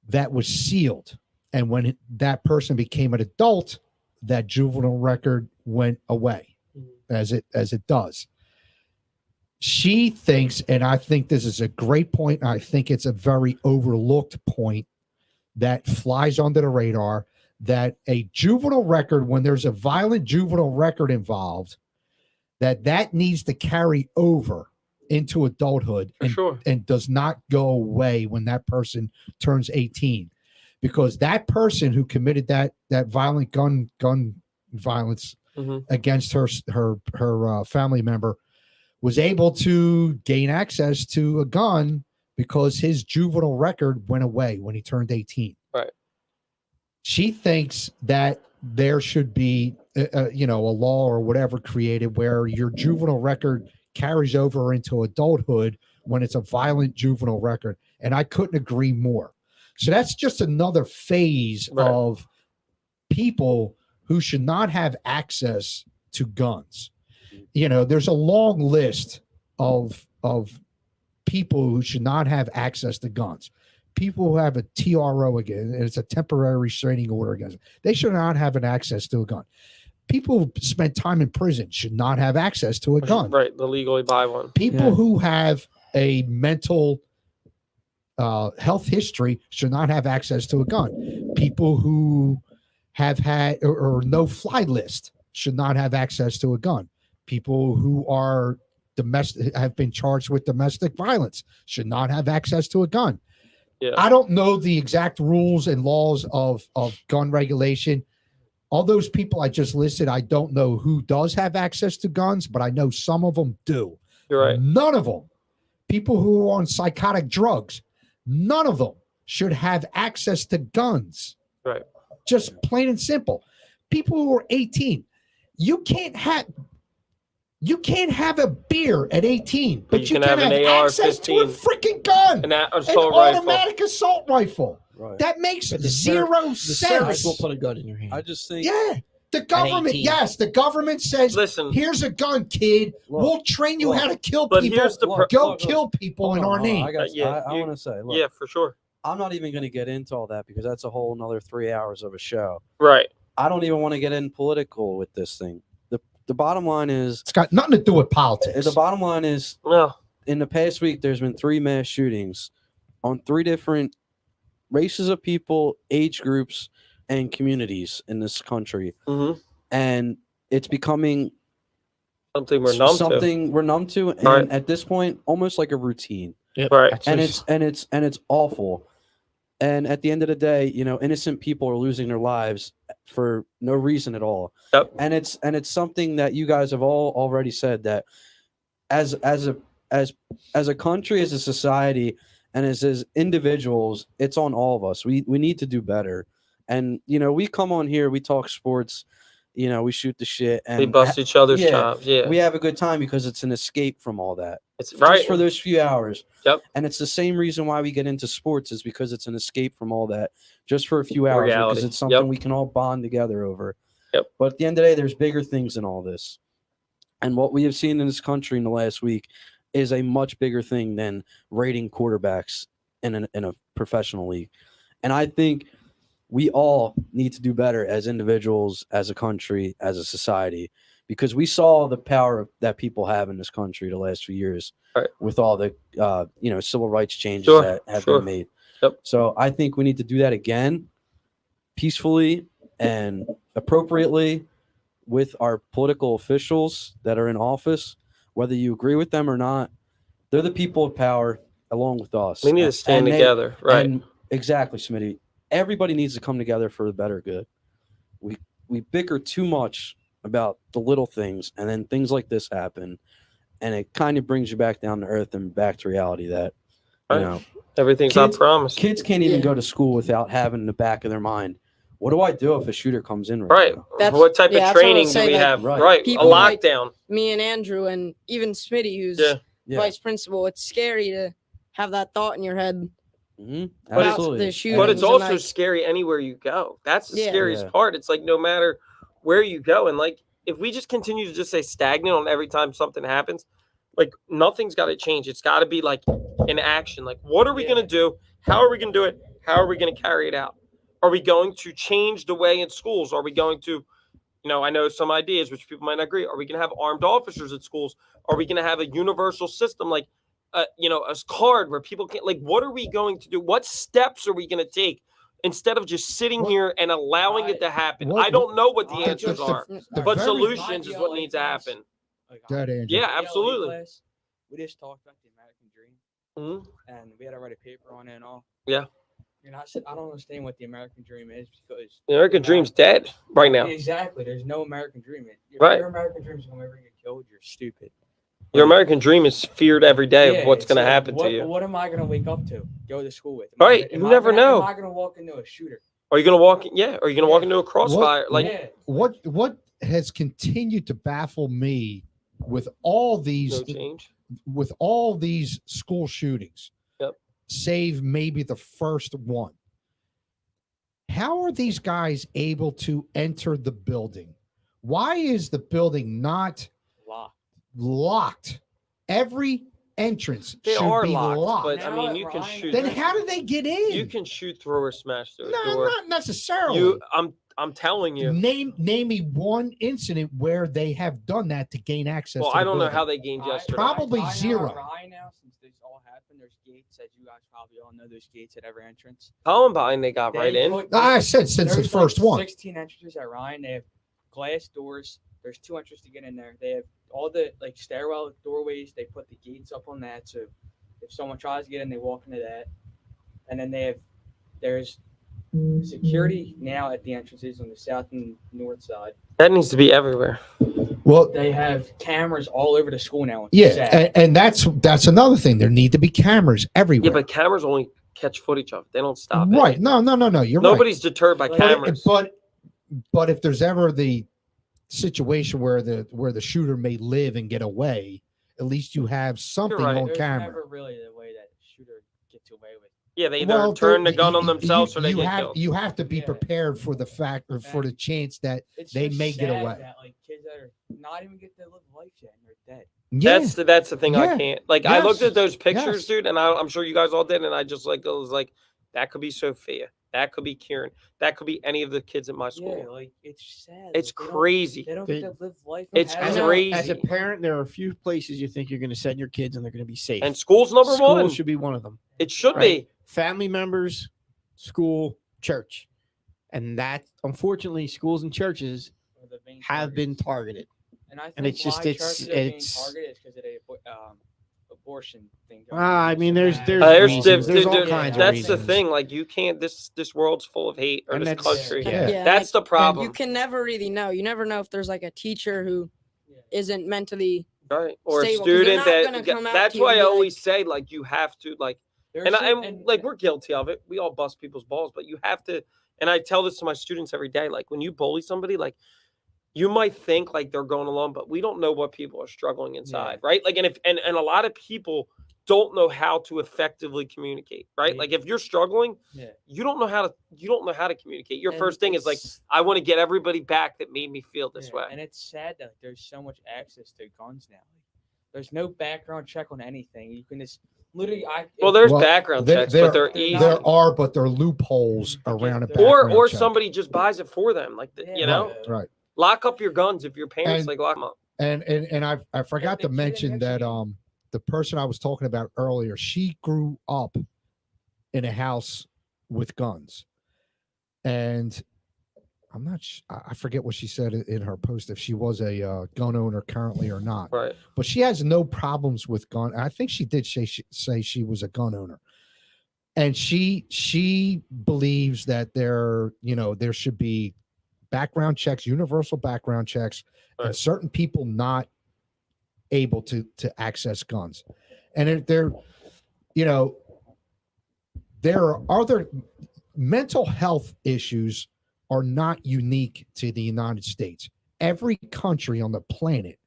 that was sealed, and when that person became an adult, that juvenile record went away, as it does. She thinks, and I think this is a great point, and I think it's a very overlooked point that flies under the radar, that a juvenile record, when there's a violent juvenile record involved, that needs to carry over into adulthood For sure. and does not go away when that person turns 18, because that person who committed that violent gun violence Mhm. against her family member was able to gain access to a gun because his juvenile record went away when he turned 18. Right. She thinks that there should be a law or whatever created where your juvenile record carries over into adulthood when it's a violent juvenile record. And I couldn't agree more. So that's just another phase Right. of people who should not have access to guns. There's a long list of people who should not have access to guns. People who have a TRO again, and it's a temporary restraining order against them, they should not have an access to a gun. People who spend time in prison should not have access to a gun. Right. To legally buy one. People Yeah. who have a mental health history should not have access to a gun. People who have had or no fly list should not have access to a gun. People who are have been charged with domestic violence should not have access to a gun. Yeah. I don't know the exact rules and laws of gun regulation. All those people I just listed, I don't know who does have access to guns, but I know some of them do. You're right. None of them. People who are on psychotic drugs, none of them should have access to guns. Right. Just plain and simple. People who are 18, you can't have a beer at 18, but you can have access to a freaking gun, An an assault rifle. automatic assault rifle. Right. That makes But the zero The sheriff sense. will put a gun in your hand. I just think. Yeah, the government. 18. Yes, the government says, Listen, "Here's a gun, kid. Look, we'll train you look, how to kill but people. here's the Go kill people in our name." I Yeah, want to say, look, yeah, for sure. I'm not even going to get into all that because that's a whole another 3 hours of a show. Right. I don't even want to get in political with this thing. The bottom line is, It's got nothing to do with politics. the bottom line is, No. in the past week, there's been 3 mass shootings on 3 different races of people, age groups, and communities in this country. Mm-hmm. And it's becoming Something we're numb to. something we're numb to, and Right. at this point, almost like a routine. Right. And it's awful. And at the end of the day, innocent people are losing their lives for no reason at all. Yep. And it's something that you guys have all already said, that as a country, as a society, and as individuals, it's on all of us. We need to do better. And we come on here, we talk sports, we shoot the shit, and We bust each other's yeah, chops. Yeah. we have a good time because it's an escape from all that. It's right. Just for those few hours. Yep. And it's the same reason why we get into sports, is because it's an escape from all that, just for a few hours, Reality. because it's something Yep. we can all bond together over. Yep. But at the end of the day, there's bigger things than all this. And what we have seen in this country in the last week is a much bigger thing than rating quarterbacks in a professional league. And I think we all need to do better as individuals, as a country, as a society, because we saw the power that people have in this country the last few years, right, with all the civil rights changes Sure, that have sure. been made. Yep. So I think we need to do that again, peacefully and appropriately, with our political officials that are in office, whether you agree with them or not. They're the people of power along with us. We need to stand And together. Right. And exactly, Smitty. Everybody needs to come together for the better good. We bicker too much about the little things, and then things like this happen, and it kind of brings you back down to earth and back to reality that, Right. Everything's not promised. kids can't even go to school without having in the back of their mind, what do I do if a shooter comes in Right. now? That's- What type yeah, of that's what I training was do we saying, like, have? Right. Right. A people like- lockdown. Me and Andrew and even Smitty, who's Yeah. Yeah. vice principal, it's scary to have that thought in your head. Mm-hmm. But it's- Absolutely. the shootings But it's and, also like- scary anywhere you go. That's the Yeah. scariest Yeah. part. It's like no matter where you go, and like if we just continue to just stay stagnant on every time something happens, like nothing's got to change. It's got to be like in action. Like, what are we going to do? How are we going to do it? How are we going to carry it out? Are we going to change the way in schools? Are we going to, I know some ideas which people might not agree. Are we going to have armed officers at schools? Are we going to have a universal system like, a card where people can, like, what are we going to do? What steps are we going to take instead of just sitting here and allowing it to happen? I don't know what the I- answers the- are, the but very- solutions is what needs to happen. Go ahead, Andrew. Yeah, absolutely. We just talked about the American dream, Mhm. and we had to write a paper on it and all. Yeah. I don't understand what the American dream is, because The American dream's dead right now. Exactly. There's no American dream. If Right. your American dream is going to ever get killed, you're stupid. Your American dream is feared every day of what's it's going to like, happen what, to you. What am I going to wake up to? Go to school with? Am I Right, gonna- you am I never gonna- know. Am I going to walk into a shooter? Are you going to walk? Yeah. Are you going to walk into a crossfire? Like, Yeah. What has continued to baffle me with all these no change. school shootings, Yep. save maybe the first one, how are these guys able to enter the building? Why is the building not locked? Every entrance They should are be locked, locked. but I Now mean, at you can Ryan- shoot. Then how do they get in? You can shoot through or smash through a No, door. not necessarily. I'm telling you. Name me one incident where they have done that to gain access. Well, to the I don't know building. how they gained yesterday. Probably I know zero. at Ryan now, since this all happened, there's gates, as you guys probably all know, there's gates at every entrance. Columbine, they got right They in. put- I said since the there's first like one. 16 entrances at Ryan. They have glass doors. There's 2 entrances to get in there. They have all the like stairwell doorways. They put the gates up on that, so if someone tries to get in, they walk into that. And then there's security now at the entrances on the south and north side. That needs to be everywhere. Well, They have cameras all over the school now. yeah, and that's another thing. There need to be cameras everywhere. Yeah, but cameras only catch footage of it. They don't stop it. right? No. You're right. Nobody's deterred by But- cameras. But if there's ever the situation where the shooter may live and get away, at least you have something right. on There's camera. never really the way that shooter gets away with. Yeah, they either turn the gun on themselves or they get have, killed. You have to be Yeah. prepared for the fact or for the chance that It's they just may get sad away. That, like kids that are not even get to live life yet and they're dead. yeah, That's the thing I Yeah. can't. Like I looked Yes. at those pictures, Yes. dude, and I'm sure you guys all did, and I just like it was like that could be Sophia, that could be Kieran, that could be any of the kids at my school. Yeah, like it's sad. It's like, crazy. They don't They- get to live life. and It's have As it. crazy. as a parent, there are a few places you think you're going to send your kids and they're going to be safe. And school's number School one. should be one of them. It should Right. be. Family members, school, church. And that, unfortunately, schools and churches Or the main have been targets. targeted. And I think and it's just- why it's- churches are being it's- targeted is because of the abortion thing. going I on. mean, So there's bad. There's all kinds of that's the reasons. thing. Like you can't. This world's full of hate, or And this that's- country. yeah. That's the You problem, can never really know. You never know if there's like a teacher who Yeah. isn't mentally. right? Or a stable, 'cause they're student not that. gonna come out That's to you why and I be always say like you have to like. There's And some- like we're guilty of it. We all bust people's balls, but you have to. And I tell this to my students every day. Like when you bully somebody, like you might think like they're going along, but we don't know what people are struggling inside, right? Like, and if and a lot of people don't know how to effectively communicate, right? Yeah. Like if you're struggling, Yeah. you don't know how to communicate. Your And first thing is like, it's- I want to get everybody back that made me feel this yeah, way. And it's sad that there's so much access to guns now. There's no background check on anything. You can just literally. Well, there's Well, background there- checks, but they're they're easy. there are, but there are loopholes Because around a they're- background Or check. somebody just buys it for them, like Yeah. you know, right. lock up your guns if your parents And- like lock them up. And I forgot the to kid mention that actually- the person I was talking about earlier, she grew up in a house with guns, and I'm not. I forget what she said in her post if she was a gun owner currently or not. Right. But she has no problems with gun. I think she did say she was a gun owner, and she believes that there should be background checks, universal background checks, and Right. certain people not able to access guns, and there are other mental health issues are not unique to the United States. Every country on the planet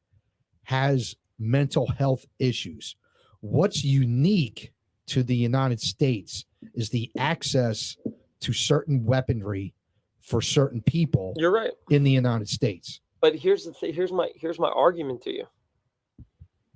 has mental health issues. What's unique to the United States is the access to certain weaponry for certain people You're right. in the United States. But here's the thing. Here's my argument to you.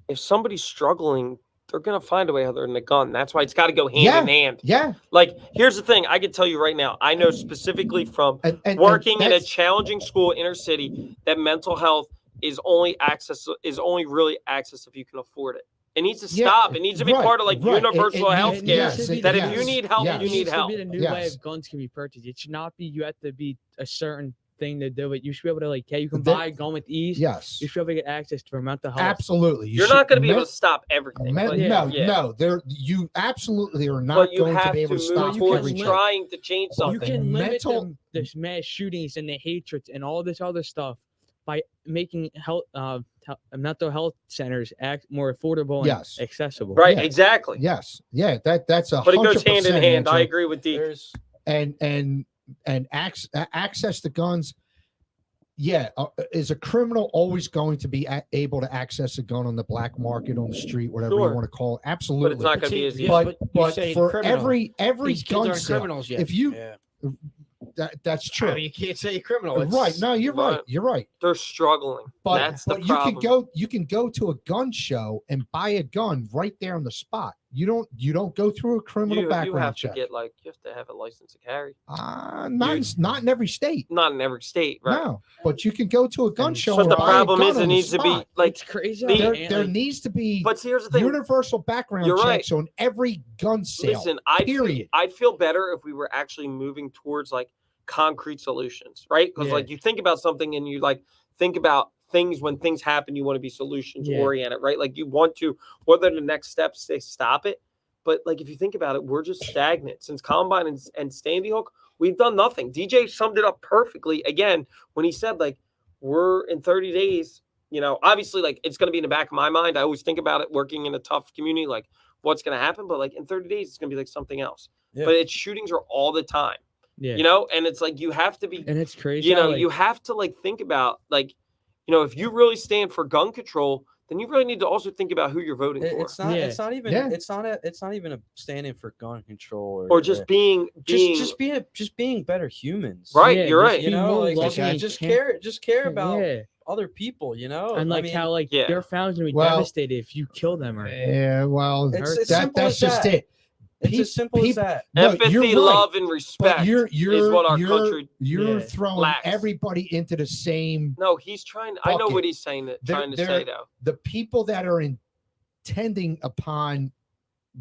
If somebody's struggling, they're gonna find a way other than a gun. That's why it's got to go hand Yeah. in hand. Yeah. Like, here's the thing. I can tell you right now. I know specifically from And working in a that's- challenging school, inner city, that mental health is only really access if you can afford it. It needs to Yeah, stop. It needs to be right, part of like right. universal It health needs- care. yes, That if you yes, need help, yes. you It need needs to help. be the new way Yes. of guns can be purchased. It should not be you have to be a certain thing to do it. You should be able to like, hey, you can There- buy a gun with ease. Yes. You should be able to get access to mental health. Absolutely. You're should- not going to be able men- to stop everything. men- but no, yeah. no. You absolutely are not But you going to have be able to move stop towards everything. trying to change You something. can limit mental- this mass shootings and the hatreds and all this other stuff by making mental health centers act more affordable and Yes. accessible. Right, Yeah. exactly. Yes. Yeah. That's a. But it goes hand in 100% hand. I answer. agree with Deke. There's And access to guns. Yeah, is a criminal always going to be able to access a gun on the black market, on the street, whatever Sure. you want to call it? But Absolutely. it's not going to be as easy. But you say for criminal. every These kids gun aren't sale, criminals yet. if you yeah. that's I true. mean, you can't say criminal. It's, Right. No, you're right. Right. You're right. They're struggling. But, That's the but you problem. can go to a gun show and buy a gun right there on the spot. You don't go through a criminal You background have check. to get like you have to have a license to carry. Not in every state. Not in every state, right? No, but you can go to a gun And- show. But and the buy a problem gun is on it the needs to be spot. like. It's crazy. the- how there needs to be But here's the thing. universal background You're right. checks on every gun sale. Listen, period. I'd feel better if we were actually moving towards like concrete solutions, right? Because Yeah. like you think about something and you like think about things when things happen, you want to be solutions oriented, right? Like you want to, what are the next steps to stop it? But like, if you think about it, we're just stagnant since Combine and Standy Hook. We've done nothing. DJ summed it up perfectly again when he said, like, we're in 30 days, obviously, like, it's going to be in the back of my mind. I always think about it working in a tough community, like what's going to happen. But like in 30 days, it's going to be like something else. Yeah. But it's shootings are all the time, and it's like, you have to be, and it's crazy. You have to like think about like, if you really stand for gun control, then you really need to also think about who you're voting for. It's not even a standing for gun control or just being better humans. Right, you're right. Just care about other people, And like how their families gonna be devastated if you kill them or that's just it. It's as simple as that. Empathy, love, and respect is what our country. You're throwing lacks. Everybody into the same. No, he's trying. I know what he's saying. Trying to say though. The people that are intending upon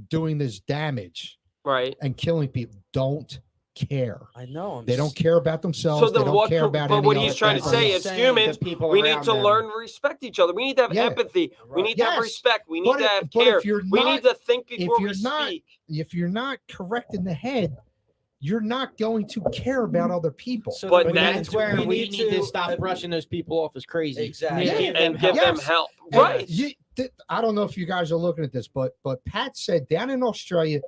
doing this damage, right, and killing people, don't care. I know. They don't care about themselves. So they don't care about. But what he's trying to say is, humans, we need to learn to respect each other. We need to have empathy. Right. We need to have respect. We need to have care. We need to think before we speak. If you're not correct in the head, you're not going to care about other people. So but that's where we need to stop brushing those people off as crazy. Exactly. And give them help. Right. I don't know if you guys are looking at this, but Pat said down in Australia,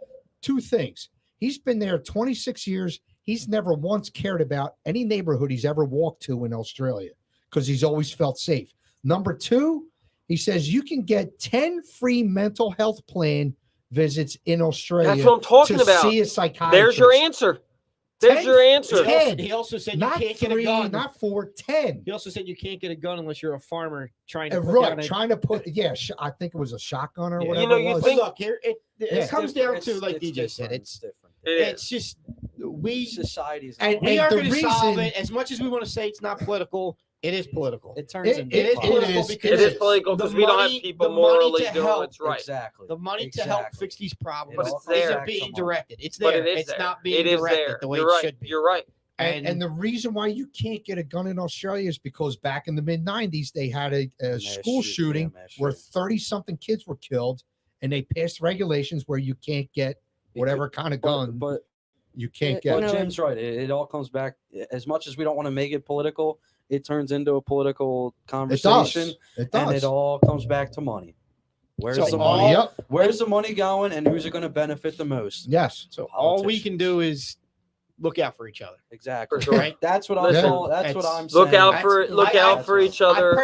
2 things. He's been there 26 years. He's never once cared about any neighborhood he's ever walked to in Australia because he's always felt safe. Number 2, he says you can get 10 free mental health plan visits in Australia. That's what I'm talking about. See a psychiatrist. There's your answer. There's your answer. 10. He also said you not can't 3, get a gun. Not 4, 10. He also said you can't get a gun unless you're a farmer trying to put I think it was a shotgun or whatever. You think, look here, it comes down to like DJ said, it's different. It's just societies we are going to solve it. As much as we want to say it's not political, it is political. It turns into it is political because we don't have people morally doing what's right. Exactly. The money to help fix these problems but it's there. isn't being directed. It's there. It's not being directed the way it should be. You're right. And the reason why you can't get a gun in Australia is because back in the mid-90s, they had a school shooting where 30-something kids were killed, and they passed regulations where you can't get whatever kind of gun. But you can't get. But Jim's right. It all comes back. As much as we don't want to make it political, it turns into a political conversation. It does. And it all comes back to money. Where's the money? Where's the money going, and who's it going to benefit the most? Yes. So all we can do is look out for each other. Exactly. Right. That's what I'm saying. That's what I'm saying. Look out for each other.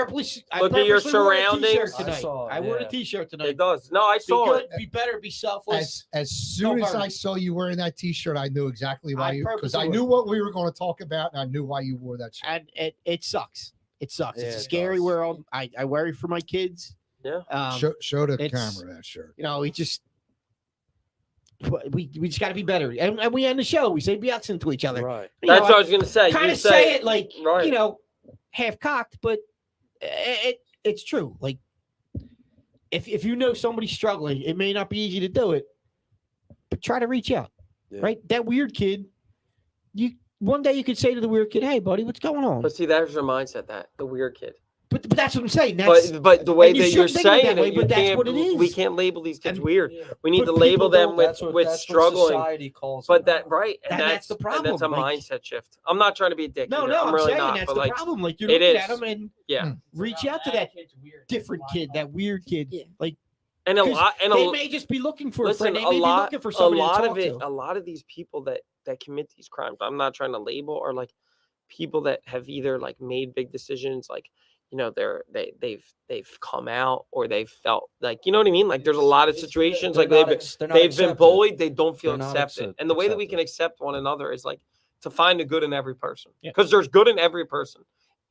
I look at your surroundings. I wore a t-shirt tonight. It does. No, I saw it. Be better, be selfless. As soon as I saw you wearing that t-shirt, I knew exactly why you, because I knew what we were going to talk about, and I knew why you wore that shirt. And it sucks. It sucks. It's a scary world. I worry for my kids. Yeah. Show the camera that shirt. We just got to be better, and we end the show. We say "biatsin" to each other. Right. That's what I was gonna say. Kind of say it like half cocked, but it's true. Like if you know somebody's struggling, it may not be easy to do it, but try to reach out. Yeah. Right? That weird kid. One day you could say to the weird kid, "Hey, buddy, what's going on?" But see, that's your mindset. That the weird kid. But that's what I'm saying. But the way that you're saying it, but that's what it is. We can't label these kids weird. We need to label them with struggling. Society calls but them. And that's the problem. And that's a mindset shift. I'm not trying to be a dick. No, I'm really saying not. That's but the problem. Like you're looking at them and reach out to that different kid, that weird kid. Like and they may just be looking for a friend. They may be looking for somebody to talk to. A lot of these people that commit these crimes, I'm not trying to label, are like people that have either like made big decisions, like. They've come out, or they've felt like, you know what I mean? Like there's a lot of situations like they've been bullied, they don't feel accepted. And the way that we can accept one another is like to find the good in every person, because there's good in every person.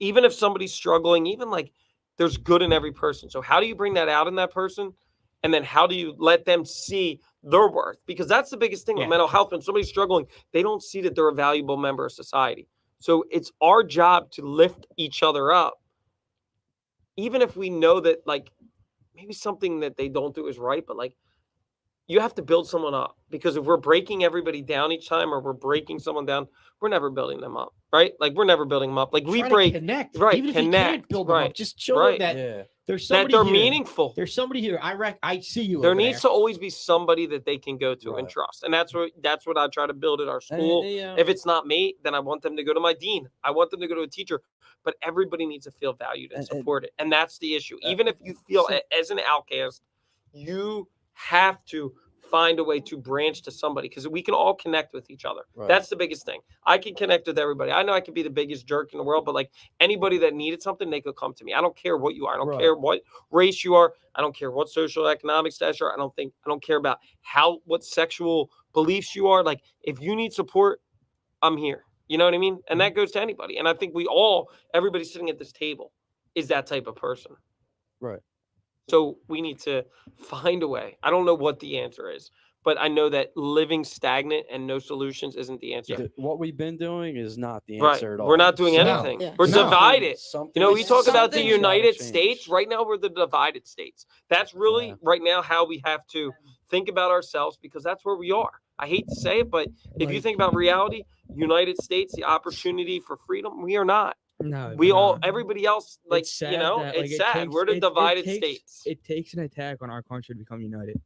Even if somebody's struggling, even like there's good in every person. So how do you bring that out in that person? And then how do you let them see their worth? Because that's the biggest thing with mental health. When somebody's struggling, they don't see that they're a valuable member of society. So it's our job to lift each other up. Even if we know that, like, maybe something that they don't do is right, but like, you have to build someone up, because if we're breaking everybody down each time, or we're breaking someone down, we're never building them up, right? Like, we're never building them up. Like, we Try to break, connect, right? Even if you Connect, can't build them right? up, just show right. them that Yeah. there's That somebody they're here. meaningful. There's somebody here. I see you. There over needs to always be somebody that they can go to and Right. trust, and that's what I try to build at our And, school. yeah. If it's not me, then I want them to go to my dean. I want them to go to a teacher. But everybody needs to feel valued and And- supported, and that's the issue. Even if you feel as an outcast, you have to find a way to branch to somebody, because we can all connect with each other. Right. That's the biggest thing. I can connect with everybody. I know I could be the biggest jerk in the world, but like, anybody that needed something, they could come to me. I don't care what you are. I don't Right. care what race you are. I don't care what social economic status you are. I don't care about what sexual beliefs you are. Like, if you need support, I'm here. You know what I mean? And that goes to anybody. And I think everybody sitting at this table is that type of person. Right. So we need to find a way. I don't know what the answer is, but I know that living stagnant and no solutions isn't the answer. What we've been doing is not the Right. answer at all. We're not doing No. anything. Yeah. We're No. divided. You know, we talk about the something- United States. Right now, we're the divided states. That's really Yeah. right now how we have to think about ourselves, because that's where we are. I hate to say it, but if you think about reality, United States, the opportunity for freedom, we are not. No, Everybody else, like, It's you sad know, that, it's it sad. takes- We're the it divided takes- states. It takes an attack on our country to become united.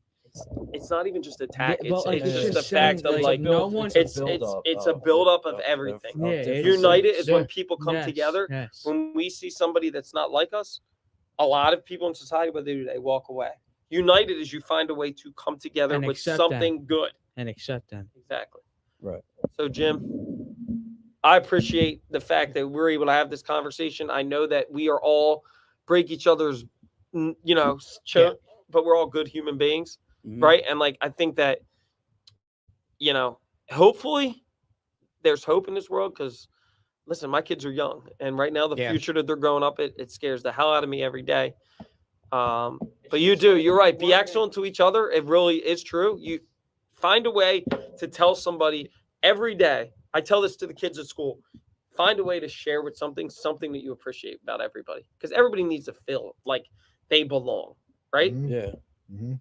It's not even just attack. Yeah, but, like, It's it's just the just fact saying, of like, like, no one- it's a buildup of everything. Yeah, it's- United is when Yeah. people come Yes, together. Yes. When we see somebody that's not like us, a lot of people in society, what they do, they walk away. United is you find a way to come together And with accept something good. And accept them. Exactly. Right. So, Jim, I appreciate the fact that we're able to have this conversation. I know that we are all break each other's, but we're all good human beings, Mhm. right? And like, I think that, hopefully there's hope in this world, because listen, my kids are young, and right now the Yeah. future that they're growing up, it scares the hell out of me every day. But you're right. Be excellent to each other. It really is true. You find a way to tell somebody every day. I tell this to the kids at school. Find a way to share with something that you appreciate about everybody, because everybody needs to feel like they belong, right? Mhm. Yeah. Mhm.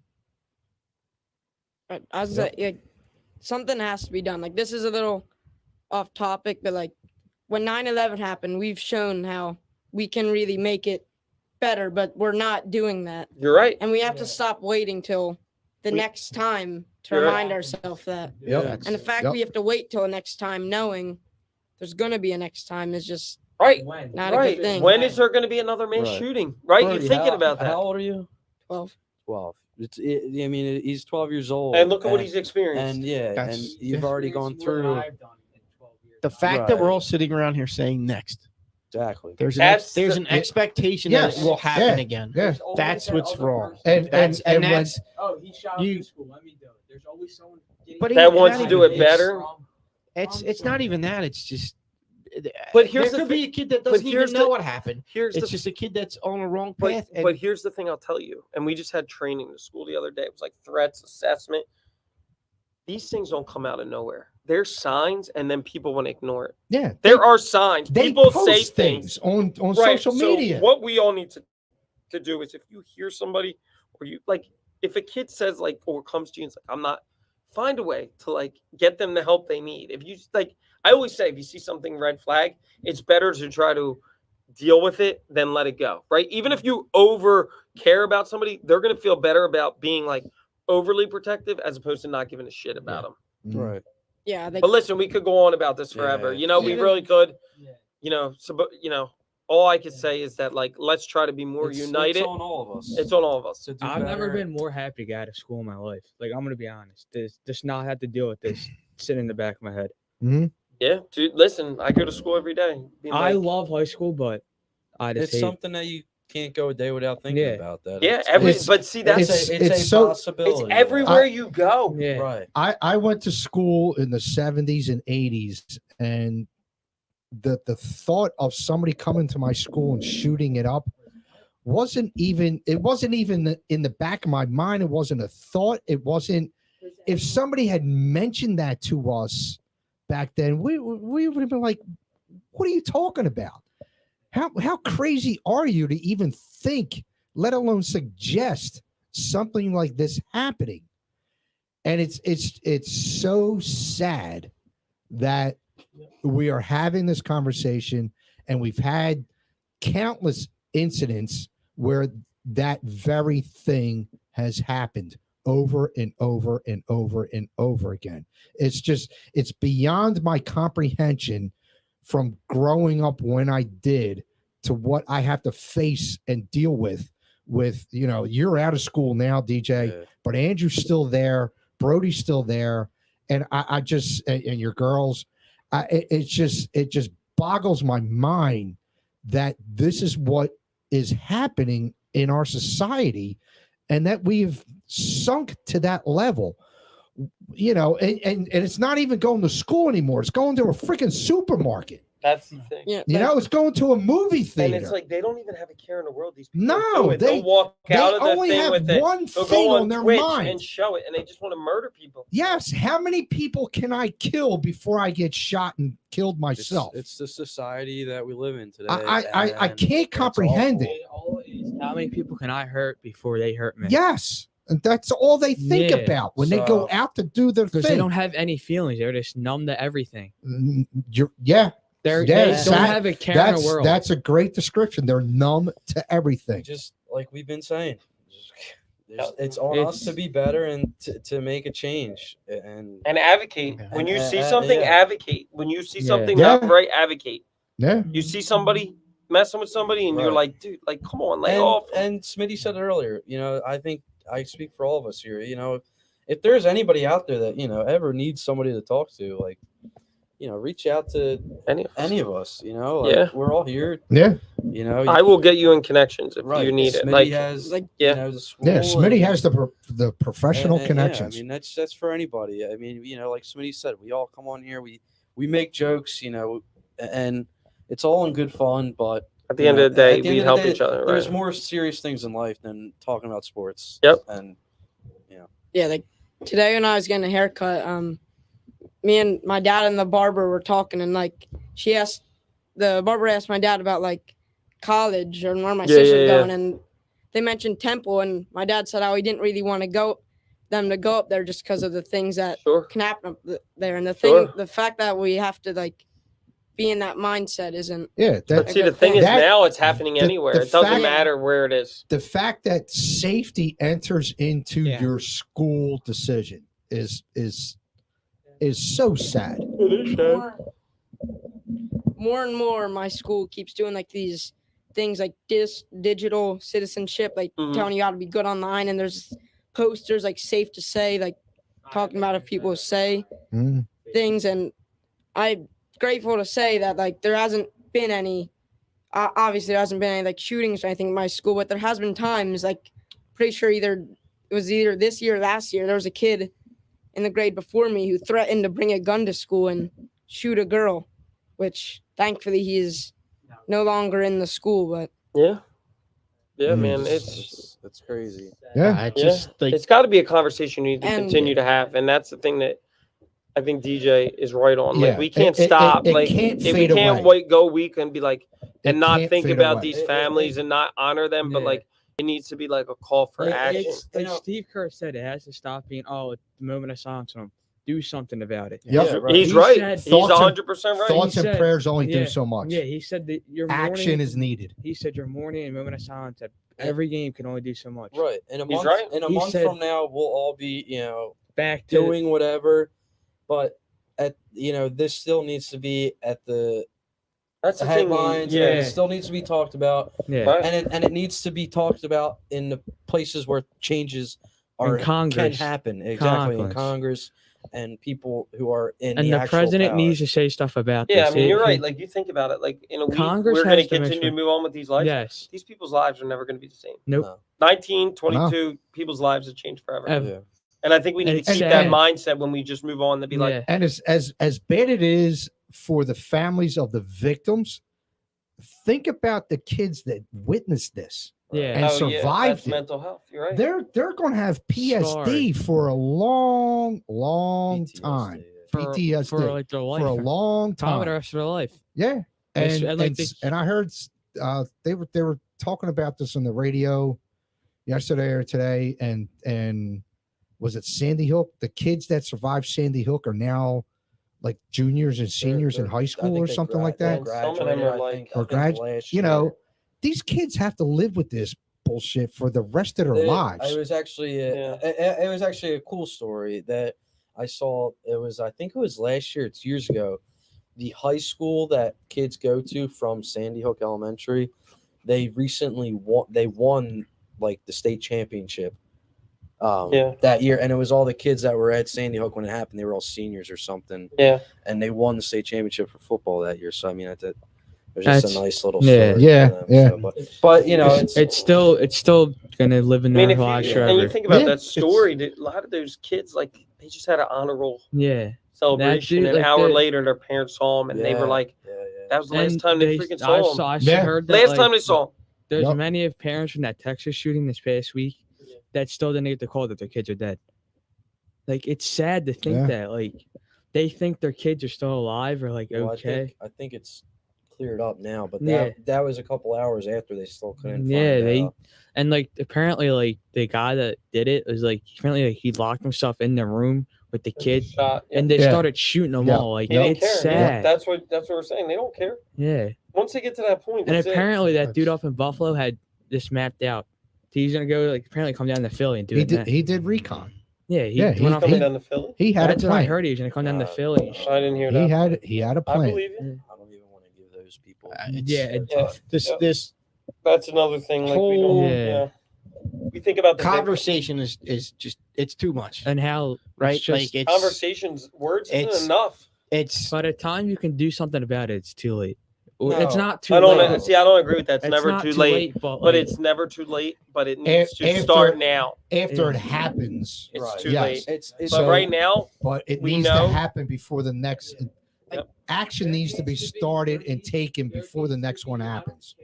I was like, something has to be done. Like, this is a little off topic, but like, when 9/11 happened, we've shown how we can really make it better, but we're not doing that. You're right. And we have to stop waiting till the next time to You're right. remind ourselves that. Yep. And the fact Yep. we have to wait till next time knowing there's going to be a next time is just Right. not a Right. good thing. When is there going to be another mass Right. shooting? Right. Birdie, You're thinking how- about that. How old are you? 12. 12. He's 12 years old. And look at what he's experienced. And yeah, That's- and you've already gone through. The fact that Right. we're all sitting around here saying next, Exactly. there's That's an the- expectation Yes. that it will happen Yeah. again. Yeah. That's what's wrong. And That's and when that's Oh, he shot You- up the school. Let me do it. There's always someone getting But that even wants not to do even- it better. it's not even that. It's just. But here's there the could be a kid that but doesn't even here's know the- what happened. Here's It's the just a kid that's on a wrong But, path. And but here's the thing I'll tell you, and we just had training in the school the other day. It was like threats, assessment. These things don't come out of nowhere. There's signs, and then people want to ignore it. yeah, There are signs. they People post say things on Right, social so media. what we all need to do is, if you hear somebody, or you like, if a kid says like, or comes to you and it's like, I'm not, find a way to like get them the help they need. If you like, I always say, if you see something red flag, it's better to try to deal with it than let it go, right? Even if you over care about somebody, they're going to feel better about being like overly protective as opposed to not giving a shit about them. Right. Yeah. They, But listen, we could go on about this forever. Yeah. You know, we Even- really could. Yeah. You know, so but all I could say is that like, let's try to be more united. It's on all of us. It's on all of us. to do I've never better. been more happy to get out of school in my life. Like, I'm gonna be honest. Just not have to deal with this sitting in the back of my head. Yeah, dude. Listen, I go to school every day. Being I like, love high school, but I just It's hate something that you can't go a day without thinking Yeah. about. That. yeah, It's- but see, that's it's, it's a so- possibility. it's everywhere you go. Yeah. Right. I went to school in the 70s and 80s, and the thought of somebody coming to my school and shooting it up wasn't even in the back of my mind. It wasn't a thought. It wasn't. If somebody had mentioned that to us back then, we would have been like, what are you talking about? How crazy are you to even think, let alone suggest something like this happening? And it's so sad that we are having this conversation, and we've had countless incidents where that very thing has happened over and over and over and over again. It's beyond my comprehension from growing up when I did to what I have to face and deal with, you're out of school now, DJ, but Andrew's still there. Brody's still there. And I just, and your girls, it just boggles my mind that this is what is happening in our society, and that we've sunk to that level, and it's not even going to school anymore. It's going to a freaking supermarket. That's the thing. Yeah, It's going to a movie theater. And it's like they don't even have a care in the world. These people No, do it. They'll walk they out of the only thing have with it. one They'll thing go on their Twitch mind. and show it, and they just want to murder people. Yes. How many people can I kill before I get shot and killed myself? It's the society that we live in today. I and can't it's comprehend awful. it. All it is, how many people can I hurt before they hurt me? Yes. And that's all they think Yeah. about when they go So- out to do their Because thing. they don't have any feelings. They're just numb to everything. Yeah. They Yeah, don't exact- have a care in the world. That's a great description. They're numb to everything. Just like we've been saying, Yep. it's on us to be better and to make a change. And advocate. When you see something, yeah. advocate. When you see Yeah. something Yeah. not right, advocate. Yeah. You see somebody messing with somebody, and you're Right. like, dude, like, come on, lay off. And Smitty said it earlier. I think I speak for all of us here. If there's anybody out there that ever needs somebody to talk to, like, reach out to any of us. Yeah. We're all here. Yeah. I will get you in connections if Right. you need it. Smitty Like, has, yeah. the school Yeah. Smitty and- has the professional and, connections. Yeah, I mean, that's for anybody. I mean, like Smitty said, we all come on here. We make jokes, and it's all in good fun. But at the end of the day, at the we end of help the day, each other. There's Right? more serious things in life than talking about sports. Yep. And Yeah, like today when I was getting a haircut, me and my dad and the barber were talking, and like the barber asked my dad about like college or where my sister's going, and they mentioned Temple, and my dad said how he didn't really want to go up there just because of the things that Sure. can happen up there, and Sure. the fact that we have to like be in that mindset isn't. Yeah. But see, the thing is, that- now it's happening the- anywhere. the It doesn't fact- matter where it is. The fact that safety enters into Yeah. your school decision is so sad. More and more, my school keeps doing like these things like digital citizenship, like Mhm. telling you how to be good online, and there's posters like safe to say, like talking about if people say Mm. things, and I'm grateful to say that like there hasn't been any obviously there hasn't been any like shootings or anything in my school, but there has been times like pretty sure it was either this year or last year there was a kid in the grade before me who threatened to bring a gun to school and shoot a girl, which thankfully he is no longer in the school. But Yeah. Yeah, Mm. man. It's crazy. Yeah. I just like it's got to be a conversation you need to And- continue to have, and that's the thing that I think DJ is right on. Yeah, Like we can't it stop. it like can't if we fade can't away. go week and be like It and not can't think fade about away. these families and not honor them, but Yeah. like it needs to be like a call for like, action. it's like Steve Kerr said, it has to stop being the moment of silence on him. Do something about it. Yep. Yeah, right. He's He right. said- He's Thoughts and- 100% right. Thoughts He and said- prayers only do yeah, so much. Yeah, he said that your Action morning, is needed. He said your morning and moment of silence at every game can only do so much. Right. In a He's month, right. in a He month said- from now, we'll all be, Back to doing whatever. But this still needs to be at the That's the thing. headlines. Yeah. And it still needs to be talked about. yeah. Right. And it needs to be talked about in the places where changes In can Congress. happen. Exactly. In Congress. Congress and people who are in And the actual president power. needs to say stuff about Yeah, this. I mean, you're He- right. Like you think about it, like in a week, Congress we're going to has to make continue to sure- move on with these lives. Yes. These people's lives are never going to be the same. Nope. No. 19, 22, people's lives have changed forever. Ever. And I think we need And to keep it's that sad. mindset when we just move on to be like, Yeah. And as bad it is for the families of the victims, think about the kids that witnessed this. Yeah. And oh, yeah, survived that's it. mental health. You're right. They're going to have PSD for a long PTSD, time. yeah. PTSD for like their life. for a long time. The time. rest of their life. Yeah, It's- and and, like, and, they- and I heard they were talking about this on the radio yesterday or today, and was it Sandy Hook? The kids that survived Sandy Hook are now like juniors and seniors in high school or something like that. Some of them are like- Or you know, these kids have to live with this bullshit for the rest of their lives. It was actually a cool story that I saw. I think it was last year. It's years ago. The high school that kids go to from Sandy Hook Elementary, they recently won like the state championship. That year, and it was all the kids that were at Sandy Hook when it happened. They were all seniors or something. Yeah, and they won the state championship for football that year. So I mean, it was just That's- a nice little yeah. story. Yeah, for them, yeah. So, but you know, It's still gonna live in I mean, their if lives you, forever. and you think about Yeah, that story, a lot of those kids, like, they just had an honor roll Yeah. celebration. dude, An like, hour the- later, their parents saw him, and they were like, that was the last And time they freaking I saw him. I Yeah. heard that, Last like, time they saw him. There's Yep. many of parents from that Texas shooting this past week that still didn't get the call that their kids are dead. Like, it's sad to think Yeah. that, like, they think their kids are still alive or like Well, okay. I think it's cleared up now, but Yeah. that was a couple hours after they still couldn't. Yeah, find they out. and like apparently like the guy that did it was like apparently like he locked himself in the room with the kid Shot. Yeah. and they Yeah. started shooting them Yeah. all. Like He didn't it's care. Yeah, sad. that's what we're saying. They don't care. Yeah. Once they get to that point, And that's it. apparently that dude That's- up in Buffalo had this mapped out. He's gonna go like apparently come down to Philly and do He it. did. next. He did recon. Yeah, Yeah, went he- off. coming he- down to Philly. He had That's a what I plan. heard. He was gonna come down to Philly. and shit. I didn't hear He that. had a I plan. believe you. I don't even want to give those people. Yeah, Yeah. This That's another thing. Like we don't. Whole- Yeah. We think about the conversation is just it's too much, and how right? it's just, Like it's conversations, words isn't it's- enough. it's by the time you can do something about it, it's too late. Or No, it's not too I don't late. see. I don't agree with that. It's, It's never not too late, but, but like, it's never too late. But it needs to After- start now. After it happens, It's Right. too Yes. late. It's But So- right now, but it We needs know- to happen before the next Yep. action needs to be started and taken before the next one happens.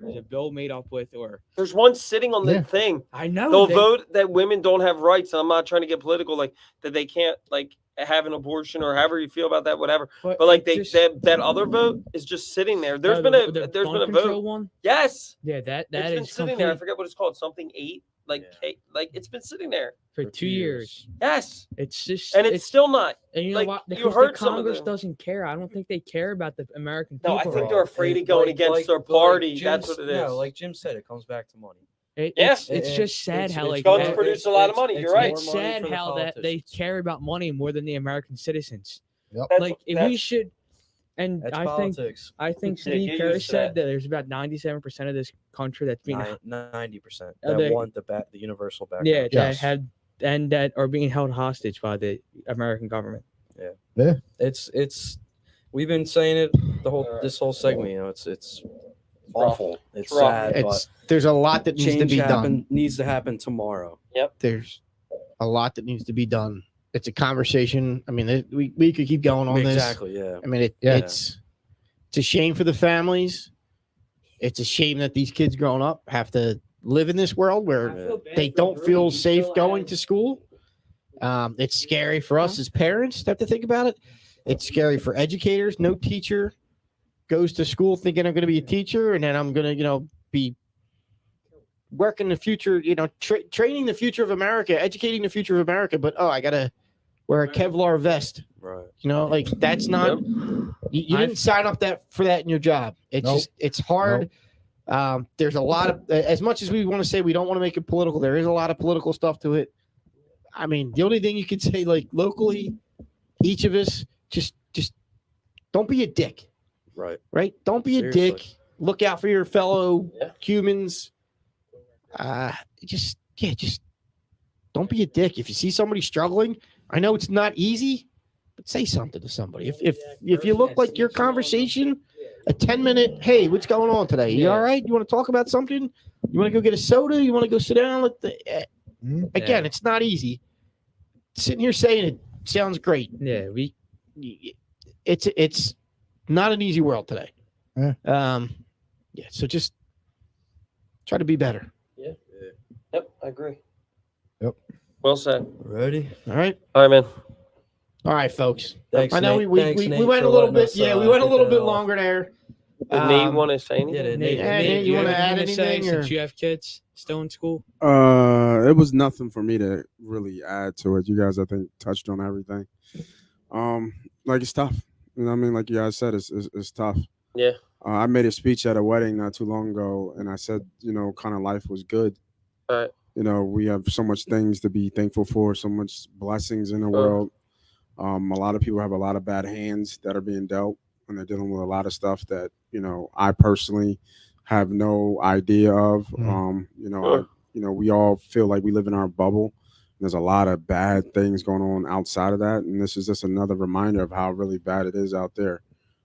There's a bill made up with, or there's one sitting on the Yeah. thing. I know They'll they- vote that women don't have rights. I'm not trying to get political, like that they can't like have an abortion or however you feel about that, whatever. But like it just- that other vote is just sitting there. There's no, been the a there's gun been a control vote. one. Yes, Yeah, that it's been is sitting there. I complete forget what it's called. Something 8, like Yeah. like it's been sitting there. for 2 years. Yes, It's just and it's still not. and you know like, what? you Because heard the some of Congress them. doesn't care. I don't think they care about the American No, people. I think right they're afraid of going against their party. That's what it is. No, like Jim said, it comes back to money. Yeah. It's just sad how like guns that- produce a lot of money. You're right. it's more money sad for the how that they politicians. care about money more than the American citizens. That's- Like if we that's- should, and That's I politics. think Yeah, Steve get Kerr used to said that. that there's about 97% of this country that's being 90% Oh, that they- want the universal background. yeah that Yes. had and that are being held hostage by the American government. It's we've been saying it this whole segment. You know, it's awful. It's rough. sad, it's there's a lot that but needs to change be done. needs to happen tomorrow. There's a lot that needs to be done. It's a conversation. I mean, we could keep going on this. Exactly. Yeah. I mean, Yeah. it's a shame for the families. It's a shame that these kids growing up have to live in this world where they don't feel safe going to school. It's scary for us as parents to have to think about it. It's scary for educators. No teacher goes to school thinking I'm going to be a teacher and then I'm going to, be working the future, training the future of America, educating the future of America. But, I got to wear a Kevlar vest. Right. Like that's not, you didn't sign up for that in your job. It's Nope. just, it's hard. There's a lot of, as much as we want to say we don't want to make it political, there is a lot of political stuff to it. I mean, the only thing you could say, like locally, each of us just don't be a dick, Right. right? Don't be a Seriously. dick. Look out for your fellow Yeah. humans. Just don't be a dick. If you see somebody struggling, I know it's not easy, but say something to somebody. If you look like your conversation, a 10-minute, hey, what's going on today? You Yeah. all right? You want to talk about something? You want to go get a soda? You want to go sit down? Again, it's not easy. Sitting here saying it sounds great. Yeah, It's not an easy world today. Yeah. So just try to be better. Yep, I agree. Yep. Well said. Ready? All right. All right, man. All right, folks. Thanks, I know Nate. we Thanks, we Nate, went for a little letting bit. us, Yeah, we went a get little that bit off. longer there. Did Nate want to say anything? Yeah, Nate, Yeah, Nate, Nate, do you wanna have add anything to say anything, or- since you have kids still in school? It was nothing for me to really add to it. You guys, I think, touched on everything. Like it's tough. You know what I mean? Like you guys said, it's tough. Yeah. I made a speech at a wedding not too long ago, and I said, kind of life was good. Right. We have so much things to be thankful for, so much blessings in the Sure. world. A lot of people have a lot of bad hands that are being dealt, and they're dealing with a lot of stuff that I personally have no idea of. Sure. We all feel like we live in our bubble. There's a lot of bad things going on outside of that, and this is just another reminder of how really bad it is out there.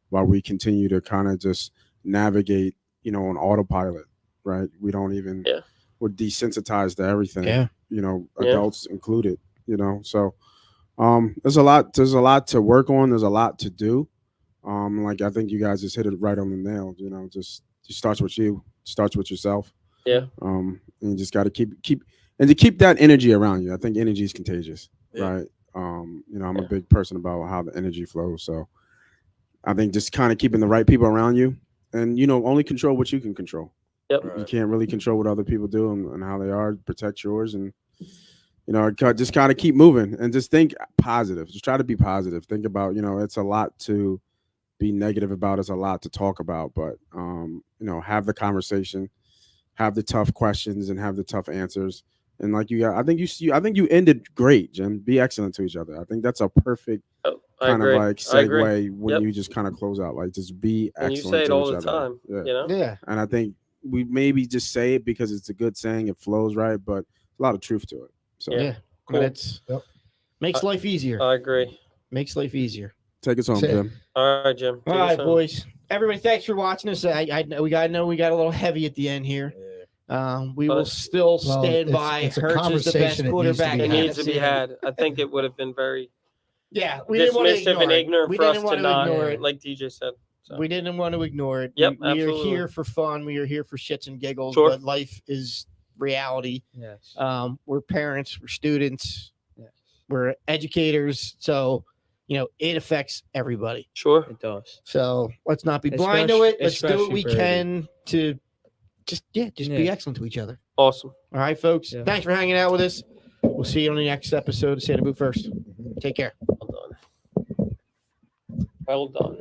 While we continue to kind of just navigate, on autopilot, right? We don't even Yeah. we're desensitized to everything. Yeah. Yeah. Adults included. So there's a lot to work on. There's a lot to do. Like I think you guys just hit it right on the nail. Just starts with you, starts with yourself. Yeah. And you just got to keep that energy around you. I think energy is contagious, right? I'm a big person about how the energy flows. So I think just kind of keeping the right people around you, and only control what you can control. Yep. You can't really control what other people do and how they are. Protect yours, and just kind of keep moving and just think positive. Just try to be positive. Think about it's a lot to be negative about. It's a lot to talk about, but have the conversation, have the tough questions, and have the tough answers. And like I think you ended great, Jim. Be excellent to each other. I think that's a perfect kind of like segue when you just kind of close out. Like just be excellent. And you say it to all each the other. time. Yeah. Yeah. And I think we maybe just say it because it's a good saying. It flows right, but a lot of truth to it. So Yeah. Cool. It's makes life easier. I agree. Makes life easier. take us home, Say it. Jim. All right, Jim. All Take us right, home. boys. Everybody, thanks for watching us. I know we got a little heavy at the end here. We will still Well, stand it's- by. it's a Hurts is the conversation best that needs to be quarterback. had. It in needs to be NFC. had. I think it would have been very Yeah, we didn't want to dismissive ignore and it. ignorant We for us didn't to want to not, ignore it. like DJ said. So. We didn't want to ignore it. Yep, we are absolutely. here for fun. We are here for shits and giggles. Sure. But life is reality. Yes. We're parents. We're students. Yes. We're educators. So, it affects everybody. Sure. It does. So let's not be blind to it. Let's do what Especially we Brady. can to just be Yeah. excellent to each other. Awesome. All right, folks. Yeah. Thanks for hanging out with us. We'll see you on the next episode of Santa Boot First. Take care. Well done. Well done.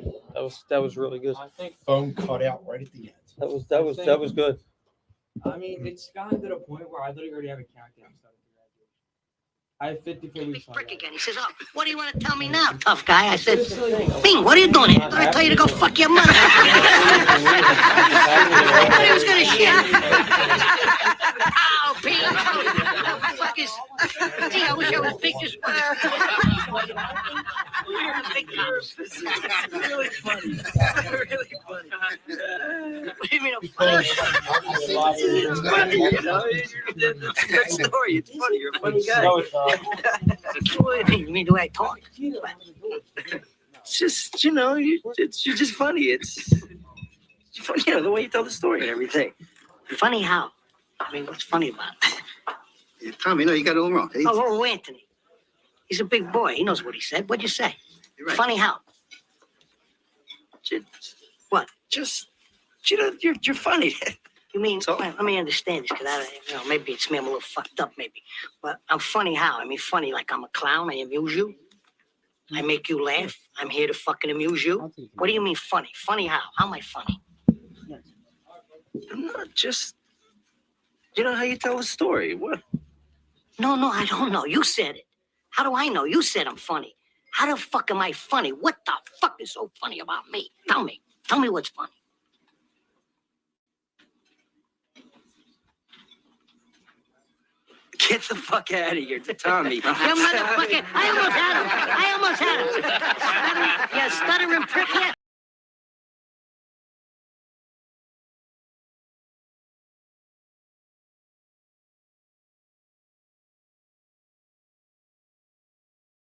That was really good. I think. Phone cut out right at the end. That was good. I mean, it's gotten to the point where I literally already have a countdown starting to graduate. I have 54 weeks. Big prick again. He says, "Oh, what do you want to tell me now, tough guy?" I said, "Bing, what are you doing here? Did I tell you to go fuck your mother?" I thought he was gonna shit. Ow, Bing! What the fuck is? Gee, I wish I was big just for We're big cops. Really funny. Really funny. What do you mean I'm funny? It's funny, It's a good story. It's funny. You're a funny guy. What do you mean? Do I talk? It's just, you're just funny. It's funny, the way you tell the story and everything. Funny how? I mean, what's funny about it? Tommy, no, you got it all wrong. Oh, Anthony. He's a big boy. He knows what he said. What'd you say? You're right. Funny how? What? Just, you're funny. You mean, So? well, let me understand this, because maybe it's me, I'm a little fucked up, maybe. But I'm funny how? I mean, funny like I'm a clown, I amuse you. I make you laugh. I'm here to fucking amuse you. What do you mean funny? Funny how? How am I funny? I'm not just, how you tell a story. What? No, I don't know. You said it. How do I know? You said I'm funny. How the fuck am I funny? What the fuck is so funny about me? Tell me. Tell me what's funny. Get the fuck out of here, Tommy. You motherfucker. I almost had him. You stuttering prick here.